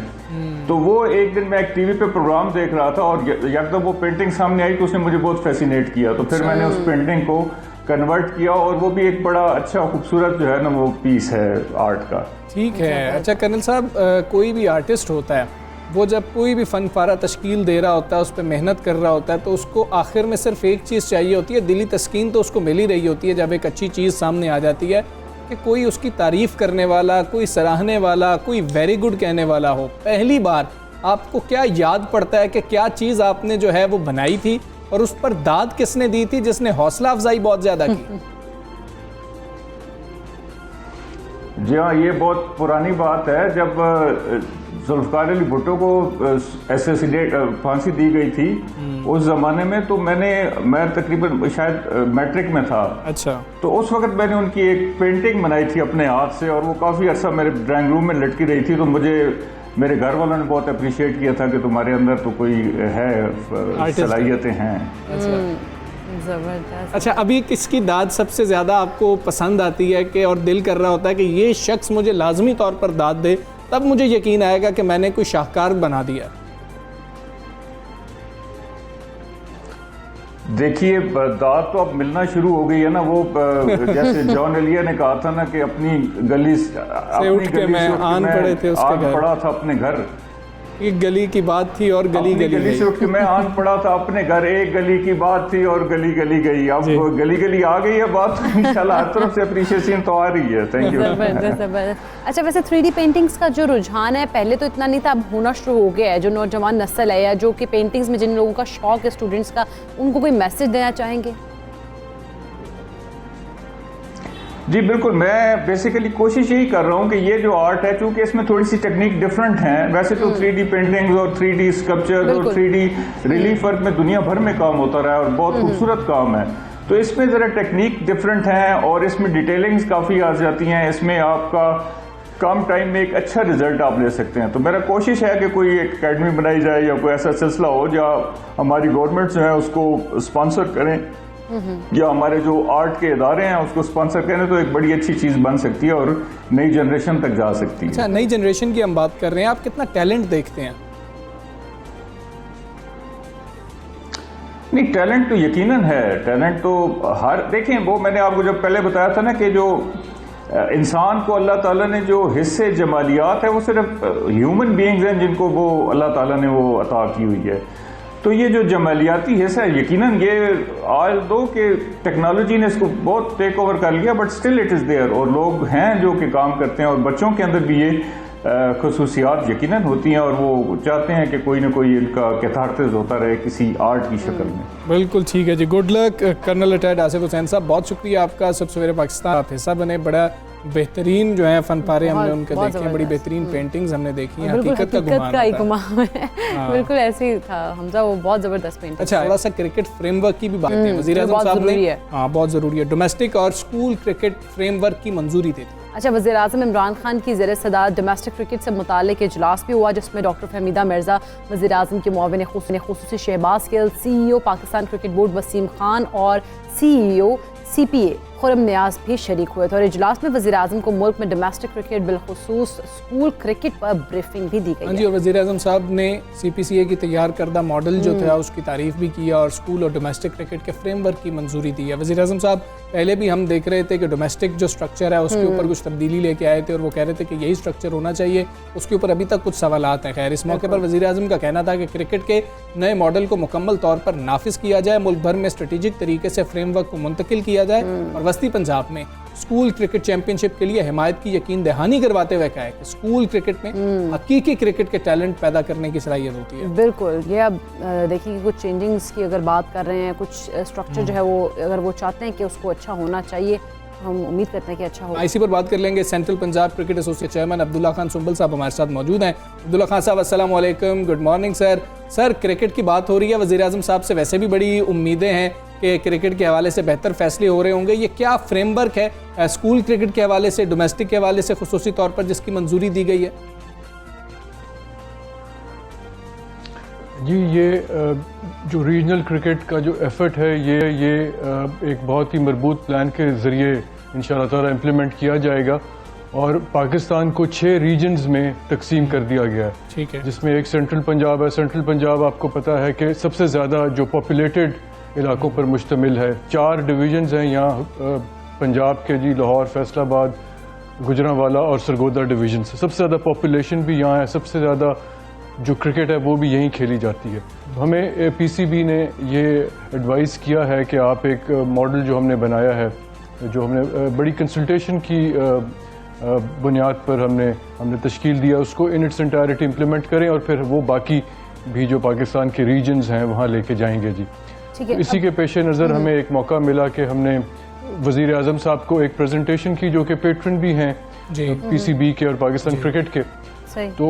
तो वो एक दिन मैं एक टीवी पे प्रोग्राम देख रहा था और एकदम वो पेंटिंग सामने आई तो उसने मुझे बहुत फैसिनेट किया, तो फिर मैंने उस पेंटिंग को कन्वर्ट किया और वो भी एक बड़ा अच्छा खूबसूरत जो है ना वो पीस है आर्ट का। ठीक है। अच्छा कर्नल साहब, कोई भी आर्टिस्ट होता है वो जब कोई भी फ़नपारा तश्कील दे रहा होता है, उस पर मेहनत कर रहा होता है, तो उसको आखिर में सिर्फ एक चीज़ चाहिए होती है, दिली तस्कीन तो उसको मिल ही रही होती है जब एक अच्छी चीज़ सामने आ जाती है कि कोई उसकी तारीफ़ करने वाला, कोई सराहने वाला, कोई वेरी गुड कहने वाला हो। पहली बार आपको क्या याद पड़ता है कि क्या चीज़ आपने जो है वो बनाई थी और उस पर दाद किसने दी थी, जिसने हौसला अफजाई बहुत ज़्यादा की? जी हाँ, ये बहुत पुरानी बात है। जब जुल्फ़िकार अली भुट्टो को एसेसिनेट फांसी दी गई थी उस ज़माने में, तो मैं तकरीबन शायद मैट्रिक में था। अच्छा। तो उस वक्त मैंने उनकी एक पेंटिंग बनाई थी अपने हाथ से, और वो काफ़ी अर्सा मेरे ड्राइंग रूम में लटकी रही थी। तो मुझे मेरे घर वालों ने बहुत अप्रिशिएट किया था कि तुम्हारे अंदर तो कोई है, सलाहियतें हैं। ज़बरदस्त। अच्छा, अभी किसकी दाद सबसे ज़्यादा आपको पसंद आती है कि और दिल कर रहा होता है कि ये शख्स मुझे लाजमी तौर पर दाद दे, तब मुझे यकीन आएगा कि मैंने कोई शाहकार बना दिया? देखिए, दाद तो अब मिलना शुरू हो गई है ना। वो जैसे जॉन एलिया ने कहा था ना कि अपनी गली से उठ के मैं आन पड़े थे उसके घर, पड़ा था अपने घर। एक गली की बात थी और गली गली से उठ के मैं आन पड़ा था अपने घर, एक गली की बात थी और गली गली गई। अब गली गली आ गई है बात, तो इंशाल्लाह हर तरफ से अप्रिशिएशन तो आ रही है। Thank you. जबरदस्त। अच्छा, वैसे 3D पेंटिंग्स का जो रुझान है, पहले तो इतना नहीं था, अब होना शुरू हो गया है। जो नौजवान नस्ल है या जो कि पेंटिंग्स में जिन लोगों का शौक है स्टूडेंट्स का, उनको कोई मैसेज देना चाहेंगे? जी बिल्कुल, मैं बेसिकली कोशिश यही कर रहा हूँ कि ये जो आर्ट है, चूंकि इसमें थोड़ी सी टेक्निक डिफरेंट है। वैसे तो 3D पेंटिंग्स और 3D स्कल्पचर और 3D रिलीफ वर्क में दुनिया भर में काम होता रहा है और बहुत खूबसूरत काम है। तो इसमें ज़रा टेक्निक डिफरेंट है और इसमें डिटेलिंग्स काफ़ी आ जाती हैं। इसमें आपका कम टाइम में एक अच्छा रिजल्ट आप ले सकते हैं। तो मेरा कोशिश है कि कोई एक अकेडमी बनाई जाए या कोई ऐसा सिलसिला हो जहाँ हमारी गवर्नमेंट जो है उसको स्पॉन्सर करें या हमारे जो आर्ट के इदारे हैं उसको स्पॉन्सर करें, तो एक बड़ी अच्छी चीज़ बन सकती है और नई जनरेशन तक जा सकती है। अच्छा, नई जनरेशन की हम बात कर रहे हैं, आप कितना टैलेंट देखते हैं? नहीं, टैलेंट तो यकीनन है। टैलेंट तो देखें, वो मैंने आपको जब पहले बताया था ना कि जो इंसान को अल्लाह ताला ने जो हिस्से जमालियात है वो सिर्फ ह्यूमन बीइंग्स हैं जिनको वो अल्लाह ताला ने वो अता की हुई है। तो ये जो जमालियाती हिस्सा है, यकीनन ये आज दो कि टेक्नोलॉजी ने इसको बहुत टेक ओवर कर लिया, but still it is there, और लोग हैं जो कि काम करते हैं और बच्चों के अंदर भी ये खसूसियात यकीनन होती हैं और वो चाहते हैं कि कोई ना कोई इनका कैथार्थिस होता रहे किसी आर्ट की शक्ल में। बिल्कुल ठीक है जी, good luck colonel retired Asif Hussain साहब, बहुत शुक्रिया आपका। सब सवेरे पाकिस्तान आप हिस्सा बने। बड़ा बेहतरीन जो है फनपारे हमने उनके देखे हैं, बड़ी बेहतरीन पेंटिंग्स हमने देखी हैं। हकीकत का गुमान है। बिल्कुल ऐसे ही था हमजा, वो बहुत जबरदस्त पेंटिंग। अच्छा, थोड़ा सा क्रिकेट फ्रेमवर्क की भी बात है, वज़ीर-ए-आज़म साहब ने, हाँ बहुत ज़रूरी है, डोमेस्टिक और स्कूल क्रिकेट फ्रेमवर्क की मंजूरी दे दी। अच्छा, वज़ीर-ए-आज़म इमरान खान की ज़ेर सदारत डोमेस्टिक क्रिकेट से मुताल्लिक़ इजलास भी हुआ, जिसमें डॉक्टर फहमीदा मिर्ज़ा, वज़ीर-ए-आज़म के मुआविन ख़ुसूसी Shahbaz Gill, CEO Pakistan cricket board Wasim Khan और CEO CPA खुरम नियाज भी शरीक हुए थे। और इजलास में वज़ीर-ए-आज़म को मुल्क में डोमेस्टिक क्रिकेट बिलखुसूस स्कूल क्रिकेट पर ब्रीफिंग भी दी गई। हाँ जी, और वज़ीर-ए-आज़म साहब ने CPCA की तैयार करदा मॉडल जो था उसकी तारीफ भी की और स्कूल और डोमेस्टिक क्रिकेट के फ्रेमवर्क की मंजूरी दी है। वज़ीर-ए-आज़म साहब पहले भी हम देख रहे थे कि डोमेस्टिक जो स्ट्रक्चर है उसके ऊपर कुछ तब्दीली लेके आए थे और वो कह रहे थे कि यही स्ट्रक्चर होना चाहिए, उसके ऊपर अभी तक कुछ सवालात हैं। खैर, इस मौके पर वज़ीर-ए-आज़म का कहना था कि क्रिकेट के नए मॉडल को मुकम्मल तौर पर नाफिज किया जाए, मुल्क भर में स्ट्रेटेजिक तरीके से फ्रेमवर्क को मुंतकिल किया जाए और वस्ती पंजाब में स्कूल क्रिकेट चैंपियनशिप के लिए हिमायत की यकीन दहानी करवाते हुए कहा है कि स्कूल क्रिकेट में हकीकी क्रिकेट के टैलेंट पैदा करने की सलाहियत होती है। बिल्कुल, ये अब देखिए कुछ चेंजिंग्स की अगर बात कर रहे हैं, कुछ स्ट्रक्चर जो है वो अगर वो चाहते हैं कि उसको अच्छा होना चाहिए, हम उम्मीद करते हैं कि अच्छा हो। इसी पर बात कर लेंगे। Central Punjab cricket association chairman Abdullah Khan Sumbal साहब हमारे साथ मौजूद हैं। अब्दुल्ला खान साहब, अस्सलाम वालेकुम, good morning sir. Sir, cricket की बात हो रही है, वज़ीर-ए-आज़म साहब से वैसे भी बड़ी उम्मीदें हैं कि क्रिकेट के हवाले से बेहतर फैसले हो रहे होंगे। ये क्या फ्रेमवर्क है स्कूल क्रिकेट के हवाले से, डोमेस्टिक के हवाले से खुसूसी तौर पर जिसकी मंजूरी दी गई है? जी, ये जो रीजनल क्रिकेट का जो एफर्ट है ये एक बहुत ही मजबूत प्लान के ज़रिए इंशाअल्लाह ताला इम्प्लीमेंट किया जाएगा और पाकिस्तान को 6 रीजन्स में तकसीम कर दिया गया है। ठीक है, जिसमें एक सेंट्रल पंजाब है। सेंट्रल पंजाब आपको पता है कि सबसे ज़्यादा जो पॉपुलेटेड इलाकों पर मुश्तमिल है। 4 डिवीजन्स हैं यहाँ पंजाब के, जी, लाहौर, फैसलाबाद, गुजरांवाला और सरगोदा डिवीजन से। सबसे ज़्यादा पॉपुलेशन भी यहाँ है, सबसे ज़्यादा जो क्रिकेट है वो भी यहीं खेली जाती है। हमें पीसीबी ने ये एडवाइस किया है कि आप एक मॉडल जो हमने बनाया है, जो हमने बड़ी कंसल्टेशन की बुनियाद पर हमने तश्कील दिया, उसको इन इट्स एंटायरिटी इम्प्लीमेंट करें और फिर वो बाकी भी जो पाकिस्तान के रीजन्स हैं वहाँ लेके जाएंगे जी। ठीक है, इसी के पेश नज़र हमें एक मौका मिला कि हमने वज़ीर आज़म साहब को एक प्रेजेंटेशन की, जो कि पेट्रन भी हैं पीसीबी के और पाकिस्तान क्रिकेट के, तो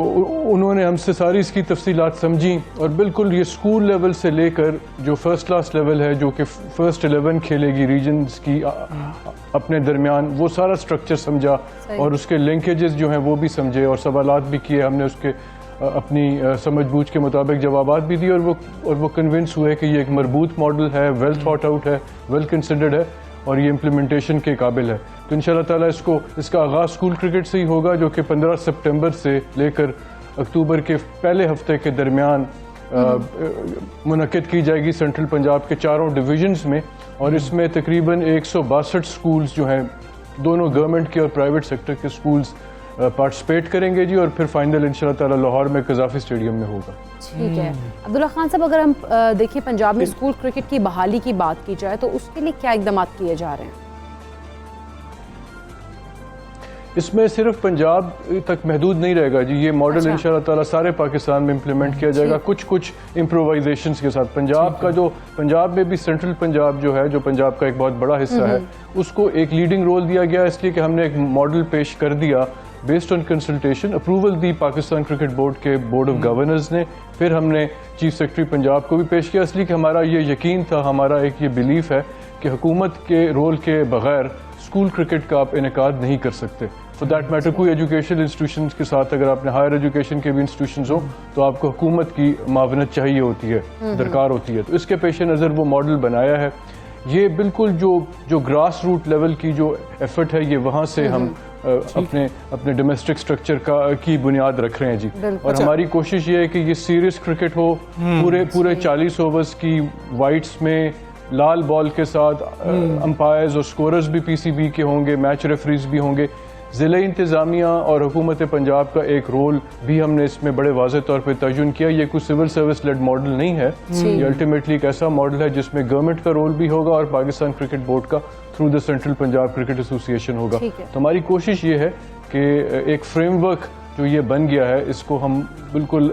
उन्होंने हमसे सारी इसकी तफसीलात समझी और बिल्कुल ये स्कूल लेवल से लेकर जो फर्स्ट क्लास लेवल है, जो कि फर्स्ट 11 खेलेगी रीजन्स की अपने दरमियान, वो सारा स्ट्रक्चर समझा और उसके लिंकेजेस जो हैं वो भी समझे और सवालात भी किए हमने, उसके अपनी समझ बूझ के मुताबिक जवाबात भी दिए और वो कन्विंस हुए कि ये एक मरबूत मॉडल है, वेल थॉट आउट है, वेल कंसिडर्ड है और ये इम्प्लीमेंटेशन के काबिल है। तो इंशाल्लाह ताला इसका आगाज़ स्कूल क्रिकेट से ही होगा, जो कि 15 सितंबर से लेकर अक्टूबर के पहले हफ्ते के दरमियान मुनक़िद की जाएगी सेंट्रल पंजाब के 4 डिवीजन्स में, और इसमें तकरीबन 162 स्कूल्स जो हैं, दोनों गवर्नमेंट के और प्राइवेट सेक्टर के स्कूल्स पार्टिसिपेट करेंगे जी, और फिर फाइनल इंशाल्लाह ताला लाहौर में कज़ाफ़ी स्टेडियम में होगा। ठीक है अब्दुल्ला खान साहब, अगर हम देखिए पंजाब में स्कूल क्रिकेट की बहाली की बात की जाए तो उसके लिए क्या इक़दाम किए जा रहे हैं? इसमें सिर्फ पंजाब तक महदूद नहीं रहेगा जी, ये मॉडल इंशाल्लाह ताला सारे पाकिस्तान में इम्प्लीमेंट किया जाएगा, कुछ इम्प्रोवाइजेशंस के साथ। पंजाब में भी सेंट्रल पंजाब जो है, जो पंजाब का एक बहुत बड़ा हिस्सा है, उसको एक लीडिंग रोल दिया गया, इसलिए कि हमने एक मॉडल पेश कर दिया based on consultation, approval the Pakistan cricket board के बोर्ड ऑफ गवर्नर्स ने, फिर हमने चीफ सेक्रेटरी पंजाब को भी पेश किया, इसलिए कि हमारा ये यकीन था, हमारा एक ये बिलीफ है कि हुकूमत के रोल के बगैर स्कूल क्रिकेट का आप इनेकाद नहीं कर सकते। फॉर दैट मैटर कोई एजुकेशनल इंस्टीट्यूशन के साथ, अगर आपने हायर एजुकेशन के भी इंस्टीट्यूशन हो तो आपको हुकूमत की मावनत चाहिए होती है, दरकार होती है, तो इसके पेश नज़र वो मॉडल बनाया है। ये बिल्कुल जो ग्रास रूट लेवल की जो एफर्ट है, ये वहाँ से हम अपने डोमेस्टिक स्ट्रक्चर की बुनियाद रख रहे हैं जी, और हमारी कोशिश ये है कि ये सीरियस क्रिकेट हो, पूरे 40 ओवर्स की वाइट्स में लाल बॉल के साथ, अंपायर्स और स्कोरर्स भी पीसीबी के होंगे, मैच रेफरीज भी होंगे, ज़िला इंतज़ामिया और हुकूमत पंजाब का एक रोल भी हमने इसमें बड़े वाज़ेह तौर पर तयन किया। ये कुछ सिविल सर्विस लेड मॉडल नहीं है, ये अल्टीमेटली एक ऐसा मॉडल है जिसमें गवर्नमेंट का रोल भी होगा और पाकिस्तान क्रिकेट बोर्ड का through the central Punjab cricket association होगा। तो हमारी कोशिश ये है कि एक फ्रेमवर्क जो ये बन गया है, इसको हम बिल्कुल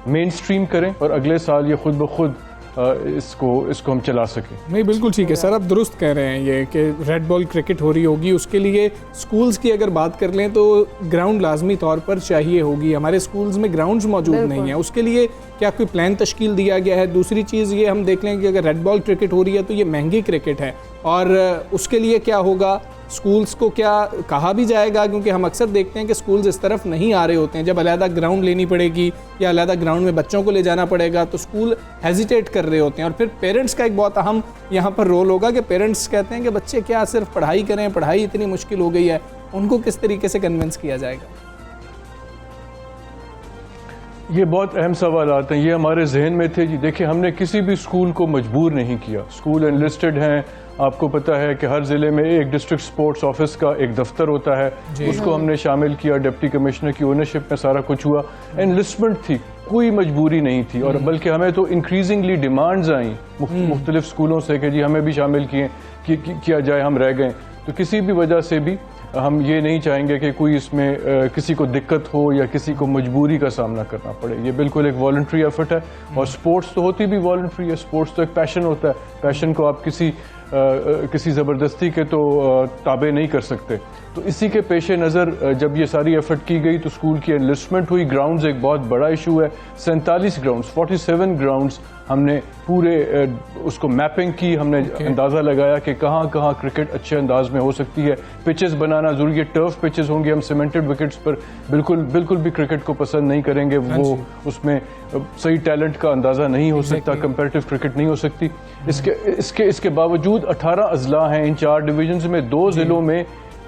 मेन स्ट्रीम करें और अगले साल ये खुद ब खुद इसको हम चला सकें। नहीं, बिल्कुल ठीक है सर, आप दुरुस्त कह रहे हैं ये कि रेड बॉल क्रिकेट हो रही होगी, उसके लिए स्कूल्स की अगर बात कर लें तो ग्राउंड लाजमी तौर पर चाहिए होगी। हमारे स्कूल्स में ग्राउंड्स मौजूद नहीं है, उसके लिए क्या कोई प्लान तश्कील दिया गया है? दूसरी चीज़ ये हम देख लें कि अगर रेड बॉल क्रिकेट हो रही है तो ये महंगी क्रिकेट है, और उसके लिए क्या होगा? स्कूल्स को क्या कहा भी जाएगा? क्योंकि हम अक्सर देखते हैं कि स्कूल्स इस तरफ नहीं आ रहे होते हैं, जब अलहदा ग्राउंड लेनी पड़ेगी या अलहदा ग्राउंड में बच्चों को ले जाना पड़ेगा तो स्कूल हेजिटेट कर रहे होते हैं, और फिर पेरेंट्स का एक बहुत अहम यहाँ पर रोल होगा कि पेरेंट्स कहते हैं कि बच्चे क्या सिर्फ पढ़ाई करें, पढ़ाई इतनी मुश्किल हो गई है, उनको किस तरीके से कन्विंस किया जाएगा? ये बहुत अहम सवाल आते हैं, ये हमारे जहन में थे जी। देखिए, हमने किसी भी स्कूल को मजबूर नहीं किया, स्कूल एनलिस्टेड हैं, आपको पता है कि हर ज़िले में एक डिस्ट्रिक्ट स्पोर्ट्स ऑफिस का एक दफ्तर होता है, उसको हमने शामिल किया, डिप्टी कमिश्नर की ओनरशिप में सारा कुछ हुआ, एनलिस्टमेंट थी, कोई मजबूरी नहीं थी, और बल्कि हमें तो इंक्रीजिंगली डिमांड्स आई मुख्तलिफ स्कूलों से कि जी हमें भी शामिल किया जाए, हम रह गए। तो किसी भी वजह से भी हम ये नहीं चाहेंगे कि कोई इसमें किसी को दिक्कत हो या किसी को मजबूरी का सामना करना पड़े। ये बिल्कुल एक वॉलंटरी एफर्ट है, और स्पोर्ट्स तो होती भी वॉलंटरी है, स्पोर्ट्स तो एक पैशन होता है, पैशन को आप किसी ज़बरदस्ती के तो ताबे नहीं कर सकते। तो इसी के पेश नज़र जब ये सारी एफर्ट की गई तो स्कूल की एनलिस्टमेंट हुई। ग्राउंड्स एक बहुत बड़ा इशू है, 47 ग्राउंड्स, 47 ग्राउंड्स हमने पूरे उसको मैपिंग की, हमने अंदाज़ा लगाया कि कहाँ कहाँ क्रिकेट अच्छे अंदाज में हो सकती है। पिचेस बनाना ज़रूरी है, टर्फ पिचेस होंगे, हम सीमेंटेड विकेट्स पर बिल्कुल भी क्रिकेट को पसंद नहीं करेंगे, वो उसमें सही टैलेंट का अंदाज़ा नहीं हो सकता, कंपेरेटिव क्रिकेट नहीं हो सकती। इसके बावजूद 18 अजला हैं इन 4 डिवीजन्स में, 2 ज़िलों में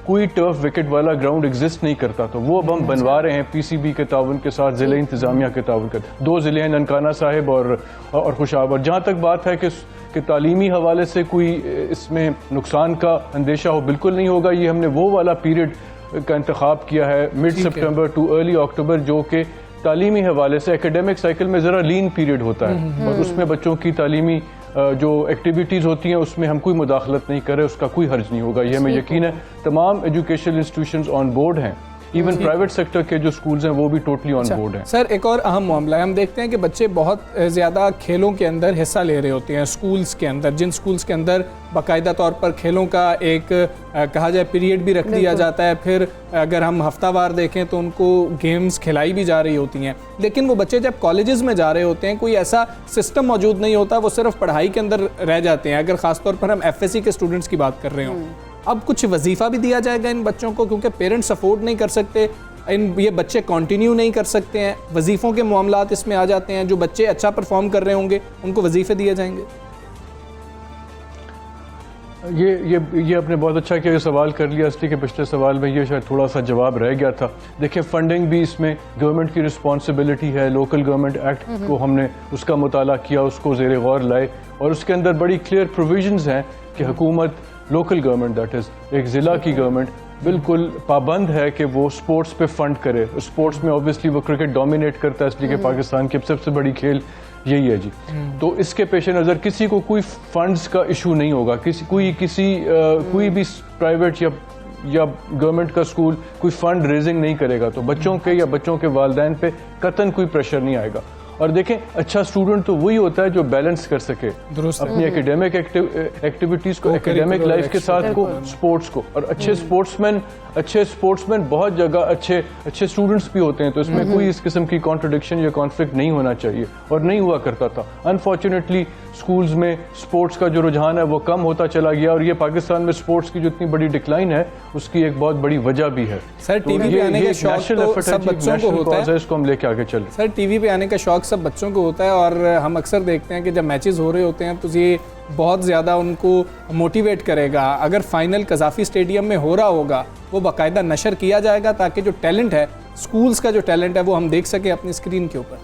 कोई टर्फ विकेट वाला ग्राउंड एग्जिस्ट नहीं करता, तो वो अब हम बनवा रहे हैं पीसीबी के ताउन के साथ, ज़िले इंतज़ामिया के ताउन के। 2 ज़िले हैं, ननकाना साहिब और खुशाब। और जहाँ तक बात है कि तालीमी हवाले से कोई इसमें नुकसान का अंदेशा हो, बिल्कुल नहीं होगा। ये हमने वो वाला पीरियड का इंतखाब किया है, मिड सितंबर टू अर्ली अक्टूबर, जो कि तालीमी हवाले से एकेडमिक साइकिल में ज़रा लीन पीरियड होता है और उसमें बच्चों की तालीमी जो एक्टिविटीज़ होती हैं उसमें हम कोई मुदाखलत नहीं करें, उसका कोई हर्ज नहीं होगा। ये हमें यकीन है तमाम एजुकेशनल इंस्टीट्यूशंस ऑन बोर्ड हैं, इवन प्राइवेट सेक्टर के जो स्कूल्स हैं वो भी टोटली ऑन बोर्ड हैं। सर एक और अहम मामला है, हम देखते हैं कि बच्चे बहुत ज़्यादा खेलों के अंदर हिस्सा ले रहे होते हैं स्कूल्स के अंदर, जिन स्कूल्स के अंदर बाकायदा तौर पर खेलों का एक कहा जाए पीरियड भी रख दिया जाता है, फिर अगर हम हफ्तावार देखें तो उनको गेम्स खिलाई भी जा रही होती हैं, लेकिन वो बच्चे जब कॉलेजेस में जा रहे होते हैं कोई ऐसा सिस्टम मौजूद नहीं होता, वो सिर्फ पढ़ाई के अंदर रह जाते हैं। अगर ख़ासतौर पर हम FSC के स्टूडेंट्स की बात कर रहे हों, अब कुछ वजीफ़ा भी दिया जाएगा इन बच्चों को, क्योंकि पेरेंट्स अफोर्ड नहीं कर सकते, ये बच्चे कंटिन्यू नहीं कर सकते हैं, वजीफ़ों के मामलात इसमें आ जाते हैं। जो बच्चे अच्छा परफॉर्म कर रहे होंगे उनको वजीफ़े दिए जाएंगे। ये आपने बहुत अच्छा किया, ये सवाल कर लिया, इसलिए कि पिछले सवाल में ये शायद थोड़ा सा जवाब रह गया था। देखिए फंडिंग भी इसमें गवर्नमेंट की रिस्पॉन्सिबिलिटी है, लोकल गवर्नमेंट एक्ट को हमने उसका मुताला किया, उसको ज़ेर गौर लाए और उसके अंदर बड़ी क्लियर प्रोविजंस हैं कि हुकूमत, लोकल गवर्नमेंट दैट इज़ एक ज़िला की गवर्नमेंट बिल्कुल पाबंद है कि वो स्पोर्ट्स पे फंड करे। स्पोर्ट्स में ऑब्वियसली वो क्रिकेट डोमिनेट करता है, इसलिए कि पाकिस्तान की सबसे बड़ी खेल यही है जी। तो इसके पेश नज़र किसी को कोई फंड्स का इशू नहीं होगा, कोई भी प्राइवेट या गवर्नमेंट का स्कूल कोई फंड रेजिंग नहीं करेगा तो बच्चों के या बच्चों के वालिदैन पे कतन कोई प्रेशर नहीं आएगा। और देखें अच्छा स्टूडेंट तो वही होता है जो बैलेंस कर सके अपनी एकेडमिक एक्टिविटीज़ को, एकेडमिक लाइफ के साथ को, स्पोर्ट्स को। और अच्छे स्पोर्ट्समैन बहुत जगह अच्छे स्टूडेंट्स भी होते हैं, तो इसमें कोई इस किस्म की कॉन्ट्रडिक्शन या कॉन्फ्लिक्ट नहीं होना चाहिए और नहीं हुआ करता था। अनफॉर्चुनेटली स्कूल्स में स्पोर्ट्स का जो रुझान है वो कम होता चला गया और ये पाकिस्तान में स्पोर्ट्स की जो इतनी बड़ी डिक्लाइन है उसकी एक बहुत बड़ी वजह भी है। सर टीवी पे आने का शौक तो सब बच्चों को होता है, इसको हम लेके आगे चले। सर टीवी पे आने का शौक सब बच्चों को होता है और हम अक्सर देखते हैं कि जब मैचेस हो रहे होते हैं तो ये बहुत ज़्यादा उनको मोटिवेट करेगा। अगर फाइनल कज़ाफ़ी स्टेडियम में हो रहा होगा वो बाकायदा नशर किया जाएगा ताकि जो टैलेंट है, स्कूल्स का जो टैलेंट है वो हम देख सकें अपनी स्क्रीन के ऊपर।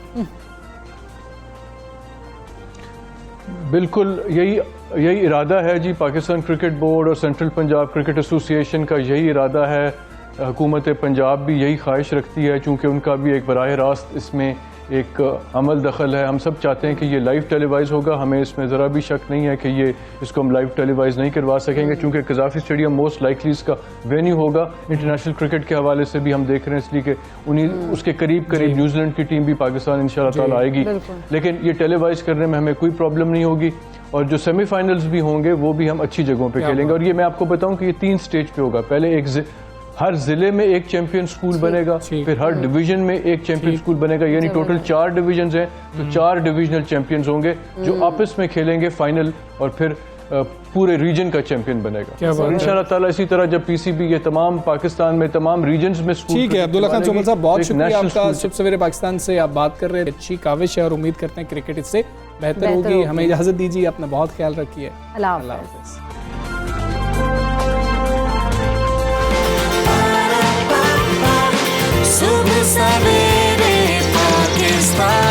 बिल्कुल यही इरादा है जी। पाकिस्तान क्रिकेट बोर्ड और सेंट्रल पंजाब क्रिकेट एसोसिएशन का यही इरादा है। हुकूमत पंजाब भी यही ख्वाहिश रखती है, चूँकि उनका भी एक बराह रास्त इसमें एक अमल दखल है। हम सब चाहते हैं कि ये लाइव टेलीवाइज होगा, हमें इसमें ज़रा भी शक नहीं है कि इसको हम लाइव टेलीवाइज नहीं करवा सकेंगे, चूँकि कज़ाफ़ी स्टेडियम मोस्ट लाइकली इसका वेन्यू होगा। इंटरनेशनल क्रिकेट के हवाले से भी हम देख रहे हैं, इसलिए कि उसके करीब न्यूजीलैंड की टीम भी पाकिस्तान इंशाअल्लाह ताला आएगी, लेकिन ये टेलीवाइज करने में हमें कोई प्रॉब्लम नहीं होगी। और जो सेमीफाइनल्स भी होंगे वो भी हम अच्छी जगहों पर खेलेंगे। और ये मैं आपको बताऊँ कि ये 3 स्टेज पे होगा। पहले हर जिले में एक चैंपियन स्कूल बनेगा, फिर हर डिवीजन में एक चैंपियन स्कूल बनेगा, यानी टोटल 4 डिवीजन्स हैं, तो 4 डिविजनल चैंपियंस होंगे जो आपस में खेलेंगे फाइनल और फिर पूरे रीजन का चैंपियन बनेगा। और इंशाअल्लाह ताला इसी तरह जब PCB ये तमाम पाकिस्तान में तमाम रीजन्स में स्कूल। ठीक है अब्दुल्ला खान चौमल साहब, बहुत शुक्रिया आपका। शुभ सवेरे पाकिस्तान से आप बात कर रहे हैं, अच्छी काविश है और उम्मीद करते हैं क्रिकेट इससे बेहतर होगी। हमें इजाज़त दीजिए, अपना बहुत ख्याल रखिए। अल्लाह हाफ़िज़। सुबह सवेरे पाकिस्तान।